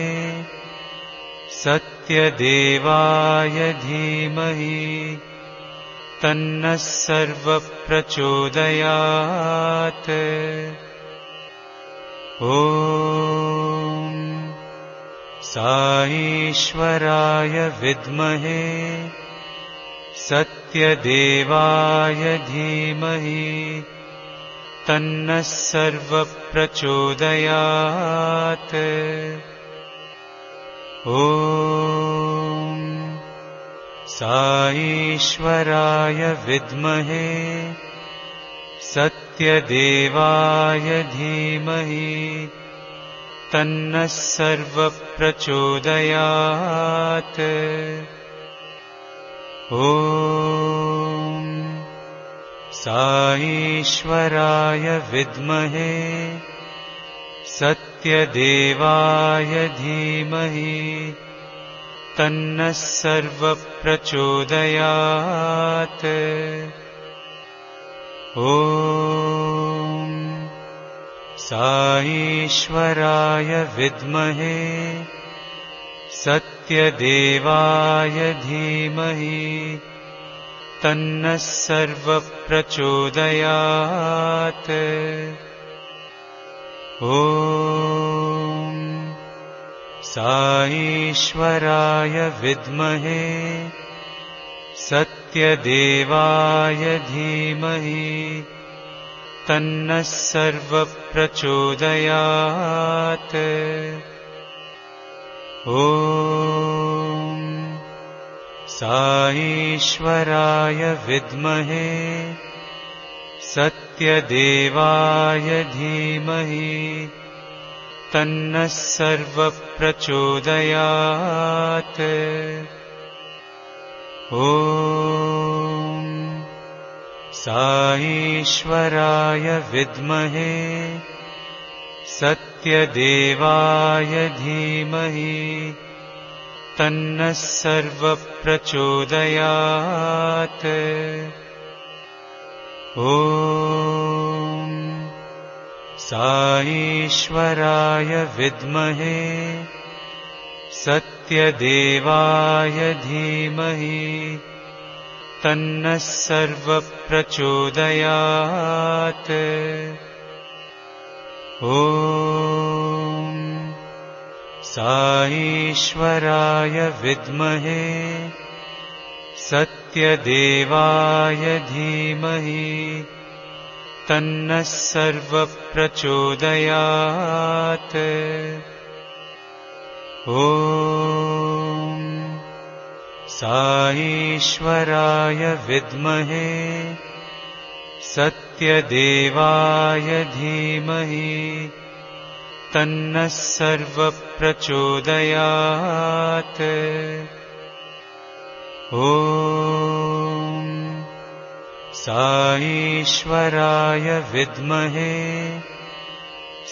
सत्यदेवाय धीमहि तन्नः सर्वप्रचोदयात्। ॐ साईश्वराय विद्महे सत्यदेवाय धीमहि तन्नः सर्वप्रचोदयात्। ॐ साईश्वराय विद्महे सत्यदेवाय धीमहि तन्नः सर्वप्रचोदयात्। ॐ साईश्वराय विद्महे सत्यदेवाय धीमहि तन्नः सर्वप्रचोदयात्। ॐ साईश्वराय विद्महे सत्यदेवाय धीमहि तन्नः सर्वप्रचोदयात्। ॐ साईश्वराय विद्महे सत्यदेवाय धीमहि तन्नः सर्वप्रचोदयात्। ॐ साईश्वराय विद्महे सत्यदेवाय धीमहि तन्नः सर्वप्रचोदयात्। ॐ साईश्वराय विद्महे सत्यदेवाय धीमहि तन्नः सर्वप्रचोदयात्। ॐ साईश्वराय विद्महे सत्यदेवाय धीमहि तन्नः सर्वप्रचोदयात्। ॐ साईश्वराय विद्महे सत्यदेवाय धीमहि तन्नः सर्वप्रचोदयात्। ॐ साईश्वराय विद्महे सत्यदेवाय धीमहि तन्नः सर्वप्रचोदयात्। ॐ साईश्वराय विद्महे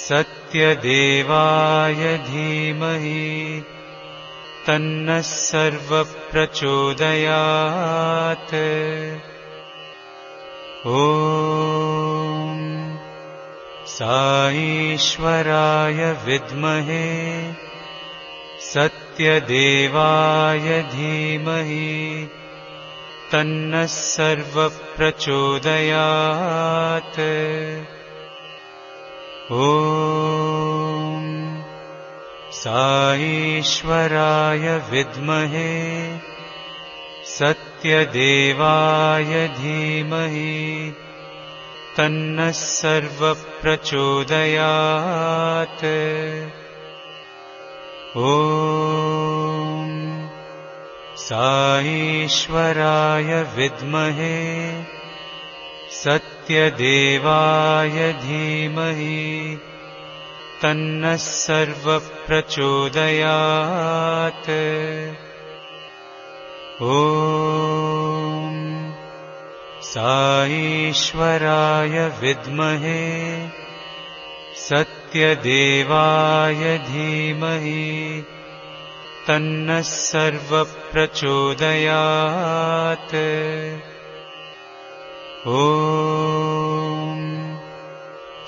सत्यदेवाय धीमहि तन्नः सर्वप्रचोदयात्। ॐ साईश्वराय विद्महे सत्यदेवाय धीमहि तन्नः सर्वप्रचोदयात्। ॐ साईश्वराय विद्महे सत्यदेवाय धीमहि तन्नः सर्वप्रचोदयात्। ॐ साईश्वराय विद्महे सत्यदेवाय धीमहि तन्नः सर्वप्रचोदयात्। ॐ साईश्वराय विद्महे सत्यदेवाय धीमहि तन्नः सर्वप्रचोदयात्। ॐ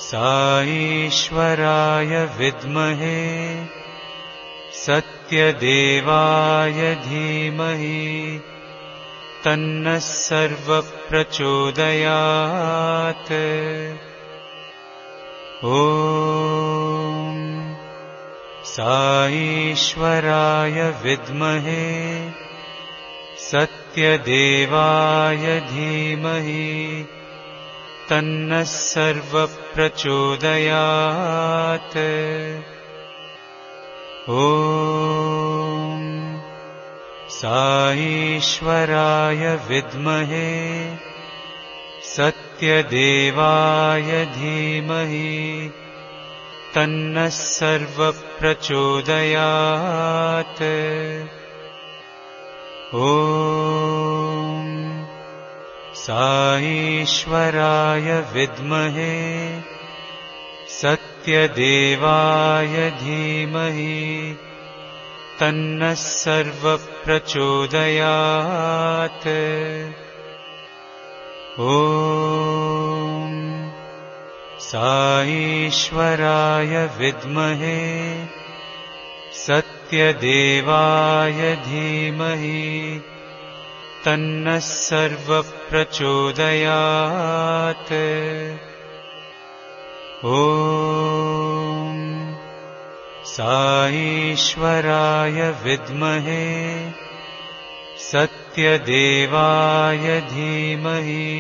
साईश्वराय विद्महे सत्यदेवाय धीमहि तन्नः सर्वप्रचोदयात्। ॐ साईश्वराय विद्महे सत्यदेवाय धीमहि तन्नः सर्वप्रचोदयात्। ॐ साईश्वराय विद्महे सत्यदेवाय धीमहि तन्नः सर्वप्रचोदयात्। ॐ साईश्वराय विद्महे सत्यदेवाय धीमहि तन्नः सर्वप्रचोदयात्। ॐ साईश्वराय विद्महे सत्यदेवाय धीमहि तन्नः सर्वप्रचोदयात्। ॐ साईश्वराय विद्महे सत्यदेवाय धीमहि